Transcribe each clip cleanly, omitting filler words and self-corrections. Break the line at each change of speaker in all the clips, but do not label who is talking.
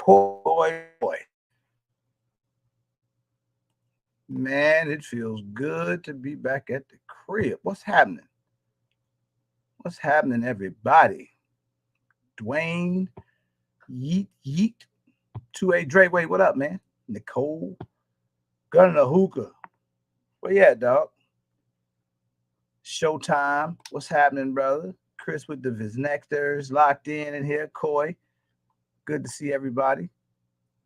boy. Man, it feels good to be back at the crib. What's happening? What's happening, everybody? Dwayne, yeet, yeet. 2A Dre, wait, what up, man? Nicole, Gunning a hookah. Where you at, dog? Showtime. What's happening, brother? Chris with the Visnectors locked in here. Coy, good to see everybody.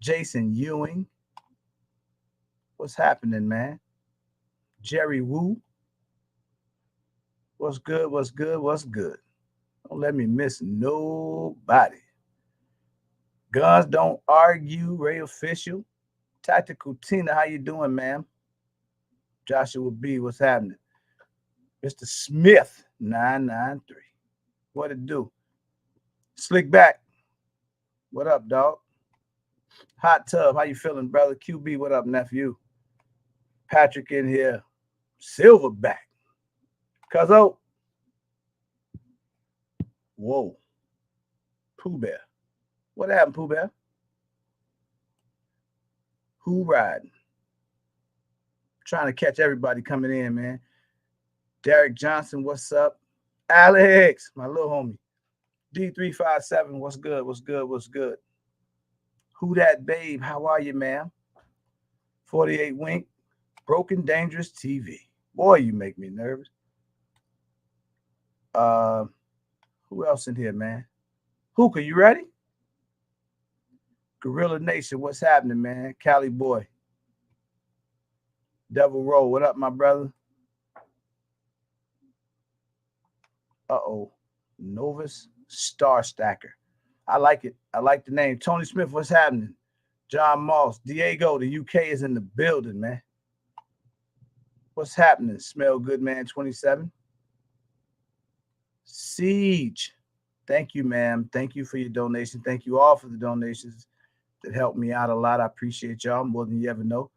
Jason Ewing. What's happening, man? Jerry Wu. What's good? What's good? What's good? Don't let me miss nobody. Guns don't argue. Ray Official. Tactical Tina, how you doing, ma'am? Joshua B, what's happening? Mr. Smith, 993. What it do? Slick back. What up, dog? Hot Tub, how you feeling, brother? QB, what up, nephew? Patrick in here. Silverback. Cuzzo. Whoa. Pooh Bear. What happened, Pooh Bear? Who riding? Trying to catch everybody coming in, man. Derek Johnson, what's up? Alex, my little homie. D357, what's good? What's good? What's good? Who that babe? How are you, ma'am? 48 Wink. Broken Dangerous TV. Boy, you make me nervous. Who else in here, man? Hookah, you ready? Gorilla Nation, what's happening, man? Cali Boy. Devil Roll, what up, my brother? Uh-oh. Novus Star Stacker. I like it. I like the name. Tony Smith, what's happening? John Moss. Diego, the UK is in the building, man. What's happening? Smell Good, man, 27. Siege. Thank you, ma'am. Thank you for your donation. Thank you all for the donations that helped me out a lot. I appreciate y'all more than you ever know.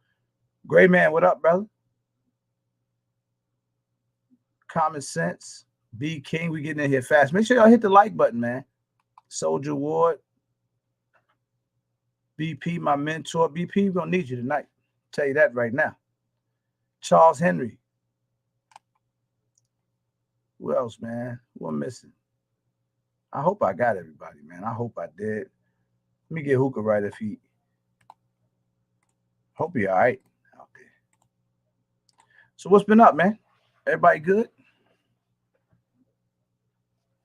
Gray Man, what up, brother? Common Sense. B King, we getting in here fast. Make sure y'all hit the like button, man. Soldier Ward. BP, my mentor. BP, we're going to need you tonight. Tell you that right now. Charles Henry. Who else, man? Who I'm missing? I hope I got everybody, man. I hope I did. Let me get Hookah right if he. Hope he all right out there. So what's been up, man? Everybody good?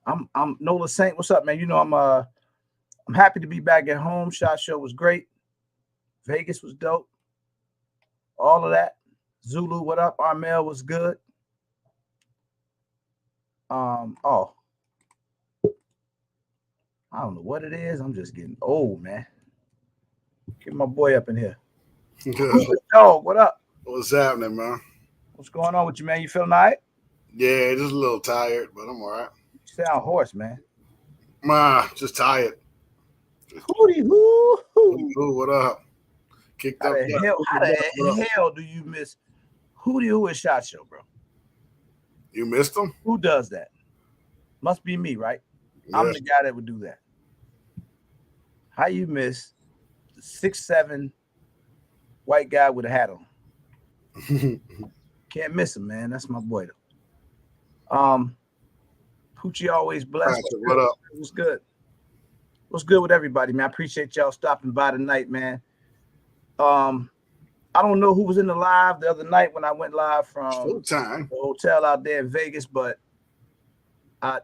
I'm Nola Saint. What's up, man? You know I'm happy to be back at home. SHOT Show was great. Vegas was dope. All of that. Zulu, what up? Armel was good. Oh. I don't know what it is. I'm just getting old, man. Get my boy up in here.
Good.
Dog, what up?
What's happening, man?
What's going on with you, man? You feeling all right?
Yeah, just a little tired, but I'm all right.
You sound hoarse, man.
Just tired.
Hootie hoo.
Ooh, what up? Kicked
How
up.
the hell do you miss Hootie Who is SHOT Show, bro?
You missed him?
Who does that? Must be me, right? Yeah. I'm the guy that would do that. How you miss the 6'7" white guy with a hat on? Can't miss him, man. That's my boy, though. Poochie always blessed.
What up?
What's good? What's good with everybody, man? I appreciate y'all stopping by tonight, man. I don't know who was in the live the other night when I went live from the hotel out there in Vegas, but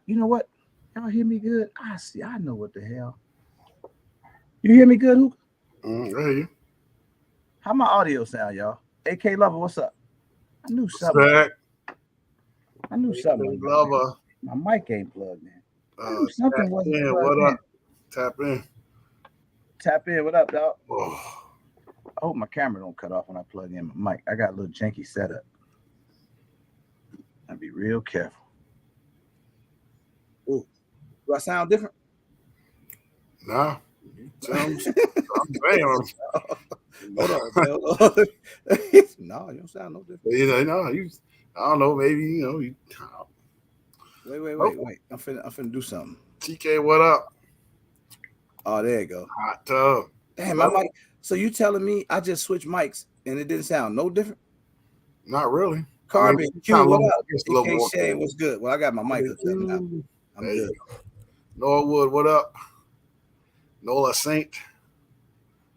you know what? Y'all hear me good? I know what the hell. You hear me good, Hook?
I hear you.
How my audio sound, y'all? AK Lover, what's up? I knew something. I knew something.
Lover.
My mic ain't plugged in. Something wasn't plugged in.
What up? Tap in.
Tap in. What up, dog? Oh. I hope my camera don't cut off when I plug in my mic. I got a little janky setup. I'll be real careful. Ooh. Do I sound different?
Nah. Sounds bam.
Hold on. No, you don't sound no different.
You know, I don't know, maybe, you know.
Wait. I'm finna do something.
TK, what up?
Oh, there you go.
Hot Tub.
Damn, my mic. So you telling me I just switched mics and it didn't sound no different?
Not really.
Carbon
it's
Q,
not a
what
little,
up?
I guess a little
AK
more.
Shay, what's good? Well, I got my mic hooked up now. I'm
There
good.
you go. Norwood, what up? Nola Saint.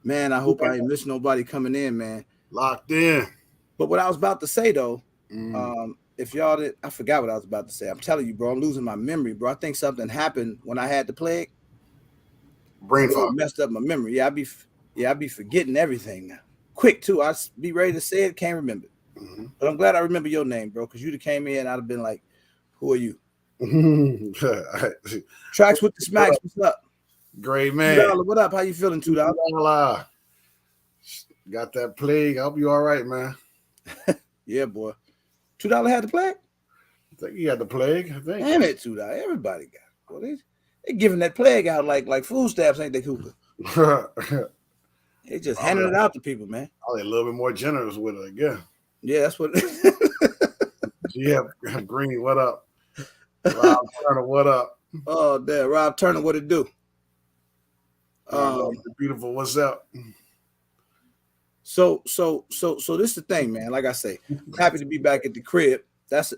Man, I hope I ain't missing nobody coming in, man.
Locked in.
But what I was about to say though, if y'all did, I forgot what I was about to say. I'm telling you, bro, I'm losing my memory, bro. I think something happened when I had the plague.
Brain
It
fog.
messed up my memory. I be forgetting everything now. Quick too. I be ready to say it, can't remember. But I'm glad I remember your name, bro, because you'd have came in, I'd have been like, "Who are you?" Tracks with the smacks. What's up?
Great man.
$2, what up? How you feeling? $2.
Got that plague. I hope you all right, man.
Yeah, boy. $2 had the plague.
I think you got the plague. I think.
Damn it, $2. Everybody got it. Well, they giving that plague out like food stamps, ain't they, Cooper? They just handing it out to people, man.
I'll be a little bit more generous with it again.
Yeah, that's what.
Yeah, Green, what up? Rob Turner, what up?
Oh, damn, Rob Turner, what it do?
Beautiful, what's up?
So this is the thing, man. Like I say, happy to be back at the crib. That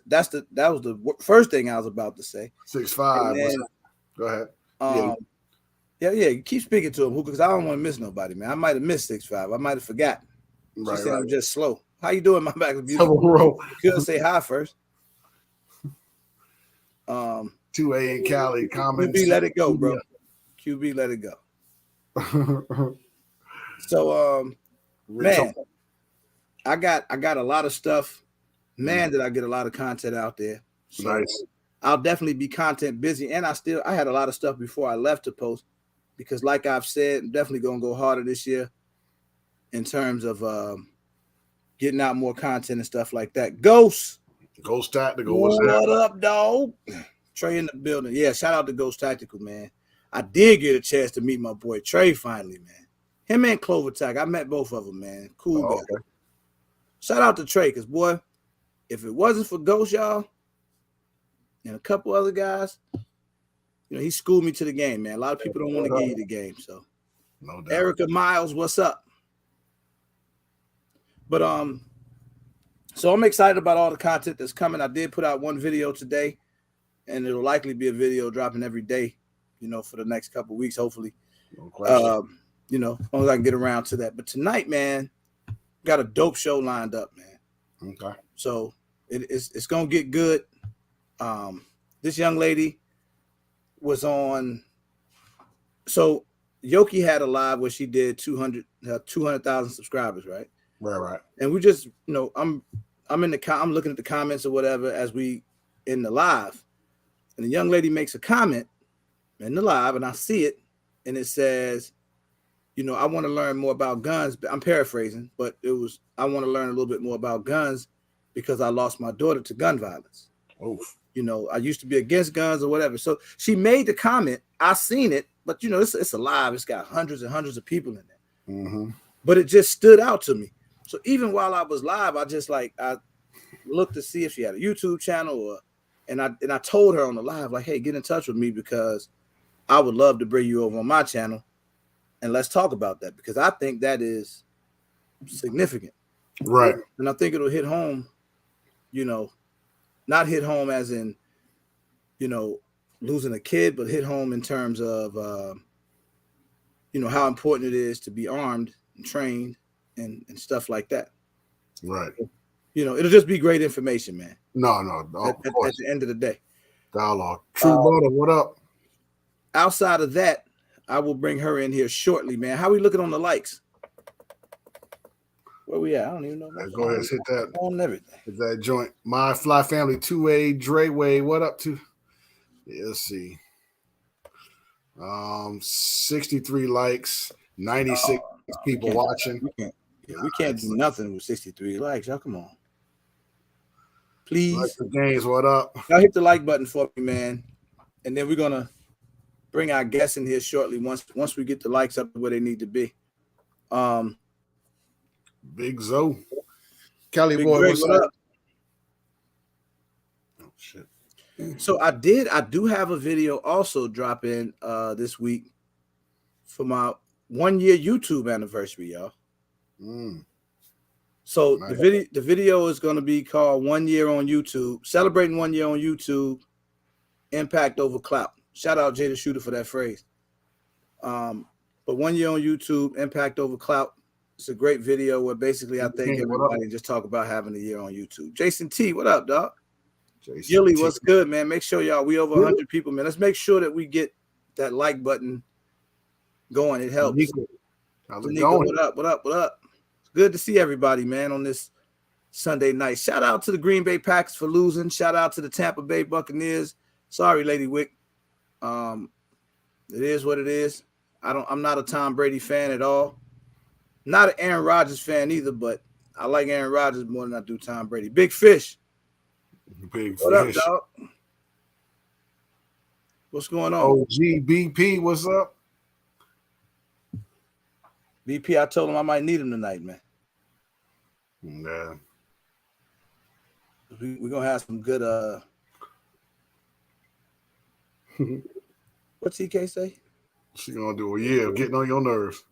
was the first thing I was about to say.
6'5".
Then,
go ahead.
Yeah. Keep speaking to him, because I don't want to miss nobody, man. I might have missed 6'5". I might have forgotten. She said I'm just slow. How you doing, my back is beautiful? You could say hi first.
2A in Cali comments.
QB, let it go, bro. QB, let it go. So, man, I got a lot of stuff. Man, did I get a lot of content out there. So
nice.
I'll definitely be content busy. And I had a lot of stuff before I left to post, because like I've said, I'm definitely going to go harder this year in terms of getting out more content and stuff like that. Ghost
Tactical.
What up, dog? Trey in the building. Yeah, shout out to Ghost Tactical, man. I did get a chance to meet my boy Trey finally, man. Him and Clover Tag. I met both of them, man. Cool guy. Okay. Shout out to Trey, because, boy, if it wasn't for Ghost, y'all, and a couple other guys, he schooled me to the game, man. A lot of people don't want to give you the game, so. No doubt. Erica Miles, what's up? But, so I'm excited about all the content that's coming. I did put out one video today, and it'll likely be a video dropping every day, for the next couple of weeks, hopefully. No question. As long as I can get around to that. But tonight, man, got a dope show lined up, man. Okay. So it's gonna get good. This young lady was on. So Yoki had a live where she did 200,000 subscribers, right?
Right.
And we just, I'm looking at the comments or whatever as we in the live, and the young lady makes a comment in the live, and I see it, and it says, I want to learn more about guns. I'm paraphrasing, but it was, I want to learn a little bit more about guns because I lost my daughter to gun violence. Oof. I used to be against guns or whatever. So she made the comment. I seen it, but it's a live. It's got hundreds and hundreds of people in it. Mm-hmm. But it just stood out to me. So even while I was live, I just I looked to see if she had a YouTube channel, and I told her on the live, like, hey, get in touch with me because I would love to bring you over on my channel. And let's talk about that, because I think that is significant. Right. And I think it'll hit home, not hit home as in, losing a kid, but hit home in terms of, how important it is to be armed and trained and stuff like that. Right. It'll just be great information, man. No. At the end of the day.
Dialogue. True Butter, what up?
Outside of that, I will bring her in here shortly, man. How we looking on the likes? Where we at? I don't even know.
Go ahead, hit that
on everything.
Hit that joint. My Fly Family 2A Dreyway. What up to? Yeah, let's see. 63 likes, 96 people watching.
We can't do nothing with 63 likes. Y'all come on. Please.
Like the games, what up?
Y'all hit the like button for me, man. And then we're gonna bring our guests in here shortly once we get the likes up to where they need to be.
Big Zoe. Kelly
Big
boy,
Greg,
what's
what
up?
Oh shit. So I do have a video also drop in this week for my 1 year YouTube anniversary, y'all.
Mm,
So
nice.
the video is going to be called 1 Year on YouTube, celebrating 1 year on YouTube, impact over clout. Shout out Jada Shooter for that phrase. But 1 year on YouTube, impact over clout. It's a great video where basically I thank
King, what up?
everybody and just talk about having a year on YouTube. Jason T, what up, dog?
Jason
Gilly,
T.
what's good, man? Make sure y'all, we over 100 people, man. Let's make sure that we get that like button going. It helps.
Nico, how's it
Tanika,
going?
what up? What up? What up? It's good to see everybody, man, on this Sunday night. Shout out to the Green Bay Packers for losing. Shout out to the Tampa Bay Buccaneers. Sorry, Lady Wick. It is what it is. I'm not a Tom Brady fan at all. Not an Aaron Rodgers fan either, but I like Aaron Rodgers more than I do Tom Brady. Big Fish.
Big
What up,
fish.
dog? What's going on?
OGBP, what's up?
BP, I told him I might need him tonight, man.
Yeah.
We're gonna have some good what TK say?
She gonna do a year of getting on your nerves.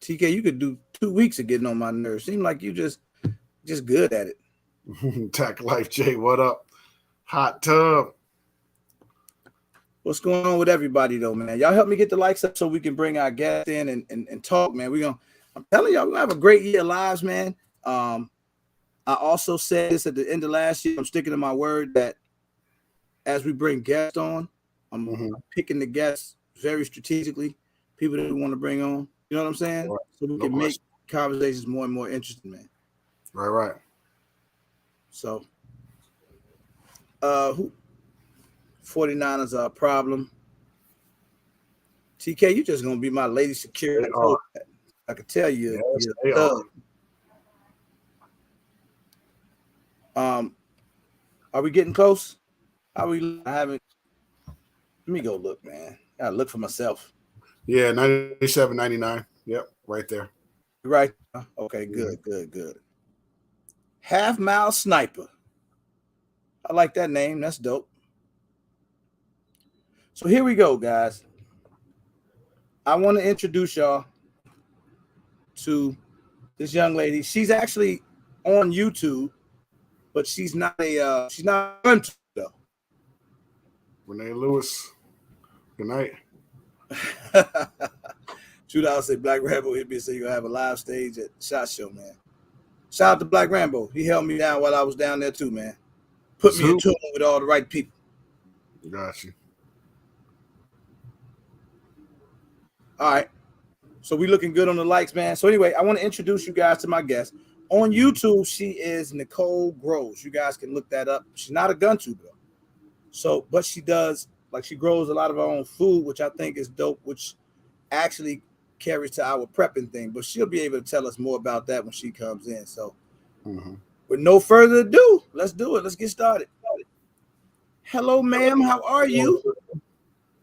TK, you could do 2 weeks of getting on my nerves. Seem like you just good at it.
Tack Life J, what up? Hot tub.
What's going on with everybody though, man? Y'all help me get the likes up so we can bring our guests in and talk, man. I'm telling y'all, we're gonna have a great year lives, man. I also said this at the end of last year. I'm sticking to my word that as we bring guests on, I'm picking the guests very strategically, people that we want to bring on. You know what I'm saying?
Right.
So we can make conversations more and more interesting, man.
Right.
So, who 49ers are a problem. TK, you just gonna be my lady security. I can tell you.
Yes,
Are we getting close? Let me go look, man. I gotta look for myself.
Yeah, 97, 99. Yep, right there.
Right. Okay, good. Half Mile Sniper. I like that name. That's dope. So here we go, guys. I want to introduce y'all to this young lady. She's actually on YouTube, but she's not a hunter though.
Renee Lewis. Good night.
Shootout say Black Rambo hit me and said you're gonna have a live stage at SHOT Show, man. Shout out to Black Rambo. He held me down while I was down there too, man. Put me in tune with all the right people.
Got you.
All right. So we looking good on the likes, man. So anyway, I want to introduce you guys to my guest. On YouTube, she is Nicole Grows. You guys can look that up. She's not a gun tuber, though. So, but she does, like, she grows a lot of her own food, which I think is dope, which actually carries to our prepping thing. But she'll be able to tell us more about that when she comes in. So with no further ado, let's do it. Let's get started. Hello, ma'am. How are you?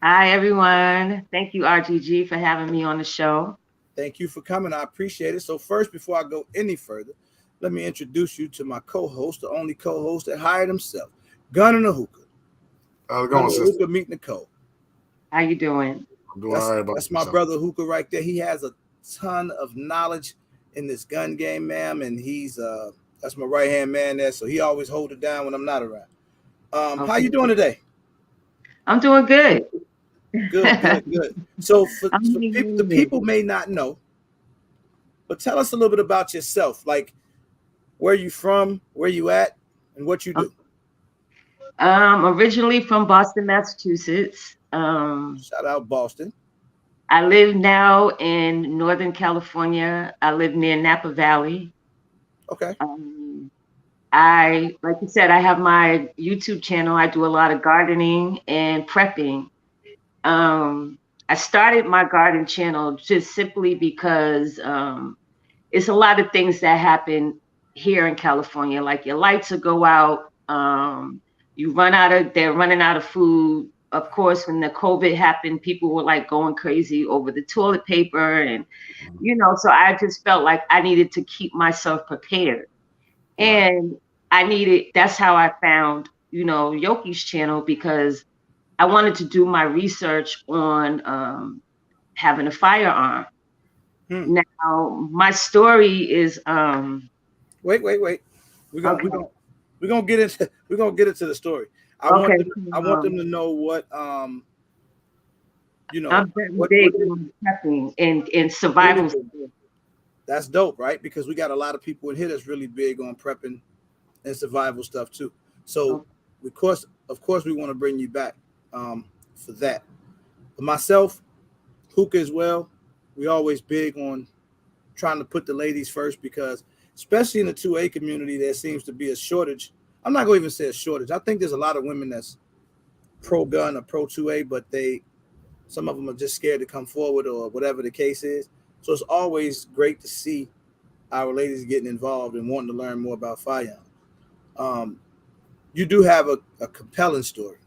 Hi, everyone. Thank you, RGG, for having me on the show.
Thank you for coming. I appreciate it. So first, before I go any further, let me introduce you to my co-host, the only co-host that hired himself, Gun and a Hookah.
How's it going, sister?
Hookah, meet Nicole.
How you doing?
I'm doing all right.
That's my brother Hookah right there. He has a ton of knowledge in this gun game, ma'am, and he's that's my right-hand man there, so he always hold it down when I'm not around. Okay. How you doing today?
I'm doing good.
Good. So the people may not know, but tell us a little bit about yourself, like where you from, where you at, and what you do.
Originally from Boston, Massachusetts.
Shout out Boston.
I live now in Northern California. I live near Napa Valley.
Okay.
Like you said, I have my YouTube channel. I do a lot of gardening and prepping. I started my garden channel just simply because it's a lot of things that happen here in California. Like your lights will go out. They're running out of food. Of course, when the COVID happened, people were like going crazy over the toilet paper. And, so I just felt like I needed to keep myself prepared. And that's how I found, Yoki's channel, because I wanted to do my research on having a firearm. Now, my story is
wait. We're gonna get into the story. I want them to know what you know.
I'm very big on prepping and survival.
That's dope, right? Because we got a lot of people in here that's really big on prepping and survival stuff too. So, of course, we want to bring you back for that. But myself, Hookah as well, we always big on trying to put the ladies first because, especially in the 2A community, there seems to be a shortage. I'm not going to even say a shortage. I think there's a lot of women that's pro-gun or pro-2A, but some of them are just scared to come forward or whatever the case is. So it's always great to see our ladies getting involved and wanting to learn more about firearms. You do have a compelling story,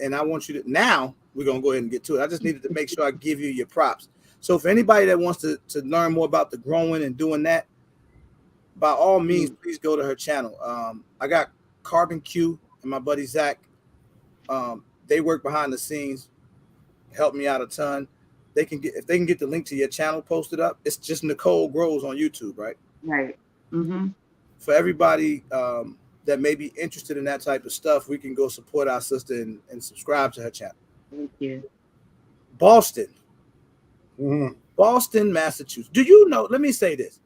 and I want you to, now we're going to go ahead and get to it. I just needed to make sure I give you your props. So for anybody that wants to learn more about the growing and doing that, by all means, please go to her channel. I got Carbon Q and my buddy Zach. They work behind the scenes, help me out a ton. If they can get the link to your channel posted up, it's just Nicole Grows on YouTube, right?
Right. Mm-hmm.
For everybody that may be interested in that type of stuff, we can go support our sister and subscribe to her channel.
Thank you.
Boston. Boston, Massachusetts. Do you know? Let me say this.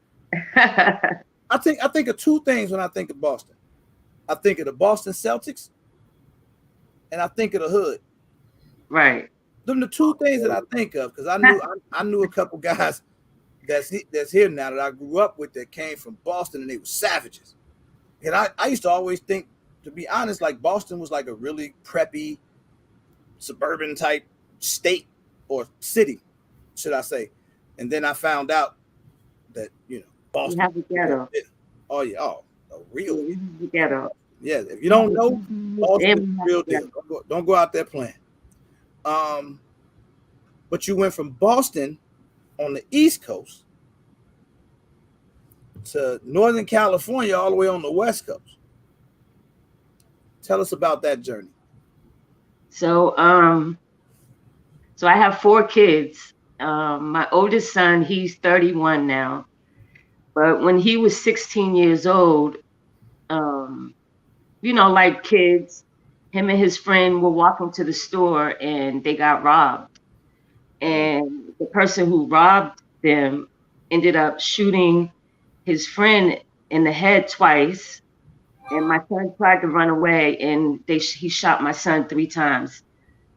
I think of two things when I think of Boston. I think of the Boston Celtics, and I think of the hood.
Right.
Them the two things that I think of because I knew a couple guys that's here now that I grew up with that came from Boston and they were savages. And I used to always think, to be honest, like Boston was like a really preppy, suburban type state or city, should I say. And then I found out that, Boston.
You have a ghetto.
Oh, yeah. Oh, a real
ghetto.
Yeah. If you don't know, Boston is real deal. Don't go out there playing. But you went from Boston on the East Coast to Northern California all the way on the West Coast. Tell us about that journey.
So so I have 4 kids. My oldest son, he's 31 now. But when he was 16 years old, like kids, him and his friend were walking to the store and they got robbed. And the person who robbed them ended up shooting his friend in the head twice. And my son tried to run away and he shot my son 3 times.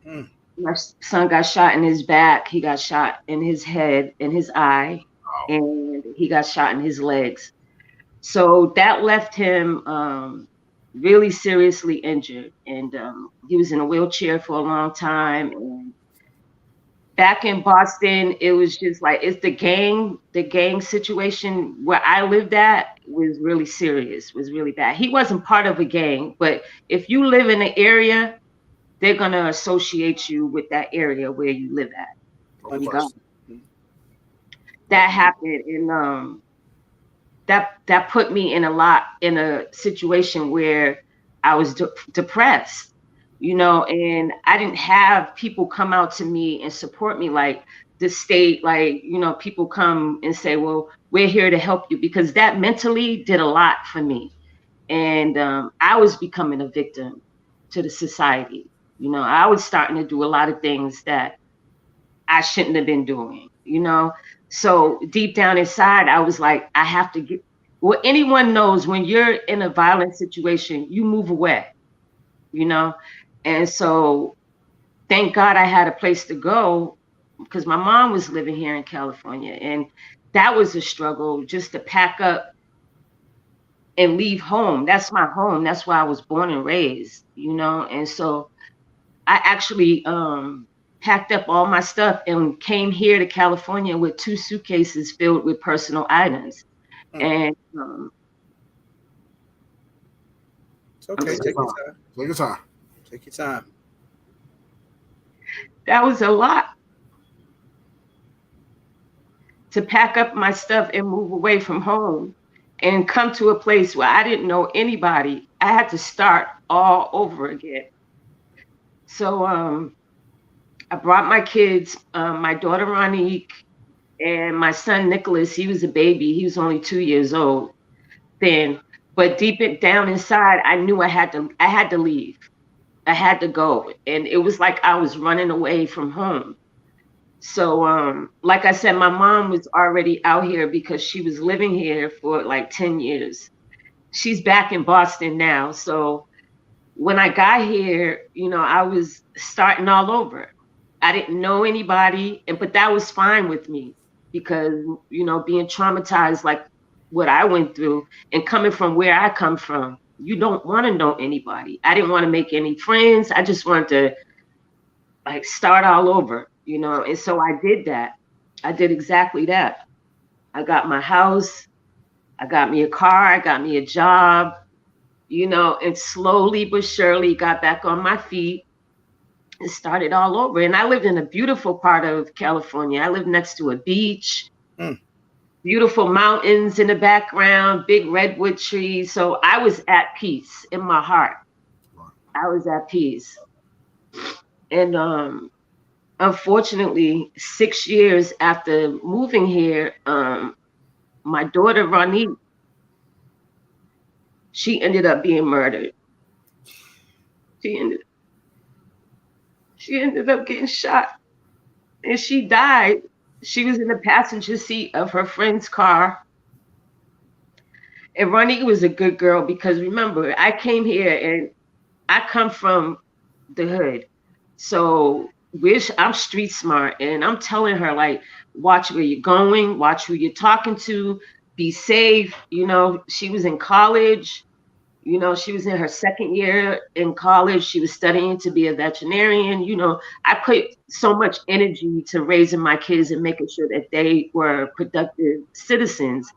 My son got shot in his back. He got shot in his head, in his eye, and he got shot in his legs. So that left him really seriously injured. And he was in a wheelchair for a long time. And back in Boston, it was just like, it's the gang situation where I lived at was really serious, was really bad. He wasn't part of a gang, but if you live in an area, they're going to associate you with that area where you live at. That happened. And that put me in a situation where I was depressed, and I didn't have people come out to me and support me like the state, like, people come and say, well, we're here to help you, because that mentally did a lot for me. And I was becoming a victim to the society. I was starting to do a lot of things that I shouldn't have been doing, So deep down inside, I was like, I have to get, well, anyone knows when you're in a violent situation, you move away, And so thank God I had a place to go, because my mom was living here in California. And that was a struggle, just to pack up and leave home. That's my home. That's where I was born and raised, And so I actually packed up all my stuff and came here to California with 2 suitcases filled with personal items. And
it's okay. Take your time.
Take your time.
Take your time.
That was a lot, to pack up my stuff and move away from home and come to a place where I didn't know anybody. I had to start all over again. So I brought my kids, my daughter Ronique and my son Nicholas. He was a baby. He was only 2 years old then. But down inside, I knew I had to leave. I had to go. And it was like I was running away from home. So, like I said, my mom was already out here because she was living here for like 10 years. She's back in Boston now. So when I got here, I was starting all over. I didn't know anybody, but that was fine with me because, being traumatized like what I went through and coming from where I come from, you don't want to know anybody. I didn't want to make any friends. I just wanted to like start all over, and so I did that. I did exactly that. I got my house, I got me a car, I got me a job, and slowly but surely got back on my feet and started all over. And I lived in a beautiful part of California. I lived next to a beach, beautiful mountains in the background, big redwood trees. So I was at peace in my heart. I was at peace. And unfortunately, 6 years after moving here, my daughter Ronique, she ended up being murdered. She ended up getting shot, and she died. She was in the passenger seat of her friend's car. And Ronique was a good girl because remember, I came here and I come from the hood. So I'm street smart, and I'm telling her like, watch where you're going, watch who you're talking to, be safe. She was in college. She was in her second year in college. She was studying to be a veterinarian. I put so much energy to raising my kids and making sure that they were productive citizens.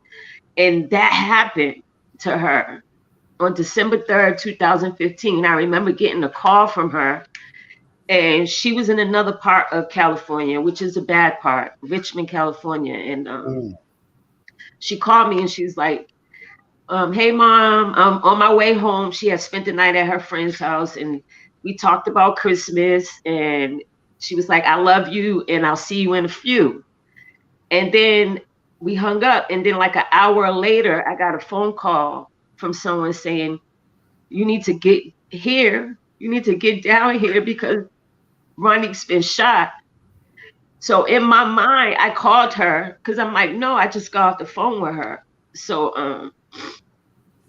And that happened to her on December 3rd, 2015. I remember getting a call from her, and she was in another part of California, which is a bad part, Richmond, California. And she called me and she was like, hey mom, on my way home, she had spent the night at her friend's house and we talked about Christmas, and she was like, I love you and I'll see you in a few. And then we hung up, and then like an hour later, I got a phone call from someone saying, you need to get here. You need to get down here because Ronique's been shot. So in my mind, I called her because I'm like, no, I just got off the phone with her. So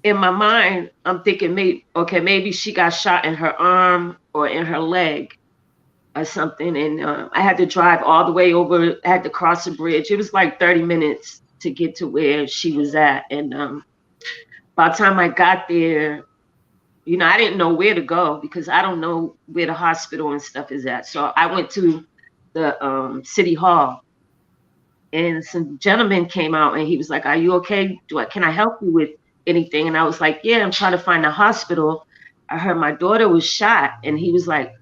in my mind, I'm thinking maybe she got shot in her arm or in her leg or something. And I had to drive all the way over, I had to cross a bridge. It was like 30 minutes to get to where she was at. And by the time I got there, I didn't know where to go because I don't know where the hospital and stuff is at. So I went to the city hall, and some gentleman came out and he was like, are you okay? Can I help you with anything? And I was like, yeah, I'm trying to find a hospital. I heard my daughter was shot. And he was like,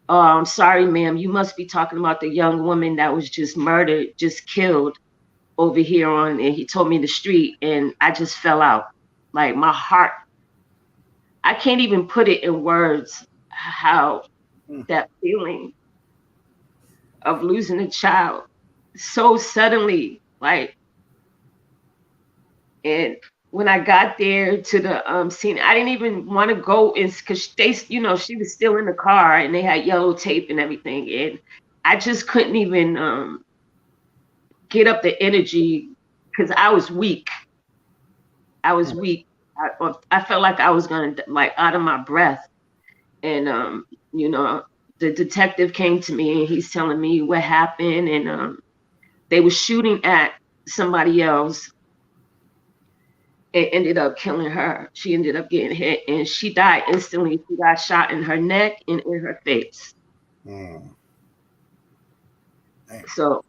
oh, I'm sorry, ma'am. You must be talking about the young woman that was just murdered, just killed over here and he told me the street, and I just fell out. Like my heart, I can't even put it in words how that feeling of losing a child so suddenly, like, and when I got there to the scene, I didn't even want to go in because she was still in the car and they had yellow tape and everything, and I just couldn't even get up the energy because I was weak. I felt like I was gonna like out of my breath, and the detective came to me and he's telling me what happened, and they were shooting at somebody else. It ended up killing her. She ended up getting hit and she died instantly. She got shot in her neck and in her face. So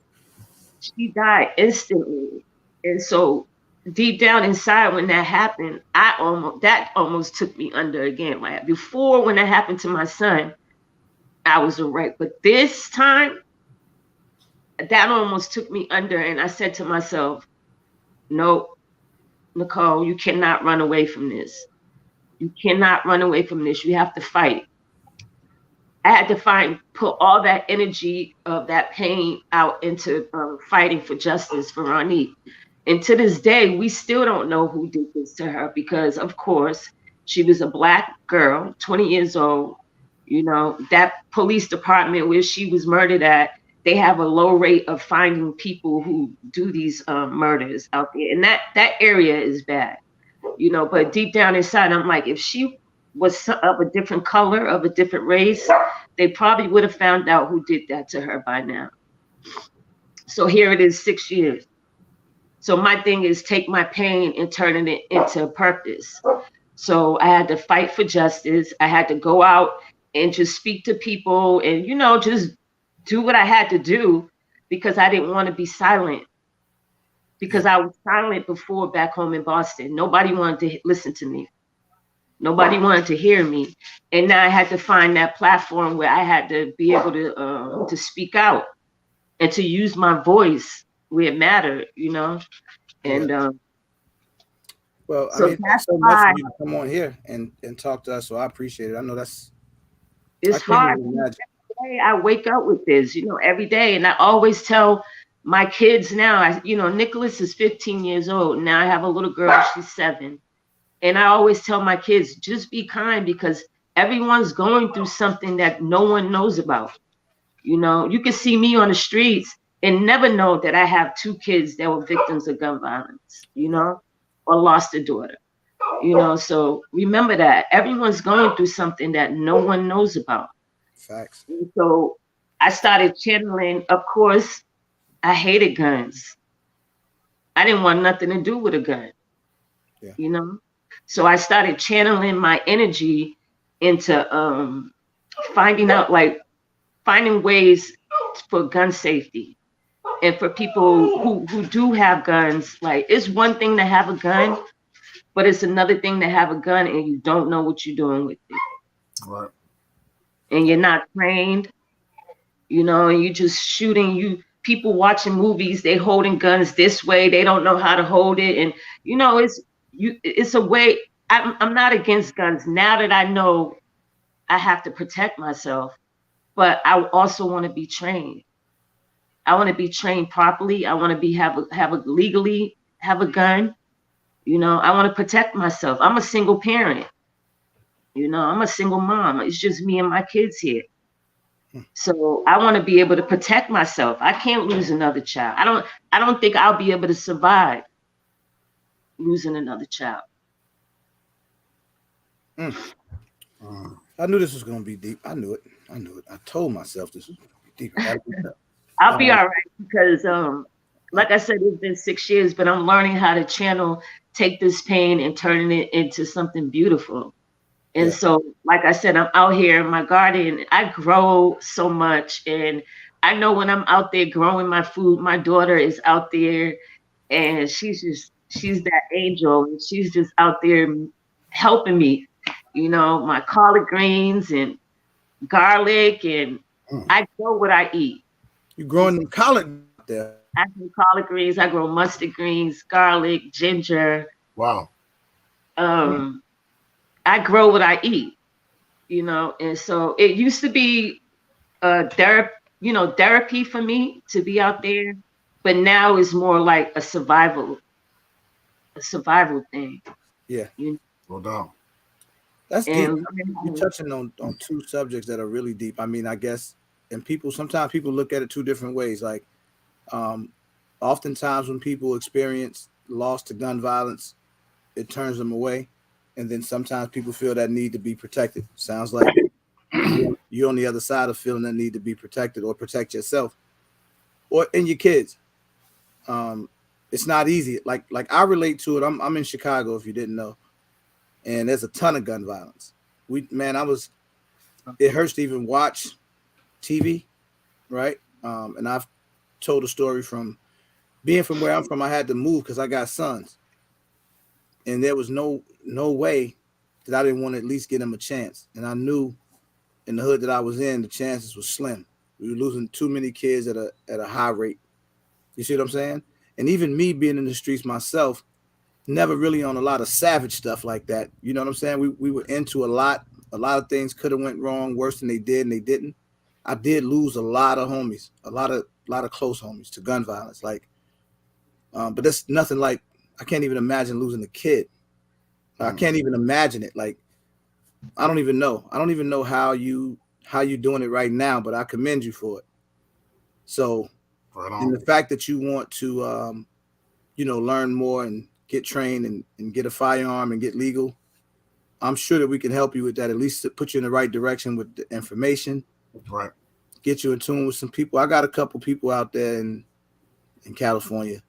she died instantly. And so deep down inside, when that happened, that almost took me under again. Like before, when that happened to my son, I was a wreck. But this time, that almost took me under. And I said to myself, no, Nicole, you cannot run away from this. You cannot run away from this. You have to fight. I had to put all that energy of that pain out into fighting for justice for Ronnie. And to this day, we still don't know who did this to her because, of course, she was a Black girl, 20 years old. You know, that police department where she was murdered at, they have a low rate of finding people who do these murders out there. And that area is bad, you know, but deep down inside, I'm like, if she was of a different color, of a different race, they probably would have found out who did that to her by now. So here it is, 6 years. So my thing is take my pain and turning it into purpose. So I had to fight for justice. I had to go out and just speak to people and, you know, just do what I had to do because I didn't want to be silent. Because I was silent before back home in Boston. Nobody wanted to listen to me. Nobody wanted to hear me. And now I had to find that platform where I had to be able to speak out and to use my voice where it mattered, you know? And
well, I
so
mean,
that's
so much
why
for you to come on here and talk to us. So I appreciate it. I know I
it's
can't
hard.
even imagine.
I wake up with this, you know, every day. And I always tell my kids now, you know, Nicholas is 15 years old. Now I have a little girl, she's 7. And I always tell my kids, just be kind because everyone's going through something that no one knows about. You know, you can see me on the streets and never know that I have 2 kids that were victims of gun violence, you know, or lost a daughter, you know. So remember that everyone's going through something that no one knows about.
Facts.
And so I started channeling, of course, I hated guns. I didn't want nothing to do with a gun, you know. So I started channeling my energy into finding out, like, finding ways for gun safety and for people who do have guns. Like, it's one thing to have a gun, but it's another thing to have a gun and you don't know what you're doing with it.
Right.
And you're not trained, you know, and you just shooting. People watching movies, they holding guns this way, they don't know how to hold it. And you know, it's a way. I'm not against guns now that I know I have to protect myself, but I also want to be trained. I want to be trained properly. I want to have a legally have a gun. You know, I want to protect myself. I'm a single parent. You know, I'm a single mom. It's just me and my kids here. So I want to be able to protect myself. I can't lose another child. I don't think I'll be able to survive losing another child.
I knew this was going to be deep. I knew it. I told myself this was going to be deep.
I'll be all right because like I said, it's been 6 years, but I'm learning how to take this pain and turning it into something beautiful. And so, like I said, I'm out here in my garden. I grow so much. And I know when I'm out there growing my food, my daughter is out there and she's that angel. And she's just out there helping me, you know, my collard greens and garlic. And I grow what I eat.
You growing them collard there?
I grow collard greens. I grow mustard greens, garlic, ginger.
Wow.
I grow what I eat, you know, and so it used to be therapy for me to be out there, but now it's more like a survival thing.
Yeah,
no doubt.
That's deep. You're touching on 2 subjects that are really deep. I mean, I guess, and sometimes people look at it 2 different ways. Like, oftentimes when people experience loss to gun violence, it turns them away. And then sometimes people feel that need to be protected. Sounds like you're on the other side of feeling that need to be protected or protect yourself or in your kids. It's not easy. Like I relate to it. I'm in Chicago, if you didn't know, and there's a ton of gun violence. It hurts to even watch TV, right? And I've told a story from being from where I'm from. I had to move because I got sons. And there was no way that I didn't want to at least give them a chance. And I knew in the hood that I was in, the chances were slim. We were losing too many kids at a high rate. You see what I'm saying? And even me being in the streets myself, never really on a lot of savage stuff like that. You know what I'm saying? We were into a lot a lot of things could have went wrong worse than they did, and they didn't. I did lose a lot of homies, a lot of close homies to gun violence. Like, but that's nothing like, I can't even imagine losing a kid. I can't even imagine it. Like, I don't even know. I don't even know how you doing it right now, but I commend you for it. So, and the fact that you want to, learn more and get trained and get a firearm and get legal, I'm sure that we can help you with that. At least to put you in the right direction with the information.
Right.
Get you in tune with some people. I got a couple people out there in California.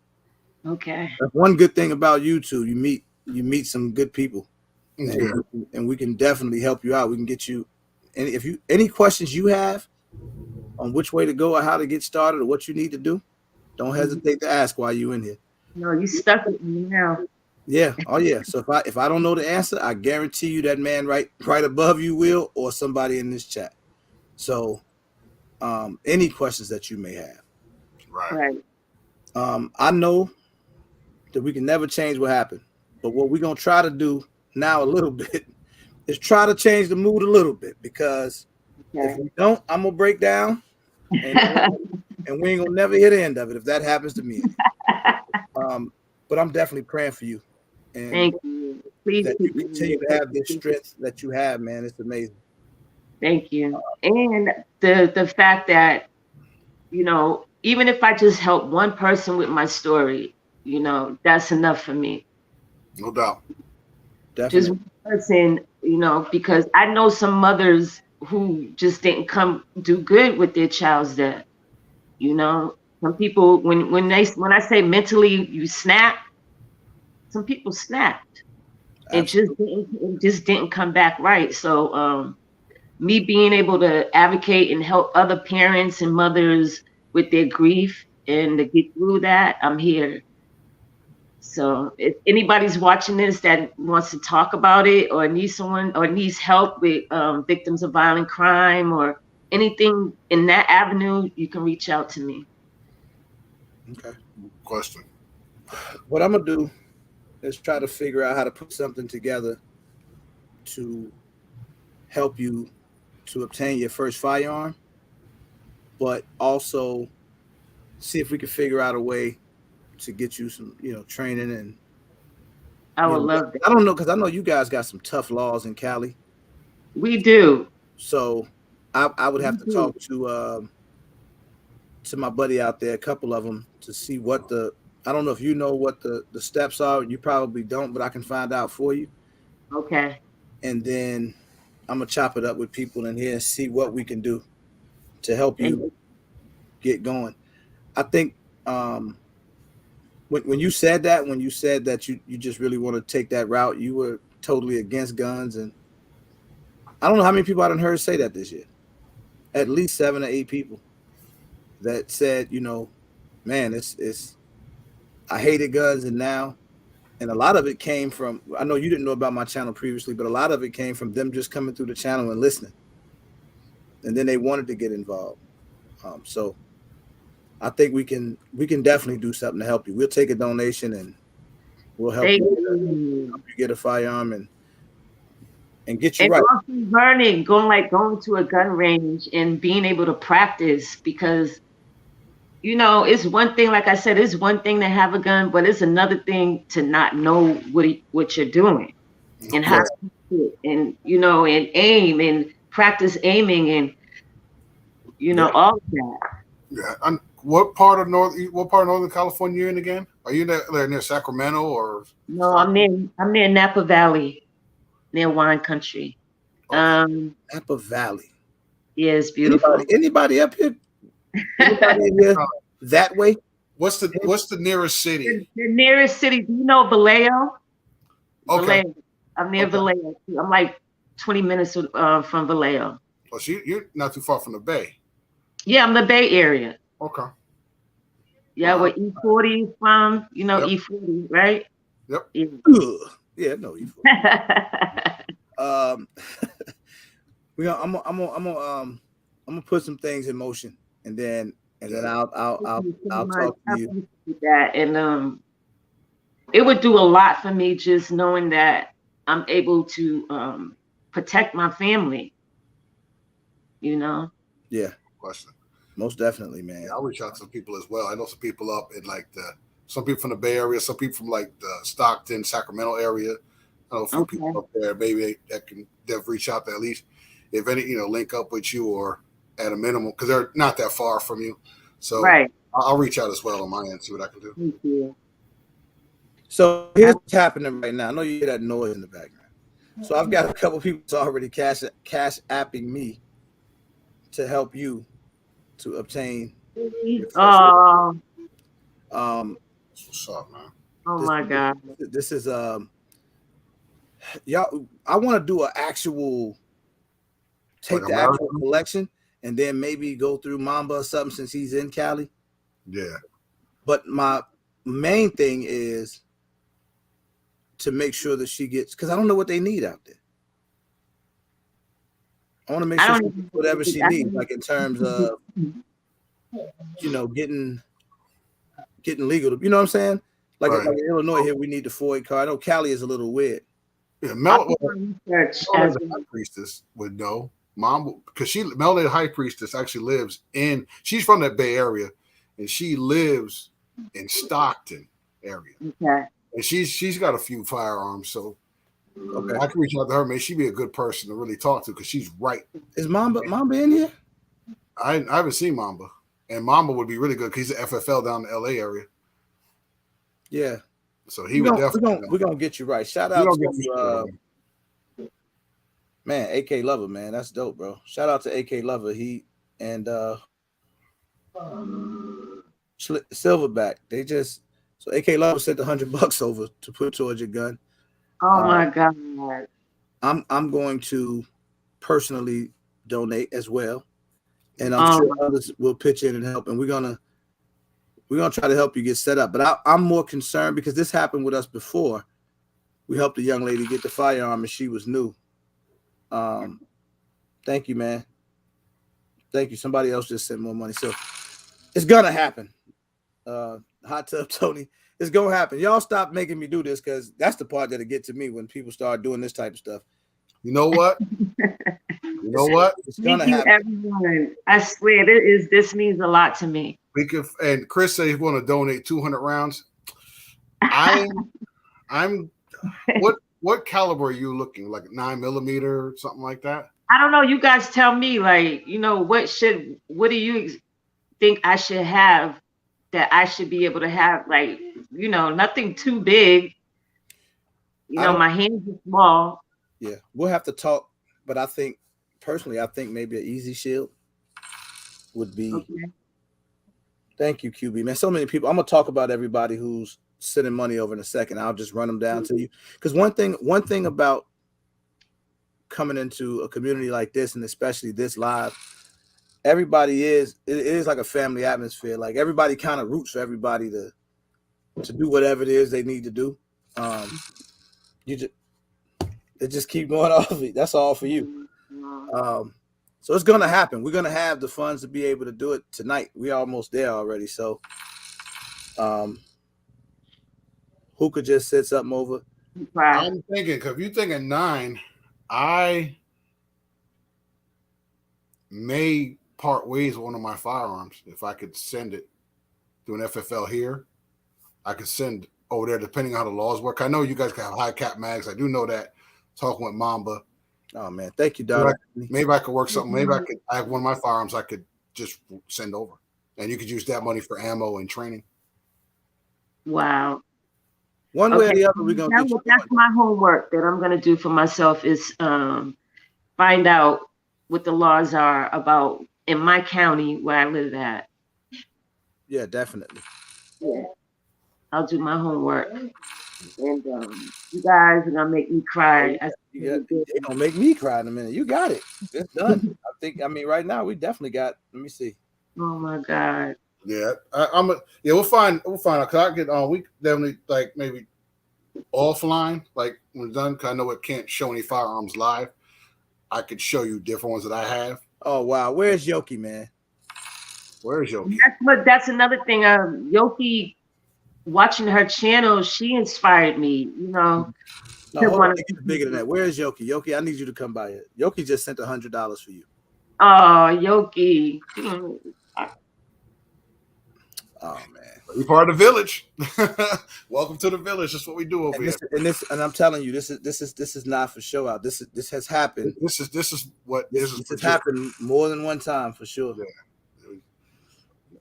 Okay.
That's one good thing about YouTube. You meet some good people.
Yeah.
And we can definitely help you out. We can get you any questions you have on which way to go or how to get started or what you need to do, don't hesitate to ask while you're in here.
No, you stuck with me now.
Yeah. Oh yeah. So if I don't know the answer, I guarantee you that man right above you will, or somebody in this chat. So any questions that you may have.
Right.
I know that we can never change what happened, but what we're gonna try to do now a little bit is try to change the mood a little bit, because if we don't, I'm gonna break down and we ain't gonna never hear the end of it if that happens to me. But I'm definitely praying for you. And
thank you. Please
that you continue to have this strength that you have, man. It's amazing.
Thank you. And the fact that, even if I just help one person with my story, that's enough for me.
No doubt.
Definitely.
Just one person, because I know some mothers who just didn't come do good with their child's death. Some people, when I say mentally you snap, some people snapped. It just didn't come back right. So me being able to advocate and help other parents and mothers with their grief and to get through that, I'm here. So if anybody's watching this that wants to talk about it or needs someone or needs help with victims of violent crime or anything in that avenue, you can reach out to me.
Okay. Question.
What I'm gonna do is try to figure out how to put something together to help you to obtain your first firearm, but also see if we can figure out a way to get you some, training. And
I would love that.
I don't know, because I know you guys got some tough laws in Cali.
We do.
So I would have to talk to my buddy out there, a couple of them, to see what I don't know if you know what the steps are. You probably don't, but I can find out for you.
Okay.
And then I'm gonna chop it up with people in here and see what we can do to help you get going. I think when you said that you just really want to take that route, you were totally against guns, and I don't know how many people I done heard say that this year. At least 7 or 8 people that said, man, it's I hated guns, and now, and a lot of it came from, I know you didn't know about my channel previously, but a lot of it came from them just coming through the channel and listening, and then they wanted to get involved. So I think we can definitely do something to help you. We'll take a donation and we'll help you get a firearm and get you right.
Also learning, going to a gun range and being able to practice, because it's one thing, like I said, it's one thing to have a gun, but it's another thing to not know what you're doing and how to do it, and and aim and practice aiming and all of that.
Yeah. What part of Northern California you're in again? Are you there near Sacramento or?
No, I'm near Napa Valley, near wine country.
Okay.
Napa Valley.
Yeah, it's beautiful.
Anybody up here? Anybody in here that way?
What's the nearest city?
The nearest city, do you know Vallejo?
Okay.
Vallejo. I'm near Vallejo. I'm like 20 minutes from Vallejo.
Oh, so you're not too far from the Bay.
Yeah, I'm the Bay Area.
Okay.
Yeah, where E40 is from,
Yep.
E40, right?
Yep.
Yeah, no E40. I'm gonna put some things in motion, and then I'll talk to you.
That, and it would do a lot for me just knowing that I'm able to protect my family. You know.
Yeah.
Question.
Most definitely, man.
Yeah, I'll reach out to some people as well. I know some people up in like some people from the Bay Area, some people from like the Stockton, Sacramento area. I know a few people up there. Maybe that can reach out to at least, if any, link up with you or at a minimum, because they're not that far from you. So
right.
I'll reach out as well on my end, see what I can do.
Thank you.
So here's what's happening right now. I know you hear that noise in the background. So I've got a couple people that's already cash apping me to help you to obtain.
What's
up, man?
Oh my God.
This is
y'all. I want to do an actual take the actual collection and then maybe go through Mamba or something since he's in Cali.
Yeah.
But my main thing is to make sure that she gets, because I don't know what they need out there. I want to make sure she gets whatever she needs, like in terms of, getting legal. You know what I'm saying? Like in Illinois here, we need the 4A card. I know Cali is a little weird.
Yeah, Mel, as a high priestess would know. Mom, because Mel, the high priestess, actually lives she's from that Bay Area, and she lives in Stockton area.
Okay.
And she's got a few firearms, so I can reach out to her. Maybe she'd be a good person to really talk to because she's right.
Is Mamba in here?
I haven't seen Mamba, and Mamba would be really good because he's an FFL down in the LA area.
Yeah.
So he would definitely.
We're gonna get you right. Shout out to man, AK Lover, man. That's dope, bro. Shout out to AK Lover. He and Silverback. So AK Lover sent $100 over to put towards your gun.
Oh my God.
I'm going to personally donate as well, and I'm sure others will pitch in and help. And we're gonna try to help you get set up. But I'm more concerned because this happened with us before. We helped a young lady get the firearm and she was new. Thank you, man. Thank you. Somebody else just sent more money. So it's gonna happen. Hot Tub Tony, it's gonna happen. Y'all stop making me do this because that's the part that'll get to me when people start doing this type of stuff.
You know what?
It's gonna happen.
Everyone. I swear, this means a lot to me.
We could, and Chris said he want to donate 200 rounds. I'm what caliber are you looking like? 9mm or something like that?
I don't know. You guys tell me, like, what do you think I should have that I should be able to have? Like, nothing too big. My hands are small.
Yeah, we'll have to talk, but I think personally, maybe an Easy Shield would be. Okay. Thank you, QB, man. So many people. I'm gonna talk about everybody who's sending money over in a second. I'll just run them down to you because one thing about coming into a community like this, and especially this live, everybody it is like a family atmosphere. Like everybody kind of roots for everybody to do whatever it is they need to do. It just keep going off. That's all for you. So it's gonna happen. We're gonna have the funds to be able to do it tonight. We're almost there already. So, who could just set something over?
I'm thinking, because if you're thinking 9, I may part ways with one of my firearms if I could send it to an FFL here. I could send over there, depending on how the laws work. I know you guys can have high cap mags. I do know that. Talking with Mamba.
Oh man, thank you, Don.
Maybe I could work something. Maybe I have one of my firearms I could just send over, and you could use that money for ammo and training.
Wow.
One way or the other, we're gonna.
That's my homework that I'm gonna do for myself is find out what the laws are about in my county where I live at.
Yeah, definitely.
Yeah, I'll do my homework. And you guys are gonna make me cry.
You're gonna make me cry in a minute. You got it. It's done. I mean, right now we definitely got. Let me see.
Oh my God.
Yeah, we'll find out. Cause I get on. We definitely like maybe offline, like when it's done. Cause I know it can't show any firearms live. I could show you different ones that I have.
Oh wow, where's Yoki, man?
Where's Yoki?
That's another thing. Yoki, watching her channel, she inspired me.
No, hold on. They get bigger than that. Where is Yoki? Yoki, I need you to come by here. Yoki just sent $100 for you.
Oh, Yoki.
Oh man.
You're part of the village. Welcome to the village. That's what we do over here.
And I'm telling you, this is not for show out. This has happened.
This is
happened more than one time for sure.
Yeah.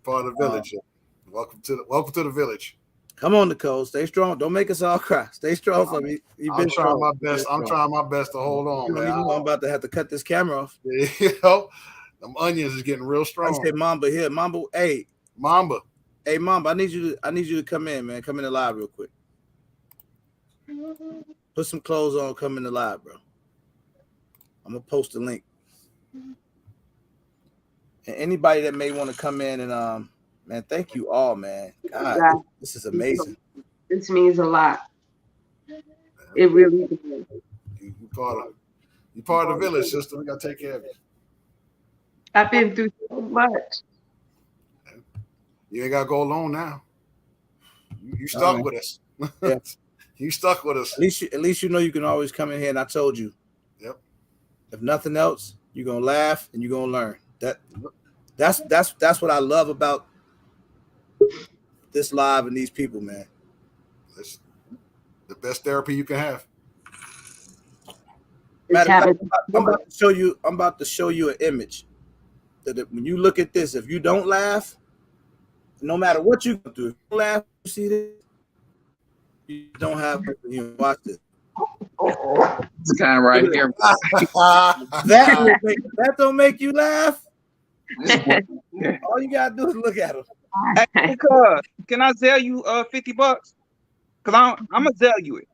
Part of the village. Welcome to the village.
Come on, Nicole. Stay strong. Don't make us all cry. Stay strong for me.
I'm trying my best. I'm trying my best to hold on, man.
I'm about to have to cut this camera off.
You know, them onions is getting real strong.
I say Mamba here. Mamba, hey.
Mamba.
Hey, Mamba, I need you to come in, man. Come in the live real quick. Put some clothes on, come in the live, bro. I'm gonna post a link. And anybody that may want to come in and man, thank you all, man. God, this is amazing.
This means a lot. It really does.
You part of the village, sister. We gotta take care of you.
I've been through so much.
You ain't gotta go alone now. You stuck with us.
Yeah.
You stuck with us.
At least you know you can always come in here, and I told you.
Yep.
If nothing else, you're gonna laugh and you're gonna learn. That's what I love about this live and these people, man.
It's the best therapy you can have.
I'm about to show you an image that when you look at this, if you don't laugh, no matter what you go through, if you laugh, you see this, you don't have to watch this.
It's kind of right here.
That don't make you laugh. All you gotta do is look at them.
Hey, can I sell you $50? Cause I'm gonna sell you it.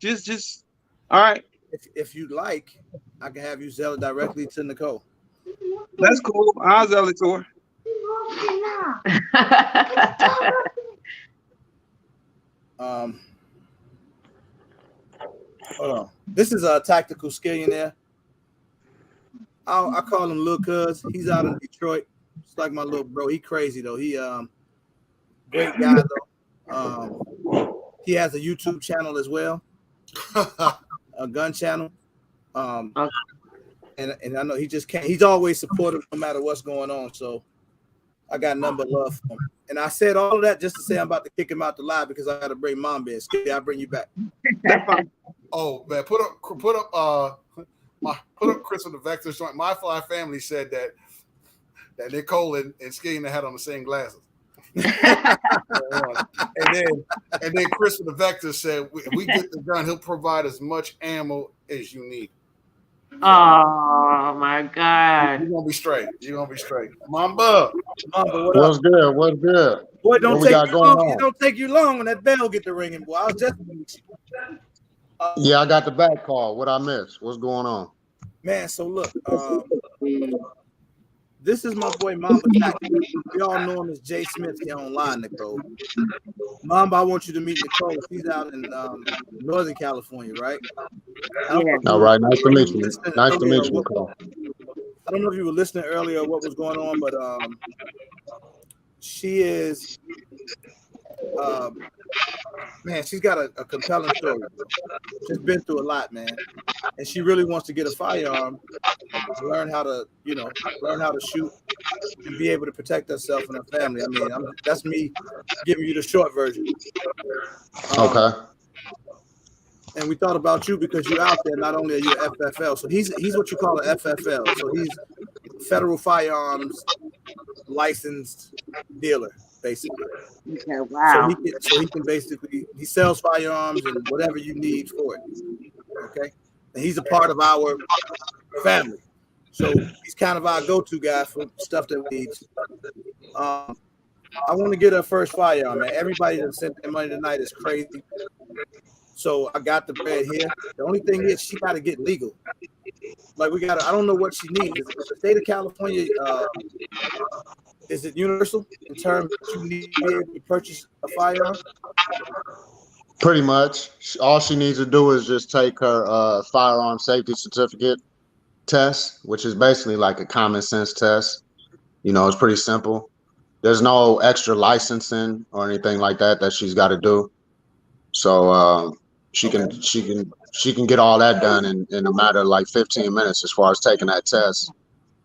Just all right.
If you'd like, I can have you sell it directly to Nicole.
That's cool. I'll sell it to her.
Hold on. This is a tactical skillionaire. I call him Lil Cuz. He's out of Detroit. It's like my little bro. He crazy though. He great guy though. He has a YouTube channel as well, a gun channel. And I know he just can't. He's always supportive no matter what's going on. So I got nothing but love for him. And I said all of that just to say I'm about to kick him out the live because I got to bring Mom in. I'll bring you back.
Oh man, put up Chris with the Vector joint. My Fly family said that Nicole and Skillian had on the same glasses. and then Chris with the Vector said, if we get the gun, he'll provide as much ammo as you need.
Oh my God.
You're gonna be straight. Mamba,
what's good? What's good?
Boy, don't take you long. It don't take you long when that bell get to ringing, boy. I was just
yeah, I got the back call. What I missed? What's going on?
Man, so look, this is my boy Mamba. We all know him as Jay Smith here online, Nicole. Mamba, I want you to meet Nicole. She's out in Northern California, right?
All right, nice to meet you. Nice to meet you, Nicole.
I don't know if you were listening earlier or what was going on, but she is man, she's got a compelling story. She's been through a lot, man, and she really wants to get a firearm, learn how to shoot, and be able to protect herself and her family. I mean, that's me giving you the short version.
Okay.
And we thought about you because you're out there. Not only are you an FFL, so he's what you call an FFL. So he's federal firearms licensed dealer, basically.
Okay, wow.
So he can basically he sells firearms and whatever you need for it. Okay, and he's a part of our family. So he's kind of our go-to guy for stuff that we need. I want to get her first firearm, man. Everybody that sent their money tonight is crazy. So I got the bread here. The only thing is she got to get legal. Like I don't know what she needs. Is the state of California, is it universal in terms that you need to be able to purchase a firearm?
Pretty much. All she needs to do is just take her firearm safety certificate test, which is basically like a common sense test. You know, it's pretty simple. There's no extra licensing or anything like that she's got to do. So She can get all that done in a matter of like 15 minutes as far as taking that test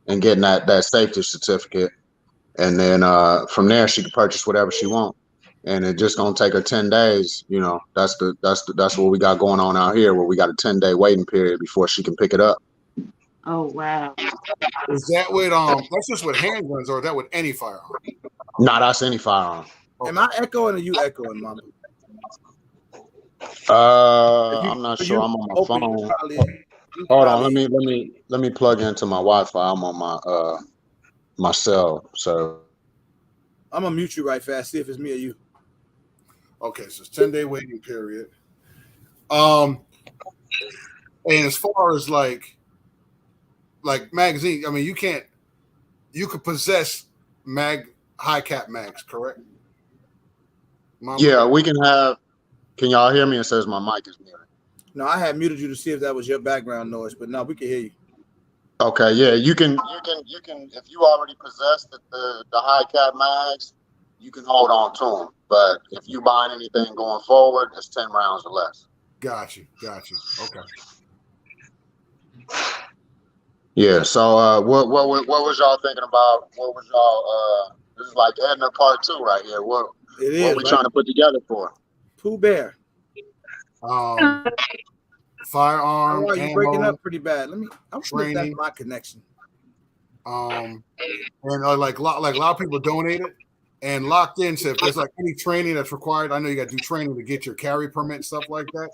and getting that safety certificate. And then from there she can purchase whatever she wants. And it just gonna take her 10 days. You know, that's what we got going on out here, where we got a 10-day waiting period before she can pick it up.
Oh wow.
Is that with that's just with handguns, or is that with any firearm?
Nah, that's any firearm.
Okay. Am I echoing or you echoing, Mama?
I'm not sure. I'm on my phone. Hold on, let me plug into my Wi-Fi. I'm on my cell, so
I'm gonna mute you right fast. See if it's me or you.
Okay, so it's 10-day waiting period. And as far as like magazine, I mean, you could possess high cap mags, correct?
Mama? Yeah, we can have. Can y'all hear me? It says my mic is muted.
No, I had muted you to see if that was your background noise, but no, we can hear you.
Okay, yeah, you can if you already possess the high cap mags, you can hold on to them. But if you buying anything going forward, it's 10 rounds or less.
Got you. Okay.
Yeah. So what was y'all thinking about? What was y'all this is like Edna part 2 right here. What we trying to put together for?
Pooh Bear.
Firearm.
Oh, you breaking up pretty bad. I'm sure that's my connection.
And like a lot of people donated, and Locked In said if there's like any training that's required, I know you got to do training to get your carry permit and stuff like that.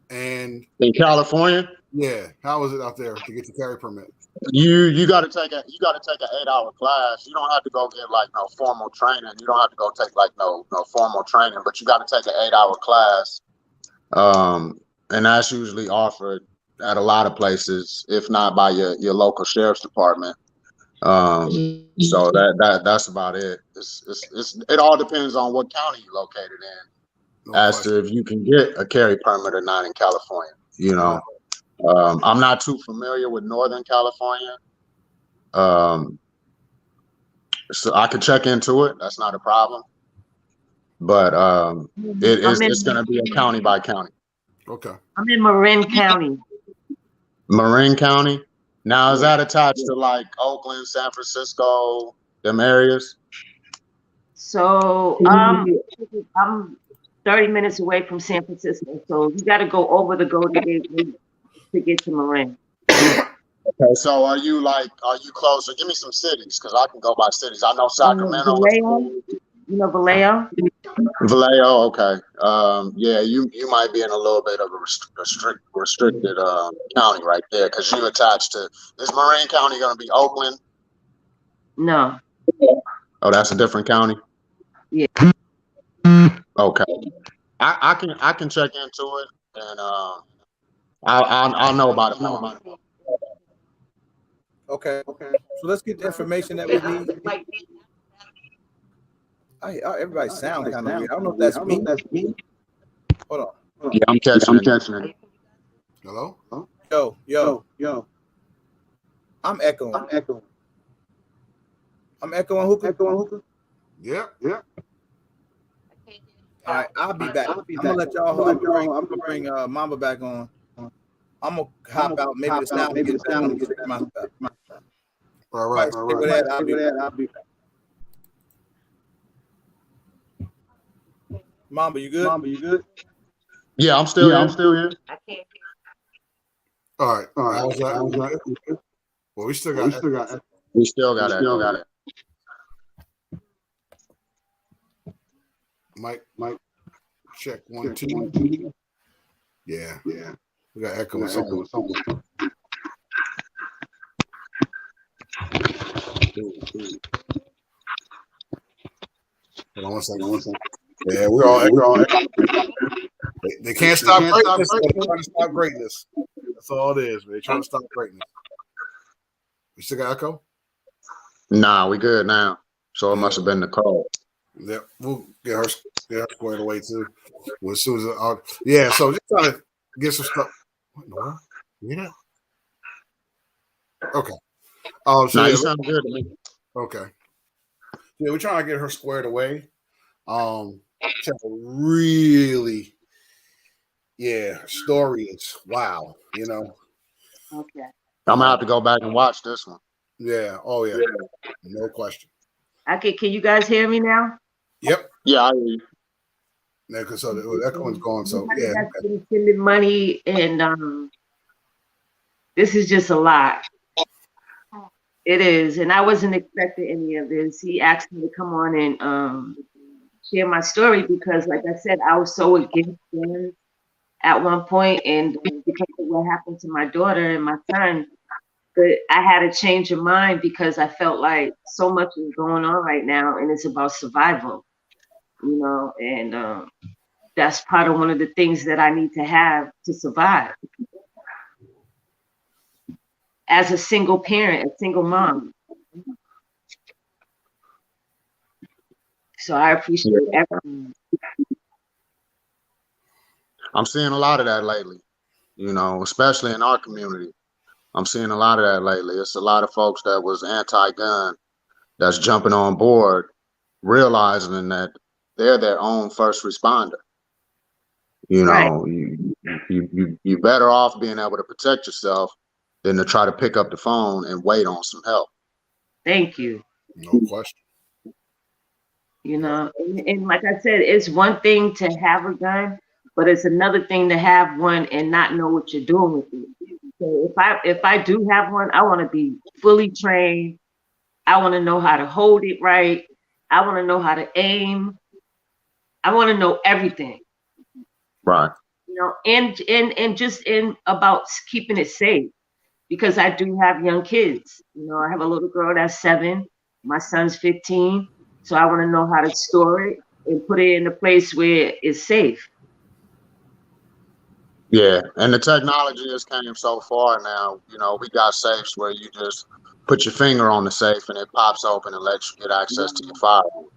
And
in California,
yeah, how is it out there to get your carry permit?
You got to take an 8-hour class. You don't have to go get like no formal training. You don't have to go take like no formal training, but you got to take an 8-hour class. And that's usually offered at a lot of places, if not by your local sheriff's department. So that's about it. It all depends on what county you're located in, as to if you can get a carry permit or not in California. You know, I'm not too familiar with Northern California, so I could check into it. That's not a problem. But it's going to be a county by county.
Okay.
I'm in Marin County.
Marin County. Now, is that attached to like Oakland, San Francisco, them areas?
So I'm 30 minutes away from San Francisco. So you got to go over the Golden Gate to get to Marin.
Okay, so are you closer? Give me some cities, because I can go by cities. I know Sacramento.
Vallejo. You know Vallejo?
Vallejo, okay. Yeah, you might be in a little bit of a restricted county right there, because you attached to. Is Marin County going to be Oakland?
No.
Oh, that's a different county.
Yeah.
Okay. I can check into it, and I'll know about it.
Okay. So let's get the information that we need. Everybody sounds kind of weird. I don't know if that's me. Hold on.
Yeah, I'm catching it.
Hello?
Yo. I'm echoing. I'm echoing hookah.
Yeah.
All right, I'll be back. I'm gonna let y'all. I'm gonna bring Mama back on. I'm gonna hop out. Maybe the sound will get my stuff.
All right.
I'll be back. Mamba, you good?
Yeah, I'm still here.
I can't hear.
All right. Well, we still got
it.
Mike, check 1, 2. Yeah. We got echo with something. Hold on 1 second. Yeah, we're all. They can't stop greatness. They're trying to stop greatness. That's all it is. They're trying to stop greatness. You still got echo?
Nah, we good now. So it must have been Nicole.
Yeah, we'll get her squared away too. Well, as soon as so just trying to get some stuff. What in the world? You know? Okay. So
you sound good to me.
Okay. Yeah, we're trying to get her squared away. She has a really Yeah, story is wow. You know.
Okay.
I'm gonna have to go back and watch this one.
Yeah. Oh yeah. No question.
Okay. Can you guys hear me now?
Yep.
Yeah, I hear you.
Yeah, because so that one's gone. So
Everybody
yeah.
that's been sending money, and this is just a lot. It is, and I wasn't expecting any of this. He asked me to come on and share my story because, like I said, I was so against guns at one point, and because of what happened to my daughter and my son, but I had a change of mind because I felt like so much is going on right now, and it's about survival, and that's part of one of the things that I need to have to survive as a single parent, a single mom. So I appreciate everything.
I'm seeing a lot of that lately, especially in our community. I'm seeing a lot of that lately. It's a lot of folks that was anti-gun that's jumping on board, realizing that they're their own first responder.
Right.
You better off being able to protect yourself than to try to pick up the phone and wait on some help.
Thank you.
No question.
And like I said, it's one thing to have a gun, but it's another thing to have one and not know what you're doing with it. So if I do have one, I want to be fully trained. I want to know how to hold it right. I want to know how to aim. I want to know everything.
Right.
And just in about keeping it safe, because I do have young kids. I have a little girl that's 7, my son's 15. So I want to know how to store it and put it in a place where it's safe.
Yeah, and the technology has came so far now. We got safes where you just put your finger on the safe and it pops open and lets you get access to your firearm.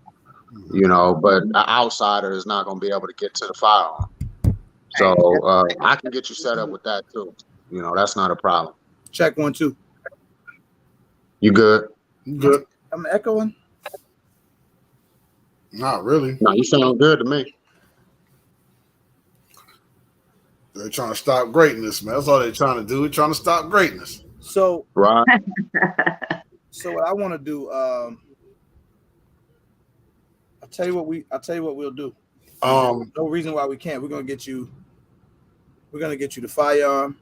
But an outsider is not going to be able to get to the firearm. So I can get you set up with that too. That's not a problem.
Check 1, 2.
You good?
Good.
I'm echoing.
Not really.
No, you sound good to me.
They're trying to stop greatness, man. That's all they're trying to do. They're trying to stop greatness.
So
right.
So what I want to do, I'll tell you what we'll do. No reason why we can't. We're gonna get you the firearm,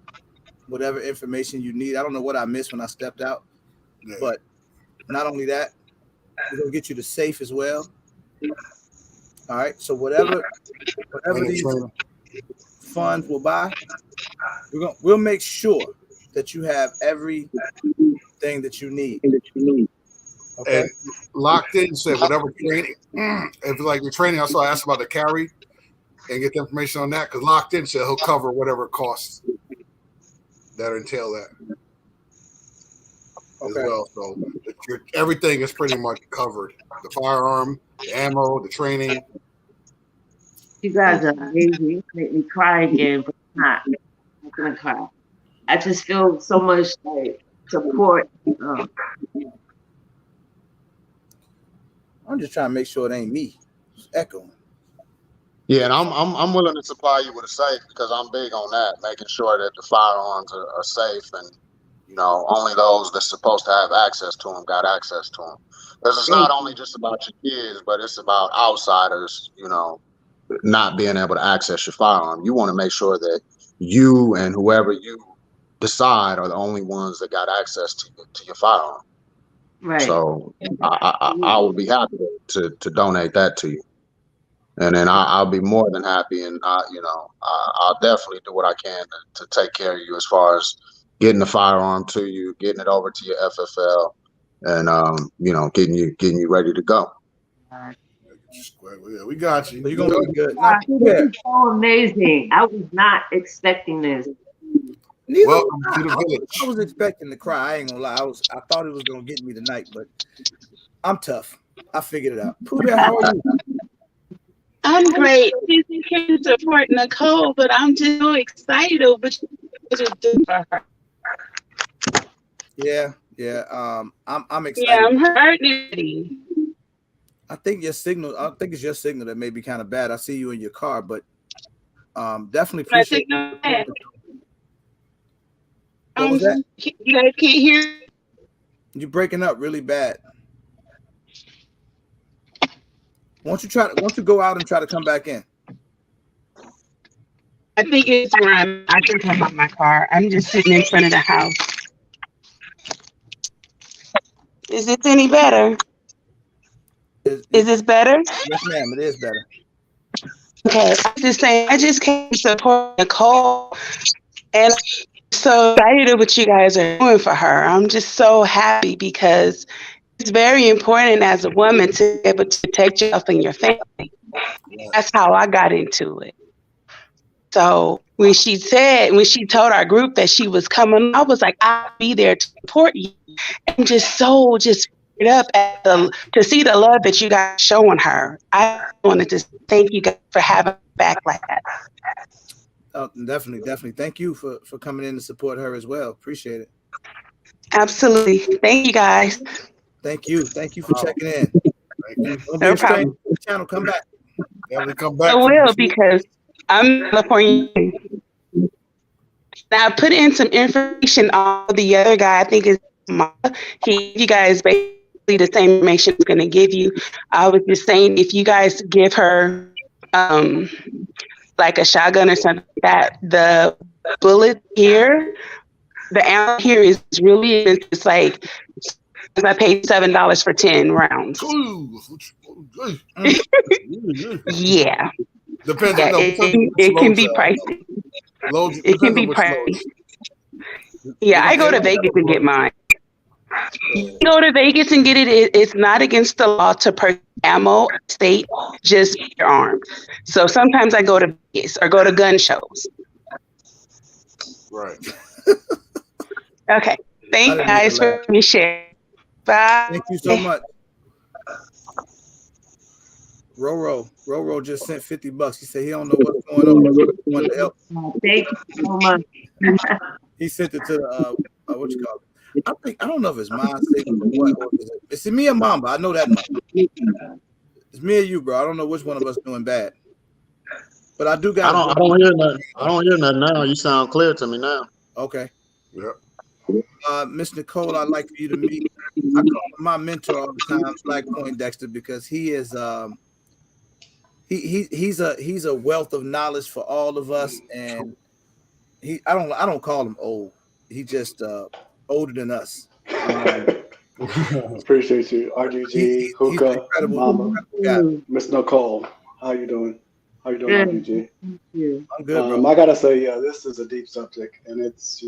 whatever information you need. I don't know what I missed when I stepped out, but not only that, we're gonna get you the safe as well. All right. So whatever these funds will buy, we'll make sure that you have everything that you need. Okay.
And Locked In said whatever training, if it's like your training, I asked about the carry and get the information on that, because Locked In said he'll cover whatever costs that entail that as well. So everything is pretty much covered. The firearm, the ammo, the training.
You guys are amazing. You make me cry again, but I'm not gonna cry. I just feel so much like support.
I'm just trying to make sure it ain't me. It's echoing.
Yeah, and I'm willing to supply you with a safe because I'm big on that, making sure that the firearms are safe and only those that's supposed to have access to them got access to them. Because it's not only just about your kids, but it's about outsiders, not being able to access your firearm. You want to make sure that you and whoever you decide are the only ones that got access to your firearm.
Right.
So I would be happy to donate that to you. And then I'll be more than happy, and I'll definitely do what I can to take care of you as far as getting the firearm to you, getting it over to your FFL, and getting you ready to go.
Yeah, we got you.
You're gonna be good.
This is so amazing. I was not expecting this.
Welcome to the village.
I was expecting to cry. I ain't gonna lie. I thought it was gonna get me tonight, but I'm tough. I figured it out. Pooh, how are you?
I'm great. She's here to support Nicole, but I'm just so excited over what you do for her.
Yeah. I'm excited.
Yeah, I'm hurting.
I think it's your signal that may be kind of bad. I see you in your car, but Definitely
I
appreciate
think
the
no
support. What was that?
you guys can't hear me?
You're breaking up really bad. Won't you go out and try to come back in?
I think it's where I think I'm on my car. I'm just sitting in front of the house. Is this any better? Is this better?
Yes, ma'am. It is better.
Okay, I'm just saying, I just came to support Nicole, and I'm so excited at what you guys are doing for her. I'm just so happy because it's very important as a woman to be able to protect yourself and your family. That's how I got into it. So when she told our group that she was coming, I was like, I'll be there to support you. And just so just up at to see the love that you guys are showing her. I wanted to thank you guys for having me back like that.
Oh, definitely. Thank you for coming in to support her as well. Appreciate it.
Absolutely. Thank you guys.
Thank you for checking in.
Thank you.
Don't be
No
a stranger
problem.
to the channel. Come back.
Yeah, we come
I
back from
will
the
because I'm California. Now I put in some information on the other guy. I think is he. You guys basically the same information is going to give you. I was just saying if you guys give her like a shotgun or something like that, the bullet here, the ammo here is really it's like I paid $7 for 10 rounds. Yeah.
Depends
Yeah,
on
it can be pricey. It can
depends on
be
which
pricey.
load.
Yeah, I go to Vegas and get mine. You go to Vegas and get it. It's not against the law to purchase ammo state, just your arms. So sometimes I go to Vegas or go to gun shows.
Right.
Okay. Thank you guys for me sharing. Bye.
Thank you so much. Roro just sent $50. He said he don't know what's going on. He wanted to help.
Thank you so much.
He sent it to what you call it. I don't know if it's mine signal or what. Or it's me or Mamba. I know that much. It's me or you, bro. I don't know which one of us doing bad. But I do got.
I don't hear nothing. I don't hear nothing now. You sound clear to me now.
Okay.
Yeah.
Miss Nicole, I'd like for you to meet. I call him my mentor all the time, Black Poindexter, because he is he's a wealth of knowledge for all of us, and I don't call him old. He just older than us.
Appreciate you, RGG,
He's an
Hookah, Mama,
guy.
Miss Nicole. How you doing? How you doing, RGG?
Thank you.
I'm good, bro.
I gotta say, yeah, this is a deep subject, and it's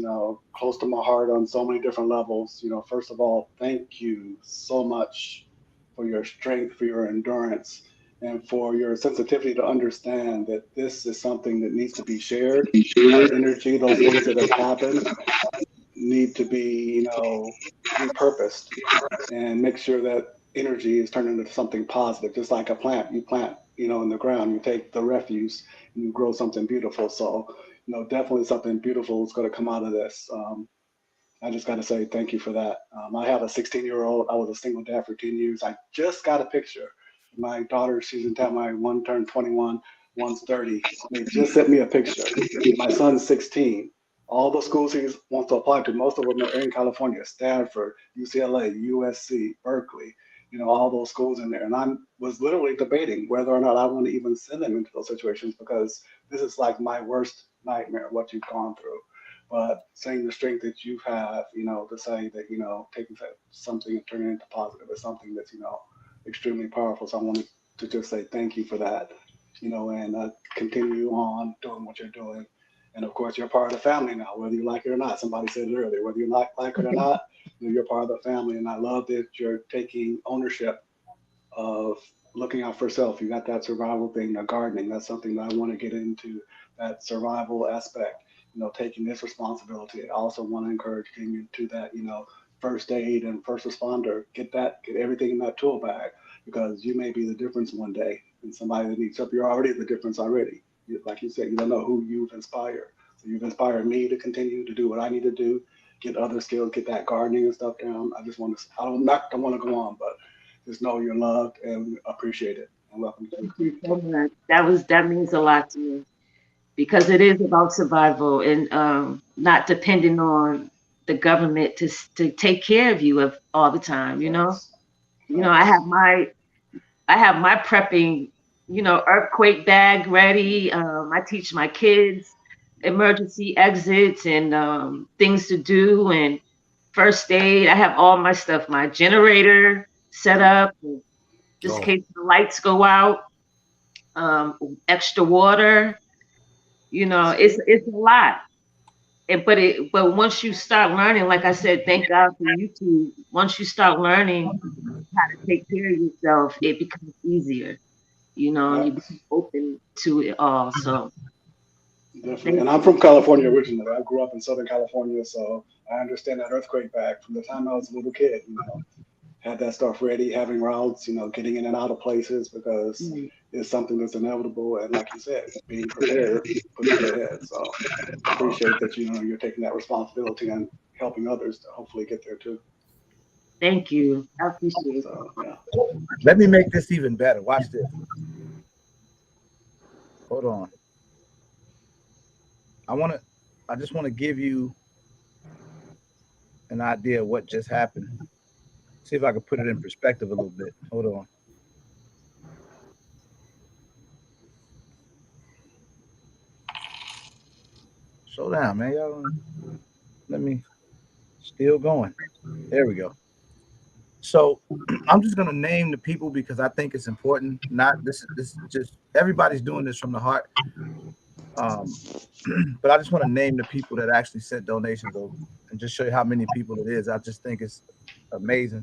close to my heart on so many different levels. First of all, thank you so much for your strength, for your endurance, and for your sensitivity to understand that this is something that needs to be shared. That energy, those things that have happened, need to be, repurposed and make sure that energy is turned into something positive. Just like a plant, you plant, in the ground, you take the refuse and you grow something beautiful. So, definitely something beautiful is going to come out of this. I just got to say thank you for that. I have a 16-year-old. I was a single dad for 10 years. I just got a picture. My daughter, she's in town. My one turned 21, one's 30. They just sent me a picture. My son's 16. All the schools he wants to apply to, most of them are in California: Stanford, UCLA, USC, Berkeley, all those schools in there. And I was literally debating whether or not I want to even send them into those situations, because this is like my worst nightmare, what you've gone through. But saying the strength that you have, to say that, taking something and turning it into positive is something that's, extremely powerful. So I wanted to just say thank you for that, and continue on doing what you're doing. And of course, you're part of the family now, whether you like it or not. Somebody said it earlier, whether you like it or not, you're part of the family. And I love that you're taking ownership of looking out for self. You got that survival thing, the gardening. That's something that I want to get into, that survival aspect, taking this responsibility. I also want to encourage getting into that, first aid and first responder. Get everything in that tool bag, because you may be the difference one day. And somebody that needs help, you're already the difference already. Like you said, you don't know who you've inspired. So you've inspired me to continue to do what I need to do, get other skills, get that gardening and stuff down. I just want to, I don't want to go on, but just know you're loved and appreciated. And welcome to
Thank you so much. That means a lot to me. because it is about survival and not depending on the government to take care of you all the time. You know, I have my prepping, earthquake bag ready. I teach my kids emergency exits and things to do and first aid. I have all my stuff, my generator set up, just in case the lights go out. Extra water. It's a lot. But once you start learning, like I said, thank God for YouTube. Once you start learning how to take care of yourself, it becomes easier. And you become open to it all. So
definitely. And I'm from California originally. I grew up in Southern California, so I understand that earthquake back from the time I was a little kid. Had that stuff ready, having routes, getting in and out of places because it's something that's inevitable. And like you said, being prepared puts you ahead. So I appreciate that, you're taking that responsibility and helping others to hopefully get there too.
Thank you. I appreciate it.
So, yeah.
Let me make this even better. Watch this. Hold on. I just want to give you an idea of what just happened. See if I can put it in perspective a little bit. Hold on. Slow down, man. Y'all, let me still going. There we go. So I'm just gonna name the people because I think it's important. Not this is just everybody's doing this from the heart. But I just want to name the people that actually sent donations over and just show you how many people it is. I just think it's amazing.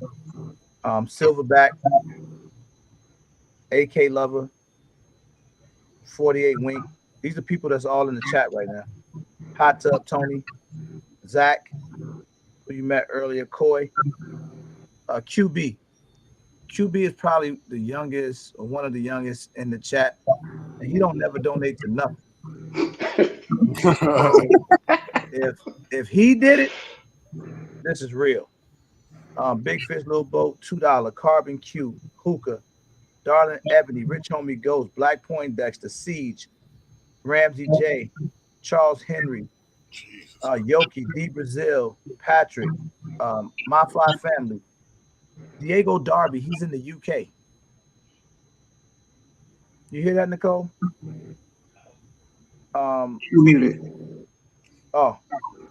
Silverback, AK Lover, 48 Wink. These are people that's all in the chat right now. Hot Tub Tony, Zach, who you met earlier, Coy, QB. QB is probably the youngest or one of the youngest in the chat, and he don't never donate to nothing. if he did it, this is real. Big Fish, Little Boat, $2, Carbon Q, Hookah, Darling Ebony, Rich Homie Ghost, Black Poindexter, Siege, Ramsey J, Charles Henry, Yoki, D Brazil, Patrick, My Fly Family, Diego Darby, he's in the UK. You hear that, Nicole?
You muted.
Oh,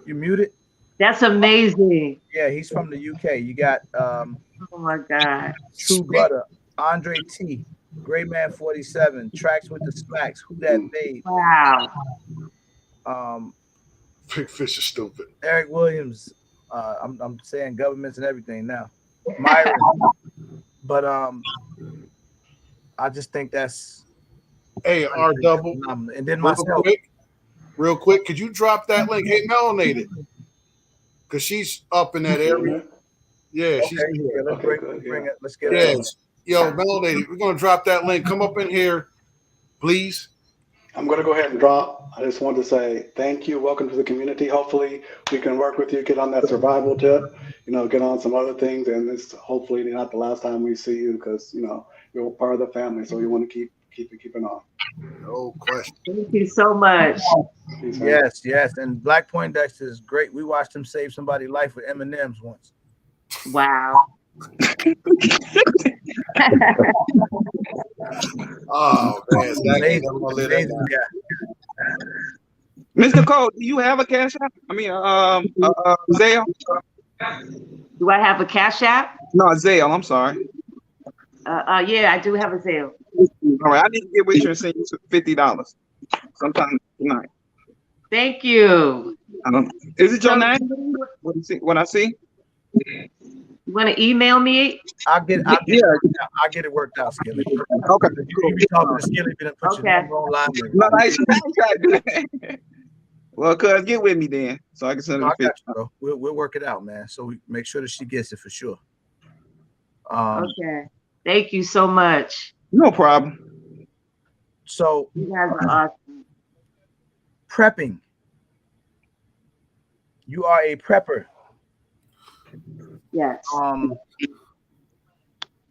you muted?
That's amazing.
Yeah, he's from the UK. You got
oh my God.
True Butter, Andre T, Gray Man 47, Tracks with the Smacks, Who That Babe.
Wow.
Big Fish is stupid.
Eric Williams, I'm saying governments and everything now. Myron. But I just think that's
R double.
And then myself.
Real quick, could you drop that link? Hey, Melanated. Because she's up in that area. Yeah, she's
here. Let's bring it. Let's get it.
Yes. Yo, Melanated, we're gonna drop that link. Come up in here, please.
I'm going to go ahead and drop. I just wanted to say thank you. Welcome to the community. Hopefully we can work with you, get on that survival tip, get on some other things. And it's hopefully not the last time we see you because, you're part of the family. So we want to keep it on.
No question.
Thank you so much.
Yes. And Black Poindexter is great. We watched him save somebody's life with M&Ms once.
Wow.
Oh man,
amazing guy.
Mr. Cole, do you have a cash app? I mean, Zelle?
Do I have a Cash App?
No, Zelle. I'm sorry.
Yeah, I do have a Zelle.
All right, I need to get with you and send you $50 sometime tonight.
Thank you.
Is it your name? What I see?
You want to email me?
I'll get it worked out, Skilly.
Okay.
You'll be talking to Skilly, but put your number online.
No, I ain't trying to do that. Well, cuz get with me then, so I can send her the $50.
Bro. We'll work it out, man. So we make sure that she gets it for sure.
Okay. Thank you so much.
No problem.
So
you guys are awesome.
Prepping. You are a prepper.
Yes.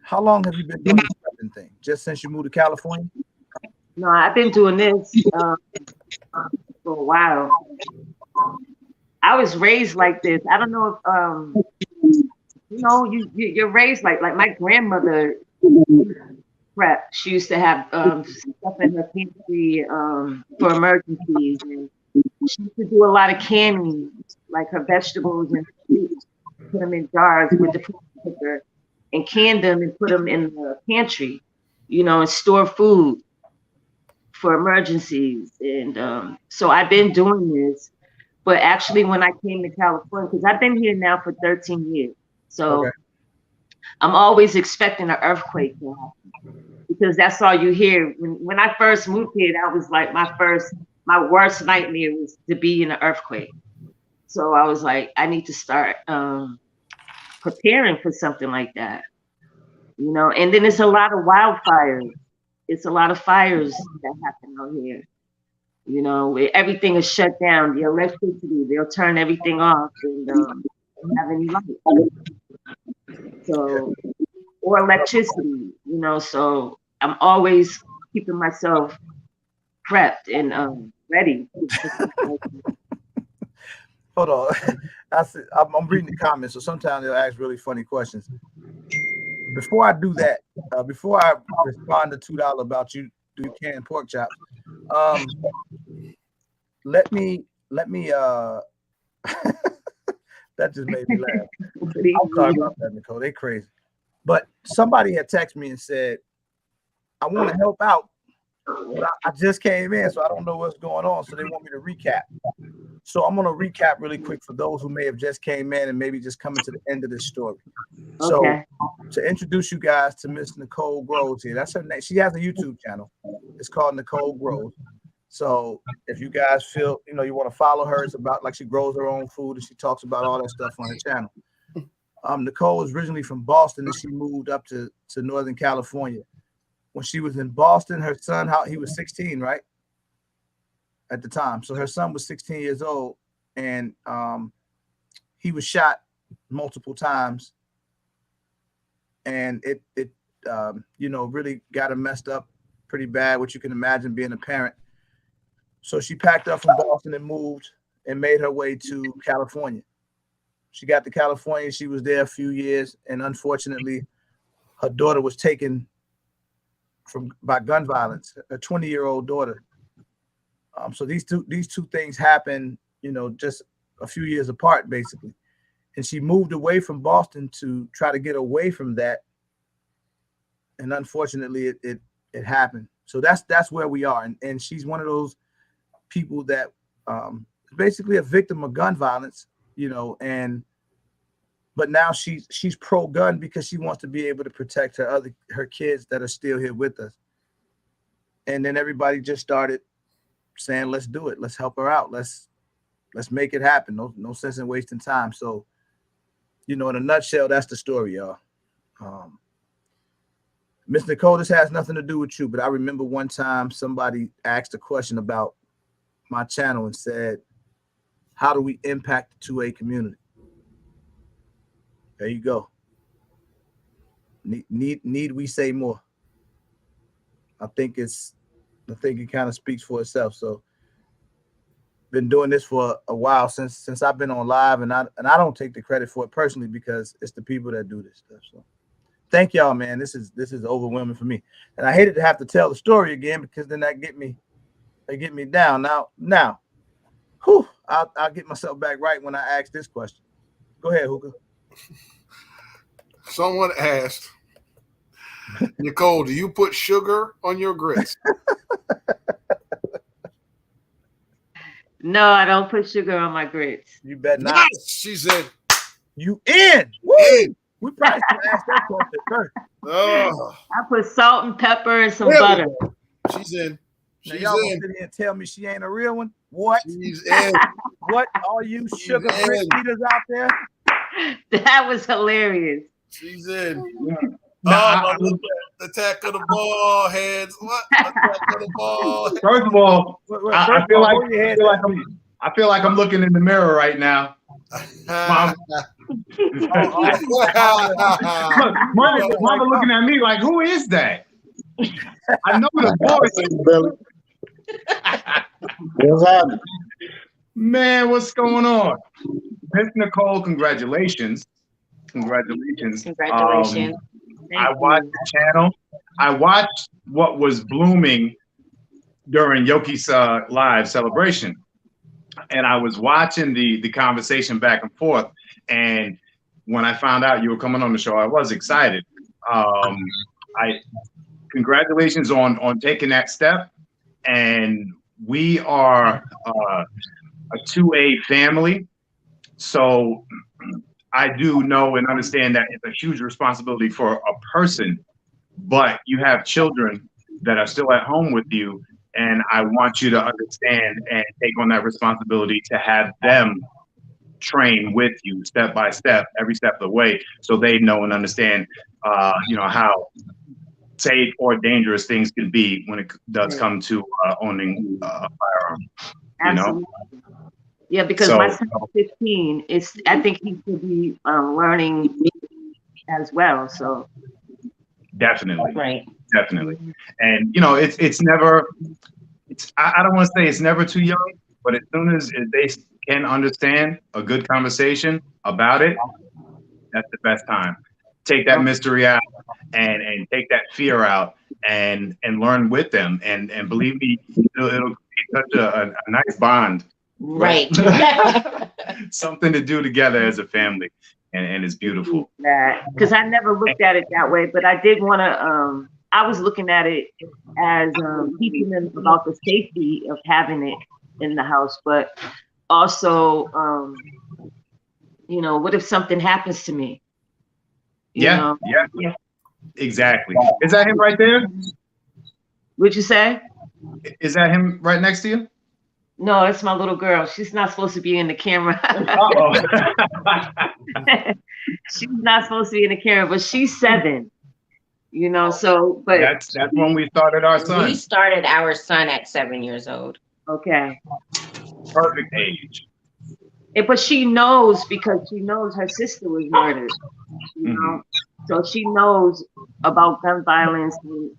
How long have you been doing this prepping thing? Just since you moved to California?
No, I've been doing this for a while. I was raised like this. I don't know if you're raised like my grandmother prep. She used to have stuff in her pantry for emergencies, and she used to do a lot of canning, like her vegetables and fruits, put them in jars with the pressure cooker and can them and put them in the pantry, and store food for emergencies. And so I've been doing this, but actually when I came to California, because I've been here now for 13 years, so
Okay.
I'm always expecting an earthquake to happen, because that's all you hear. When I first moved here, that was like my worst nightmare was to be in an earthquake. So I was like, I need to start preparing for something like that, and then it's a lot of wildfires. It's a lot of fires that happen out here. Where everything is shut down, the electricity, they'll turn everything off and don't have any light. So, or electricity, so I'm always keeping myself prepped and ready.
Hold on. I'm reading the comments, so sometimes they'll ask really funny questions. Before I do that, before I respond to $2 about you do canned pork chops, let me that just made me laugh. I'm sorry about that, Nicole. They crazy. But somebody had texted me and said, I want to help out, but I just came in, so I don't know what's going on. So they want me to recap. So I'm going to recap really quick for those who may have just came in and maybe just coming to the end of this story.
Okay.
So to introduce you guys to Miss Nicole Groves here, that's her name. She has a YouTube channel. It's called Nicole Groves. So if you guys feel, you want to follow her, it's about like she grows her own food and she talks about all that stuff on her channel. Nicole was originally from Boston and she moved up to Northern California. When she was in Boston, her son, he was 16, right? At the time. So her son was 16 years old and he was shot multiple times. And it really got him messed up pretty bad, which you can imagine being a parent. So she packed up from Boston and moved and made her way to California. She got to California. She was there a few years. And unfortunately, her daughter was taken by gun violence, a 20-year-old daughter. So these two things happened, just a few years apart, basically. And she moved away from Boston to try to get away from that. And unfortunately, it happened. So that's where we are. And she's one of those people that basically a victim of gun violence, but now she's pro-gun because she wants to be able to protect her kids that are still here with us. And then everybody just started saying, let's do it. Let's help her out. Let's make it happen. No sense in wasting time. So, in a nutshell, that's the story, y'all. Miss Nicole, this has nothing to do with you, but I remember one time somebody asked a question about my channel and said, how do we impact the 2A community? There you go. Need we say more? I think it kind of speaks for itself. So been doing this for a while since I've been on live, and I don't take the credit for it personally because it's the people that do this stuff. So thank y'all, man. This is overwhelming for me. And I hated to have to tell the story again because then they get me down. Now, I'll get myself back right when I ask this question. Go ahead, Hookah.
Someone asked, Nicole, do you put sugar on your grits?
No, I don't put sugar on my grits.
You bet not.
Yes, she said.
You in? Woo! We probably should ask that question first.
Oh,
I put salt and pepper and some butter.
She's in.
Now y'all gonna sit here and tell me she ain't a real one? What?
She's in.
What are you sugar grit eaters out there?
That was hilarious.
She's in. The attack of the ball heads. What? Attack of the ball heads.
First of all, I feel like I'm looking in the mirror right now. Mama looking at me like, who is that? I know the voice.
What's happening?
Man, what's going on? Miss Nicole, congratulations. Congratulations.
Congratulations.
I watched the channel. I watched what was blooming during Yoki's live celebration. And I was watching the conversation back and forth. And when I found out you were coming on the show, I was excited. Congratulations on taking that step. And we are a 2A family. So I do know and understand that it's a huge responsibility for a person, but you have children that are still at home with you. And I want you to understand and take on that responsibility to have them train with you step by step, every step of the way, so they know and understand, how safe or dangerous things can be when it does come to owning a firearm.
Absolutely. Yeah, because my son's 15. I think he should be learning as well. So
definitely,
right,
definitely, and it's never. I don't want to say it's never too young, but as soon as they can understand a good conversation about it, that's the best time. Take that mystery out and take that fear out and learn with them. And believe me, it'll be such a nice bond.
Right.
Something to do together as a family. And it's beautiful.
Because I never looked at it that way, but I did want to, I was looking at it as teaching them about the safety of having it in the house, but also, what if something happens to me?
Yeah, exactly. Is that him right there?
What'd you say?
Is that him right next to you?
No, it's my little girl. She's not supposed to be in the camera. She's not supposed to be in the camera, but she's 7. So but
that's when we started our son.
We started our son at 7 years old.
Okay.
Perfect age.
But she knows because she knows her sister was murdered. So she knows about gun violence and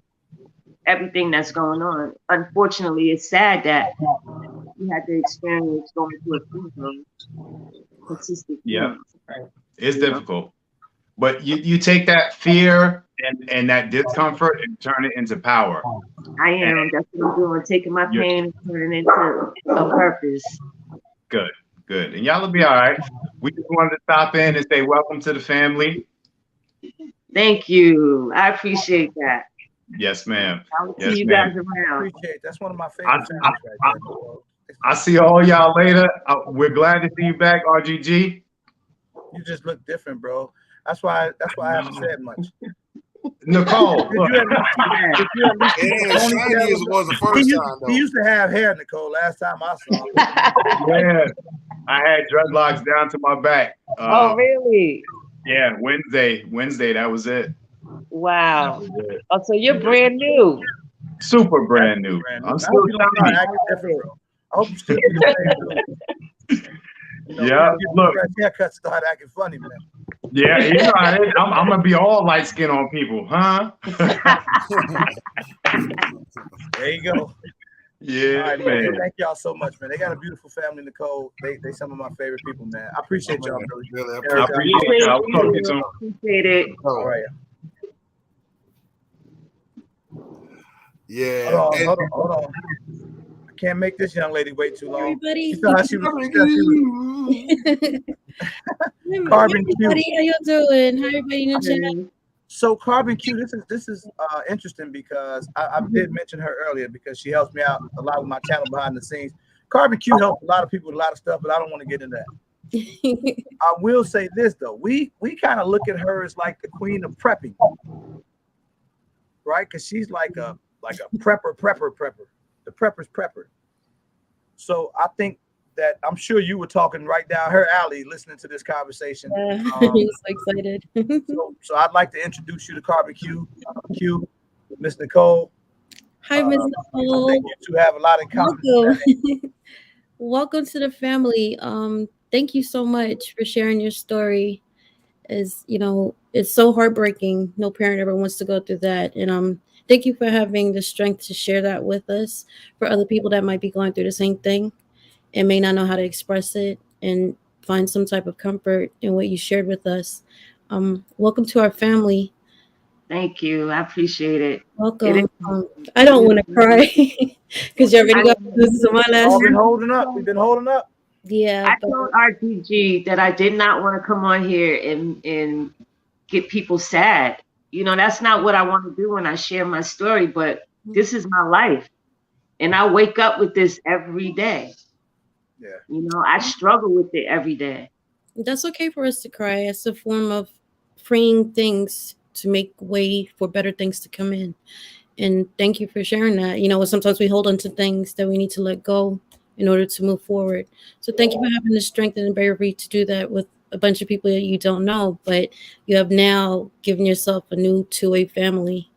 everything that's going on. Unfortunately, it's sad that you had the experience going to a funeral.
Yeah, it's difficult. But you take that fear and that discomfort and turn it into power.
I am. That's what I'm doing. Taking my pain and turning it into a purpose.
Good. And y'all will be all right. We just wanted to stop in and say welcome to the family.
Thank you. I appreciate that.
Yes, ma'am.
I'll see you guys around.
Appreciate it. That's one of my favorite families.
I'll see all y'all later. We're glad to see you back, RGG.
You just look different, bro. That's why I haven't said much.
Nicole,
He
used to have hair, Nicole. Last time I saw him.
Yeah, I had dreadlocks down to my back.
Oh, really?
Yeah, Wednesday. That was it.
Wow. Oh, so you're brand new.
Super brand new. I'm still shiny.
I hope you still do the same.
Yeah, look.
Haircuts start acting funny, man.
Yeah, I'm gonna be all light skin on people, huh?
There you go.
Yeah,
right,
man.
Thank y'all so much, man. They got a beautiful family, Nicole. They some of my favorite people, man. I appreciate y'all.
Really
I appreciate y'all. I'll talk to you soon.
Appreciate it.
All right.
Yeah.
Hold on. I can't make this young lady wait too long.
Everybody.
Carbon Q.
Everybody, how you doing? How everybody in the chat?
So Carbon Q, this is interesting because I did mention her earlier because she helps me out a lot with my channel behind the scenes. Carbon Q helps a lot of people with a lot of stuff, but I don't want to get into that. I will say this though, we kind of look at her as like the queen of prepping, right? Because she's like a prepper, the prepper's prepper. So I think that I'm sure you were talking right down her alley listening to this conversation.
I'm so excited.
so I'd like to introduce you to Carbon Q, Miss Nicole.
Hi, Miss Nicole.
Thank you to have a lot in common.
Welcome. Welcome to the family. Thank you so much for sharing your story. As you know, it's so heartbreaking. No parent ever wants to go through that. And thank you for having the strength to share that with us. For other people that might be going through the same thing and may not know how to express it and find some type of comfort in what you shared with us. Welcome to our family.
Thank you. I appreciate it.
Welcome.
It
I don't want to
is.
cry because you already
I,
got this is my
We've all
last.
been holding up. We've been holding up.
Yeah,
I
but
told RDG that I did not want to come on here and get people sad. You know, that's not what I want to do when I share my story, but this is my life. And I wake up with this every day.
Yeah.
You know, I struggle with it every day.
that's okay for us to cry. It's a form of freeing things to make way for better things to come in. And thank you for sharing that. You know, sometimes we hold on to things that we need to let go in order to move forward. So thank you for having the strength and the bravery to do that with a bunch of people that you don't know, but you have now given yourself a new two-way family.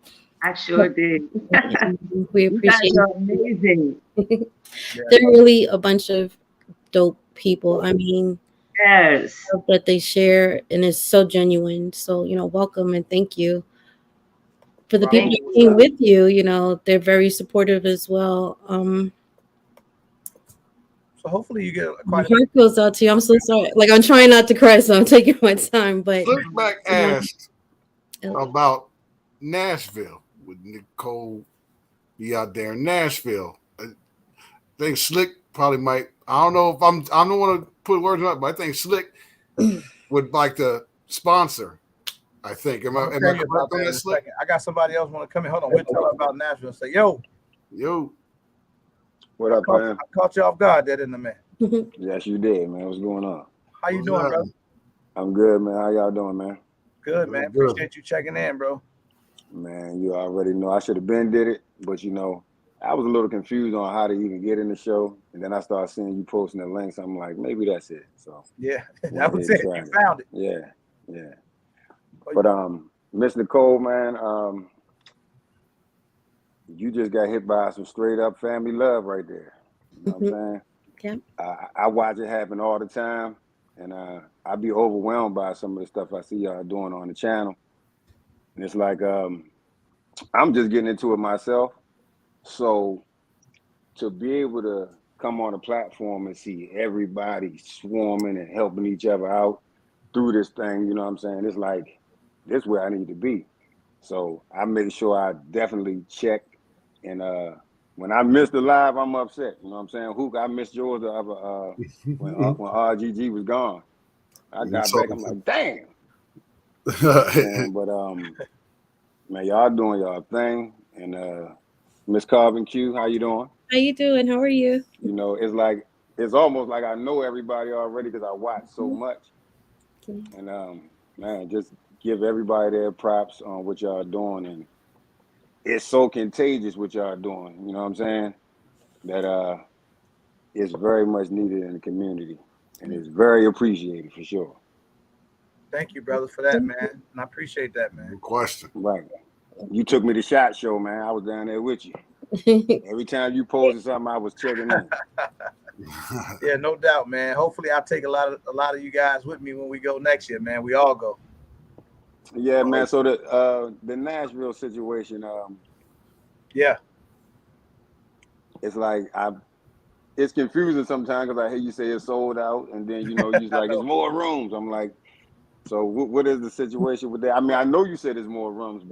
I sure did.
And we
You guys
appreciate
are amazing.
it.
Yeah.
They're really a bunch of dope people. I mean,
Yes.
that they share and it's so genuine. So, you know, welcome and thank you. For the people
Thank
that
you.
came with you, you know, they're very supportive as well.
So hopefully you get
My
quite a bit.
heart goes out to you. I'm so sorry. Like I'm trying not to cry, so I'm taking my time. But
Slickback
you know,
asked about Nashville. Would Nicole be out there in Nashville? I think Slick probably might. I don't know if I don't want to put words on it, but I think Slick would like to sponsor. I think. Am
I'm
I
gonna
am
tell
I
you
correct
about
on
that
that,
in a
Slick?
second. I got somebody else want to come in. Hold on, we'll tell her about Nashville and say, yo,
Yo,
What up, man?
I caught you off guard that in the man.
Yes, you did, man. What's going on?
How you
what's
doing, brother?
happening?
I'm good, man. How y'all doing, man?
Good, man.
Good.
Appreciate you checking in, bro.
Man, you already know I should have been did it, but you know, I was a little confused on how to even get in the show, and then I started seeing you posting the links. I'm like, maybe that's it. So
Yeah,
went
that was
ahead and
it. You
tried it.
found it.
Yeah, yeah. But Miss Nicole, man, you just got hit by some straight up family love right there. You know what I'm saying?
yeah.
I watch it happen all the time, and I be overwhelmed by some of the stuff I see y'all doing on the channel. And it's like I'm just getting into it myself. So to be able to come on a platform and see everybody swarming and helping each other out through this thing, you know what I'm saying? It's like this is where I need to be. So I make sure I definitely check. And when I miss the live, I'm upset. You know what I'm saying? Hook, I missed yours the other when RGG was gone. I got back, I'm like, damn. You know what I'm saying? But man, y'all doing y'all thing. And Miss Carvin Q, how you doing?
How you doing? How are you?
You know, it's almost like I know everybody already because I watch so much. And man, just give everybody their props on what y'all doing. And it's so contagious what y'all doing. You know what I'm saying? That it's very much needed in the community. And it's very appreciated for sure.
Thank you, brother, for that, man. And I appreciate that, man.
Good question.
Right. You took me to SHOT Show, man. I was down there with you. Every time you posted something, I was checking in.
Yeah, no doubt, man. Hopefully, I'll take a lot of you guys with me when we go next year, man. We all go.
Yeah, man. So the Nashville situation,
yeah,
it's like it's confusing sometimes because I hear you say it's sold out, and then you know you're like it's more rooms. I'm like, so what is the situation with that? I mean, I know you said there's more rooms, but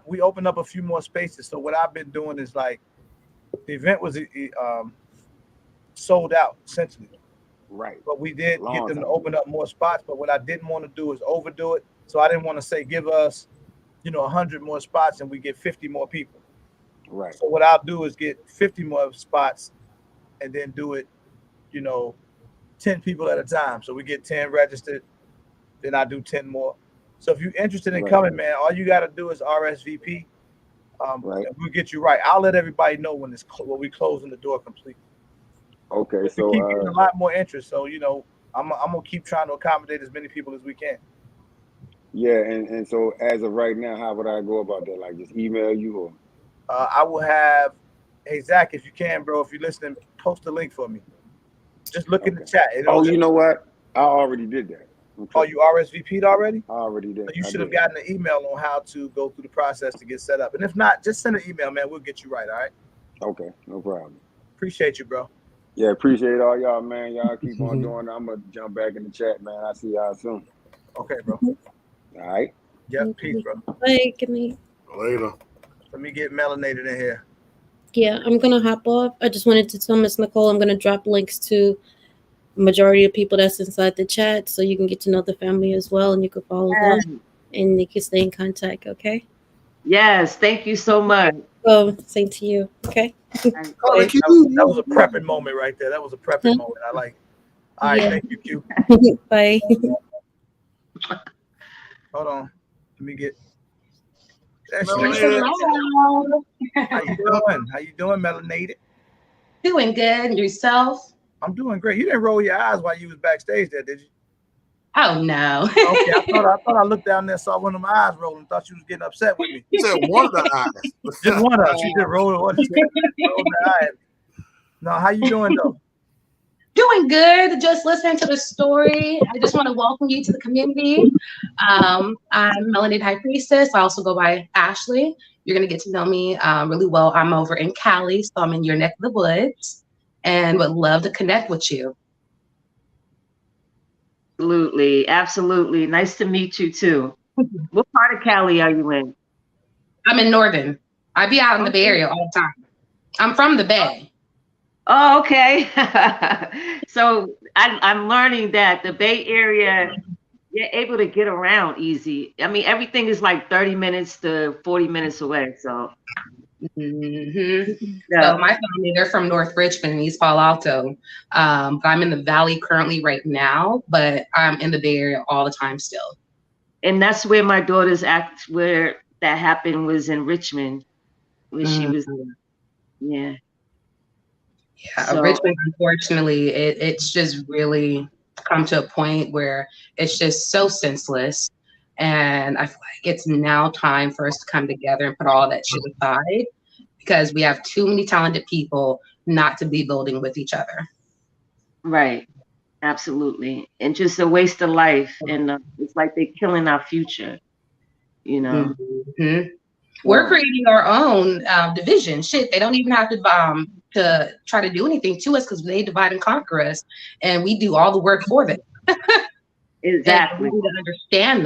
we opened up a few more spaces. So what I've been doing is like the event was sold out essentially.
Right.
But we did get them to open up more spots. But what I didn't want to do is overdo it. So I didn't want to say give us, 100 more spots and we get 50 more people.
Right.
So what I'll do is get 50 more spots and then do it, 10 people at a time. So we get 10 registered, then I do 10 more. So if you're interested in coming, man, all you got to do is RSVP.
Right.
And we'll get you right. I'll let everybody know when we closing the door completely.
Okay,
but
so
we keep getting a lot more interest. So I'm gonna keep trying to accommodate as many people as we can.
Yeah, and so as of right now, how would I go about that? Like just email you or?
I will have, hey Zach, if you can, bro, if you're listening, post the link for me. Just look in the chat.
You know what? I already did that.
Oh, you RSVP'd already?
I already did.
You should have gotten an email on how to go through the process to get set up. And if not, just send an email, man. We'll get you right, all right?
Okay, no problem.
Appreciate you, bro.
Yeah, appreciate all y'all, man. Y'all keep on doing it. I'm going to jump back in the chat, man. I'll see y'all soon.
Okay, bro.
All right.
Yep, peace, bro.
Bye, good night.
Later.
Let me get melanated in here.
Yeah, I'm gonna hop off. I just wanted to tell Miss Nicole I'm gonna drop links to majority of people that's inside the chat, so you can get to know the family as well, and you can follow them, and you can stay in contact. Okay.
Yes, thank you so much.
Well, same to you. Okay.
That was a prepping moment right there. That was a prepping moment. I like it. All right, thank you, Q.
Bye.
Hold on. Let me get.
Hello.
How you doing? How you doing, melanated?
Doing good. Yourself?
I'm doing great. You didn't roll your eyes while you was backstage there, did you?
Oh no.
Okay, I thought I looked down there, saw one of my eyes rolling, thought you was getting upset with me.
You said one of the eyes.
Just one of them. She just rolled the eye. No, how you doing though?
Doing good. Just listening to the story. I just want to welcome you to the community. I'm Melanated High Priestess. I also go by Ashley. You're going to get to know me really well. I'm over in Cali, so I'm in your neck of the woods and would love to connect with you.
Absolutely. Absolutely. Nice to meet you too. What part of Cali are you in?
I'm in Northern. I be out in the Bay Area all the time. I'm from the Bay.
Oh, okay. So I'm learning that the Bay Area, you're able to get around easy. I mean, everything is like 30 minutes to 40 minutes away. So,
So my family, they're from North Richmond and East Palo Alto. But I'm in the Valley currently right now, but I'm in the Bay Area all the time still.
And that's where my daughter's where that happened was in Richmond, where she was. Yeah.
Yeah, so, Richmond, unfortunately, it's just really come to a point where it's just so senseless. And I feel like it's now time for us to come together and put all that shit aside, because we have too many talented people not to be building with each other.
Right. Absolutely. And just a waste of life. And it's like they're killing our future, you know.
We're creating our own division. Shit, they don't even have to try to do anything to us because they divide and conquer us, and we do all the work for them.
Exactly.
And we need to understand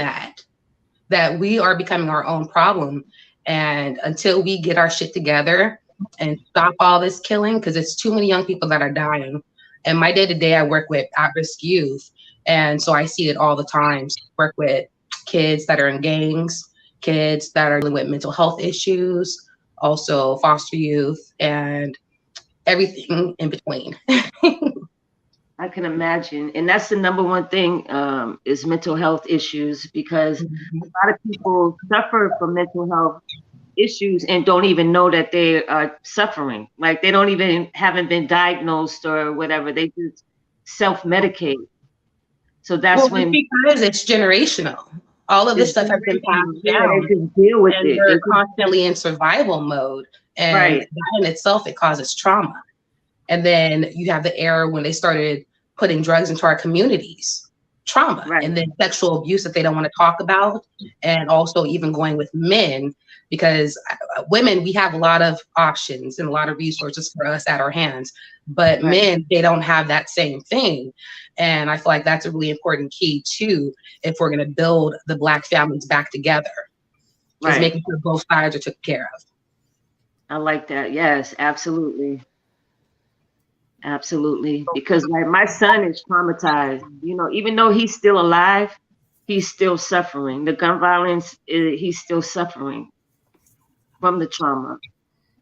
that we are becoming our own problem, and until we get our shit together and stop all this killing, because it's too many young people that are dying. And my day-to-day, I work with at-risk youth, and so I see it all the time. Work with kids that are in gangs, kids that are dealing with mental health issues, also foster youth, and everything in between.
I can imagine. And that's the number one thing is mental health issues, because a lot of people suffer from mental health issues and don't even know that they are suffering. Like they haven't been diagnosed or whatever. They just self-medicate. So that's
because it's generational. All of this stuff has been passed down.
They can deal with it.
They're constantly in survival mode. And that in itself, it causes trauma. And then you have the era when they started putting drugs into our communities, trauma, and then sexual abuse that they don't want to talk about. And also even going with men, because women, we have a lot of options and a lot of resources for us at our hands, but men, they don't have that same thing. And I feel like that's a really important key too, if we're going to build the Black families back together, is making sure both sides are taken care of.
I like that. Yes, absolutely. Absolutely. Because like my son is traumatized, you know, even though he's still alive, he's still suffering. The gun violence, he's still suffering from the trauma,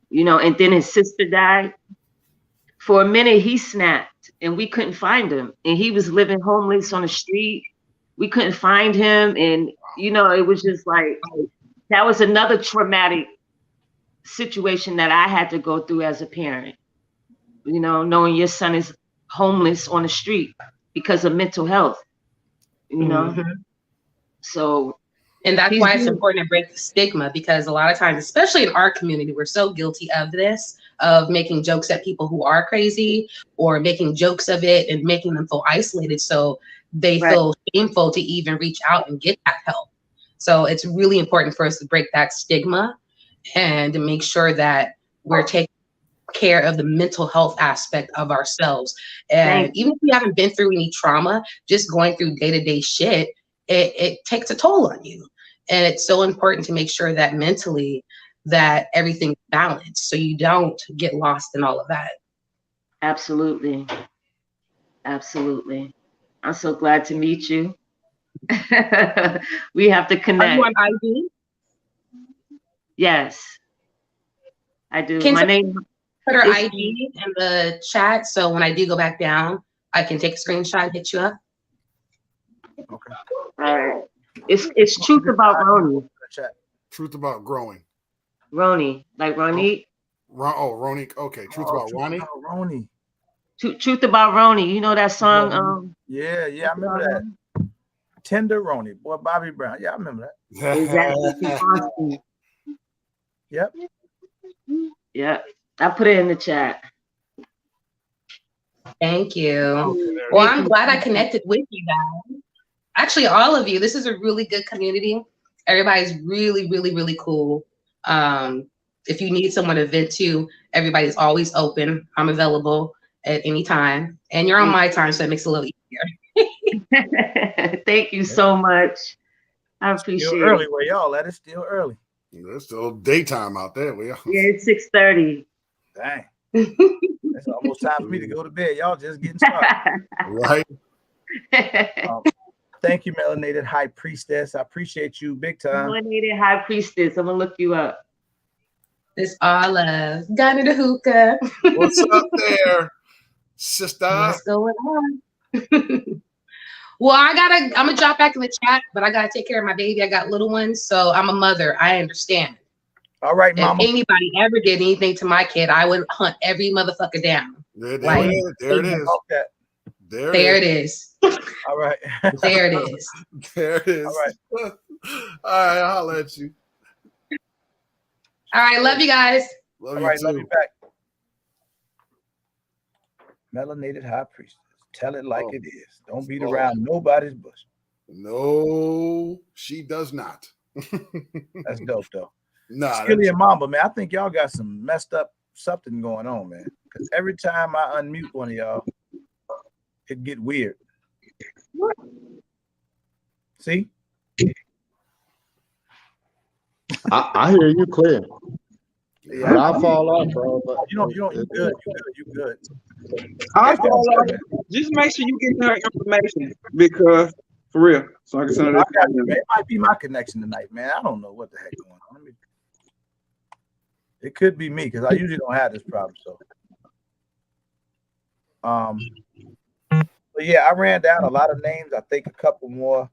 you know, and then his sister died. For a minute, he snapped and we couldn't find him. And he was living homeless on the street. We couldn't find him. And, you know, it was just like, that was another traumatic situation that I had to go through as a parent. You know, knowing your son is homeless on the street because of mental health, you know? So.
And that's why it's important to break the stigma, because a lot of times, especially in our community, we're so guilty of this. of making jokes at people who are crazy, or making jokes of it and making them feel isolated, so they feel shameful to even reach out and get that help. So it's really important for us to break that stigma and to make sure that we're taking care of the mental health aspect of ourselves. And even if you haven't been through any trauma, just going through day-to-day shit, it takes a toll on you. And it's so important to make sure that mentally that everything's balanced so you don't get lost in all of that.
Absolutely. Absolutely. I'm so glad to meet you. We have to connect.
Are you on ID?
Yes, I do.
Can
My name
put her ID in the chat, so when I do go back down, I can take a screenshot and hit you up.
Okay.
All right. It's Truth About Roni.
Truth About Growing.
Roni, like Roni.
Roni. Okay. Truth About Ronnie.
Roni.
Truth About Roni. You know that song?
Yeah, I remember that. Tender Roni. Boy, Bobby Brown. Yeah, I remember that.
Exactly.
Yep.
Yeah. I put it in the chat.
Thank you. Well, I'm glad I connected with you guys. Actually, all of you. This is a really good community. Everybody's really, really, really cool. If you need someone to vent to, everybody's always open. I'm available at any time. And you're on my time, so it makes it a little easier.
Thank you so much. I appreciate
still early where y'all at. It's still early.
It's still daytime out there.
Yeah, it's 6:30.
Dang. It's almost time for me to go to bed. Y'all just getting started.
Right.
Thank you, Melanated High Priestess. I appreciate you big time.
Melanated High Priestess. I'm going to look you up.
It's all love. Got the hookah.
What's up there, sister?
What's going on? Well, I'm gonna drop back in the chat, but I gotta take care of my baby. I got little ones, so I'm a mother. I understand.
All right, Mama.
If anybody ever did anything to my kid, I would hunt every motherfucker down.
There it is.
There it is.
All right.
There it is.
There it is.
All right.
All right, I'll let you.
All right, love you guys.
Love you too.
Love you back. Melanated High Priestess. Tell it like it is. Don't beat around nobody's bush.
No, she does not.
That's dope, though.
Nah,
Skilly and Mamba, man, I think y'all got some messed up something going on, man. Because every time I unmute one of y'all, it get weird. See?
I hear you clear.
Yeah,
I'll fall off, bro. But
you good.
I'll fall off. Just make sure you get her information, because for real, so I can send her.
It might be my connection tonight, man. I don't know what the heck going on. It could be me, because I usually don't have this problem. So, but yeah, I ran down a lot of names. I think a couple more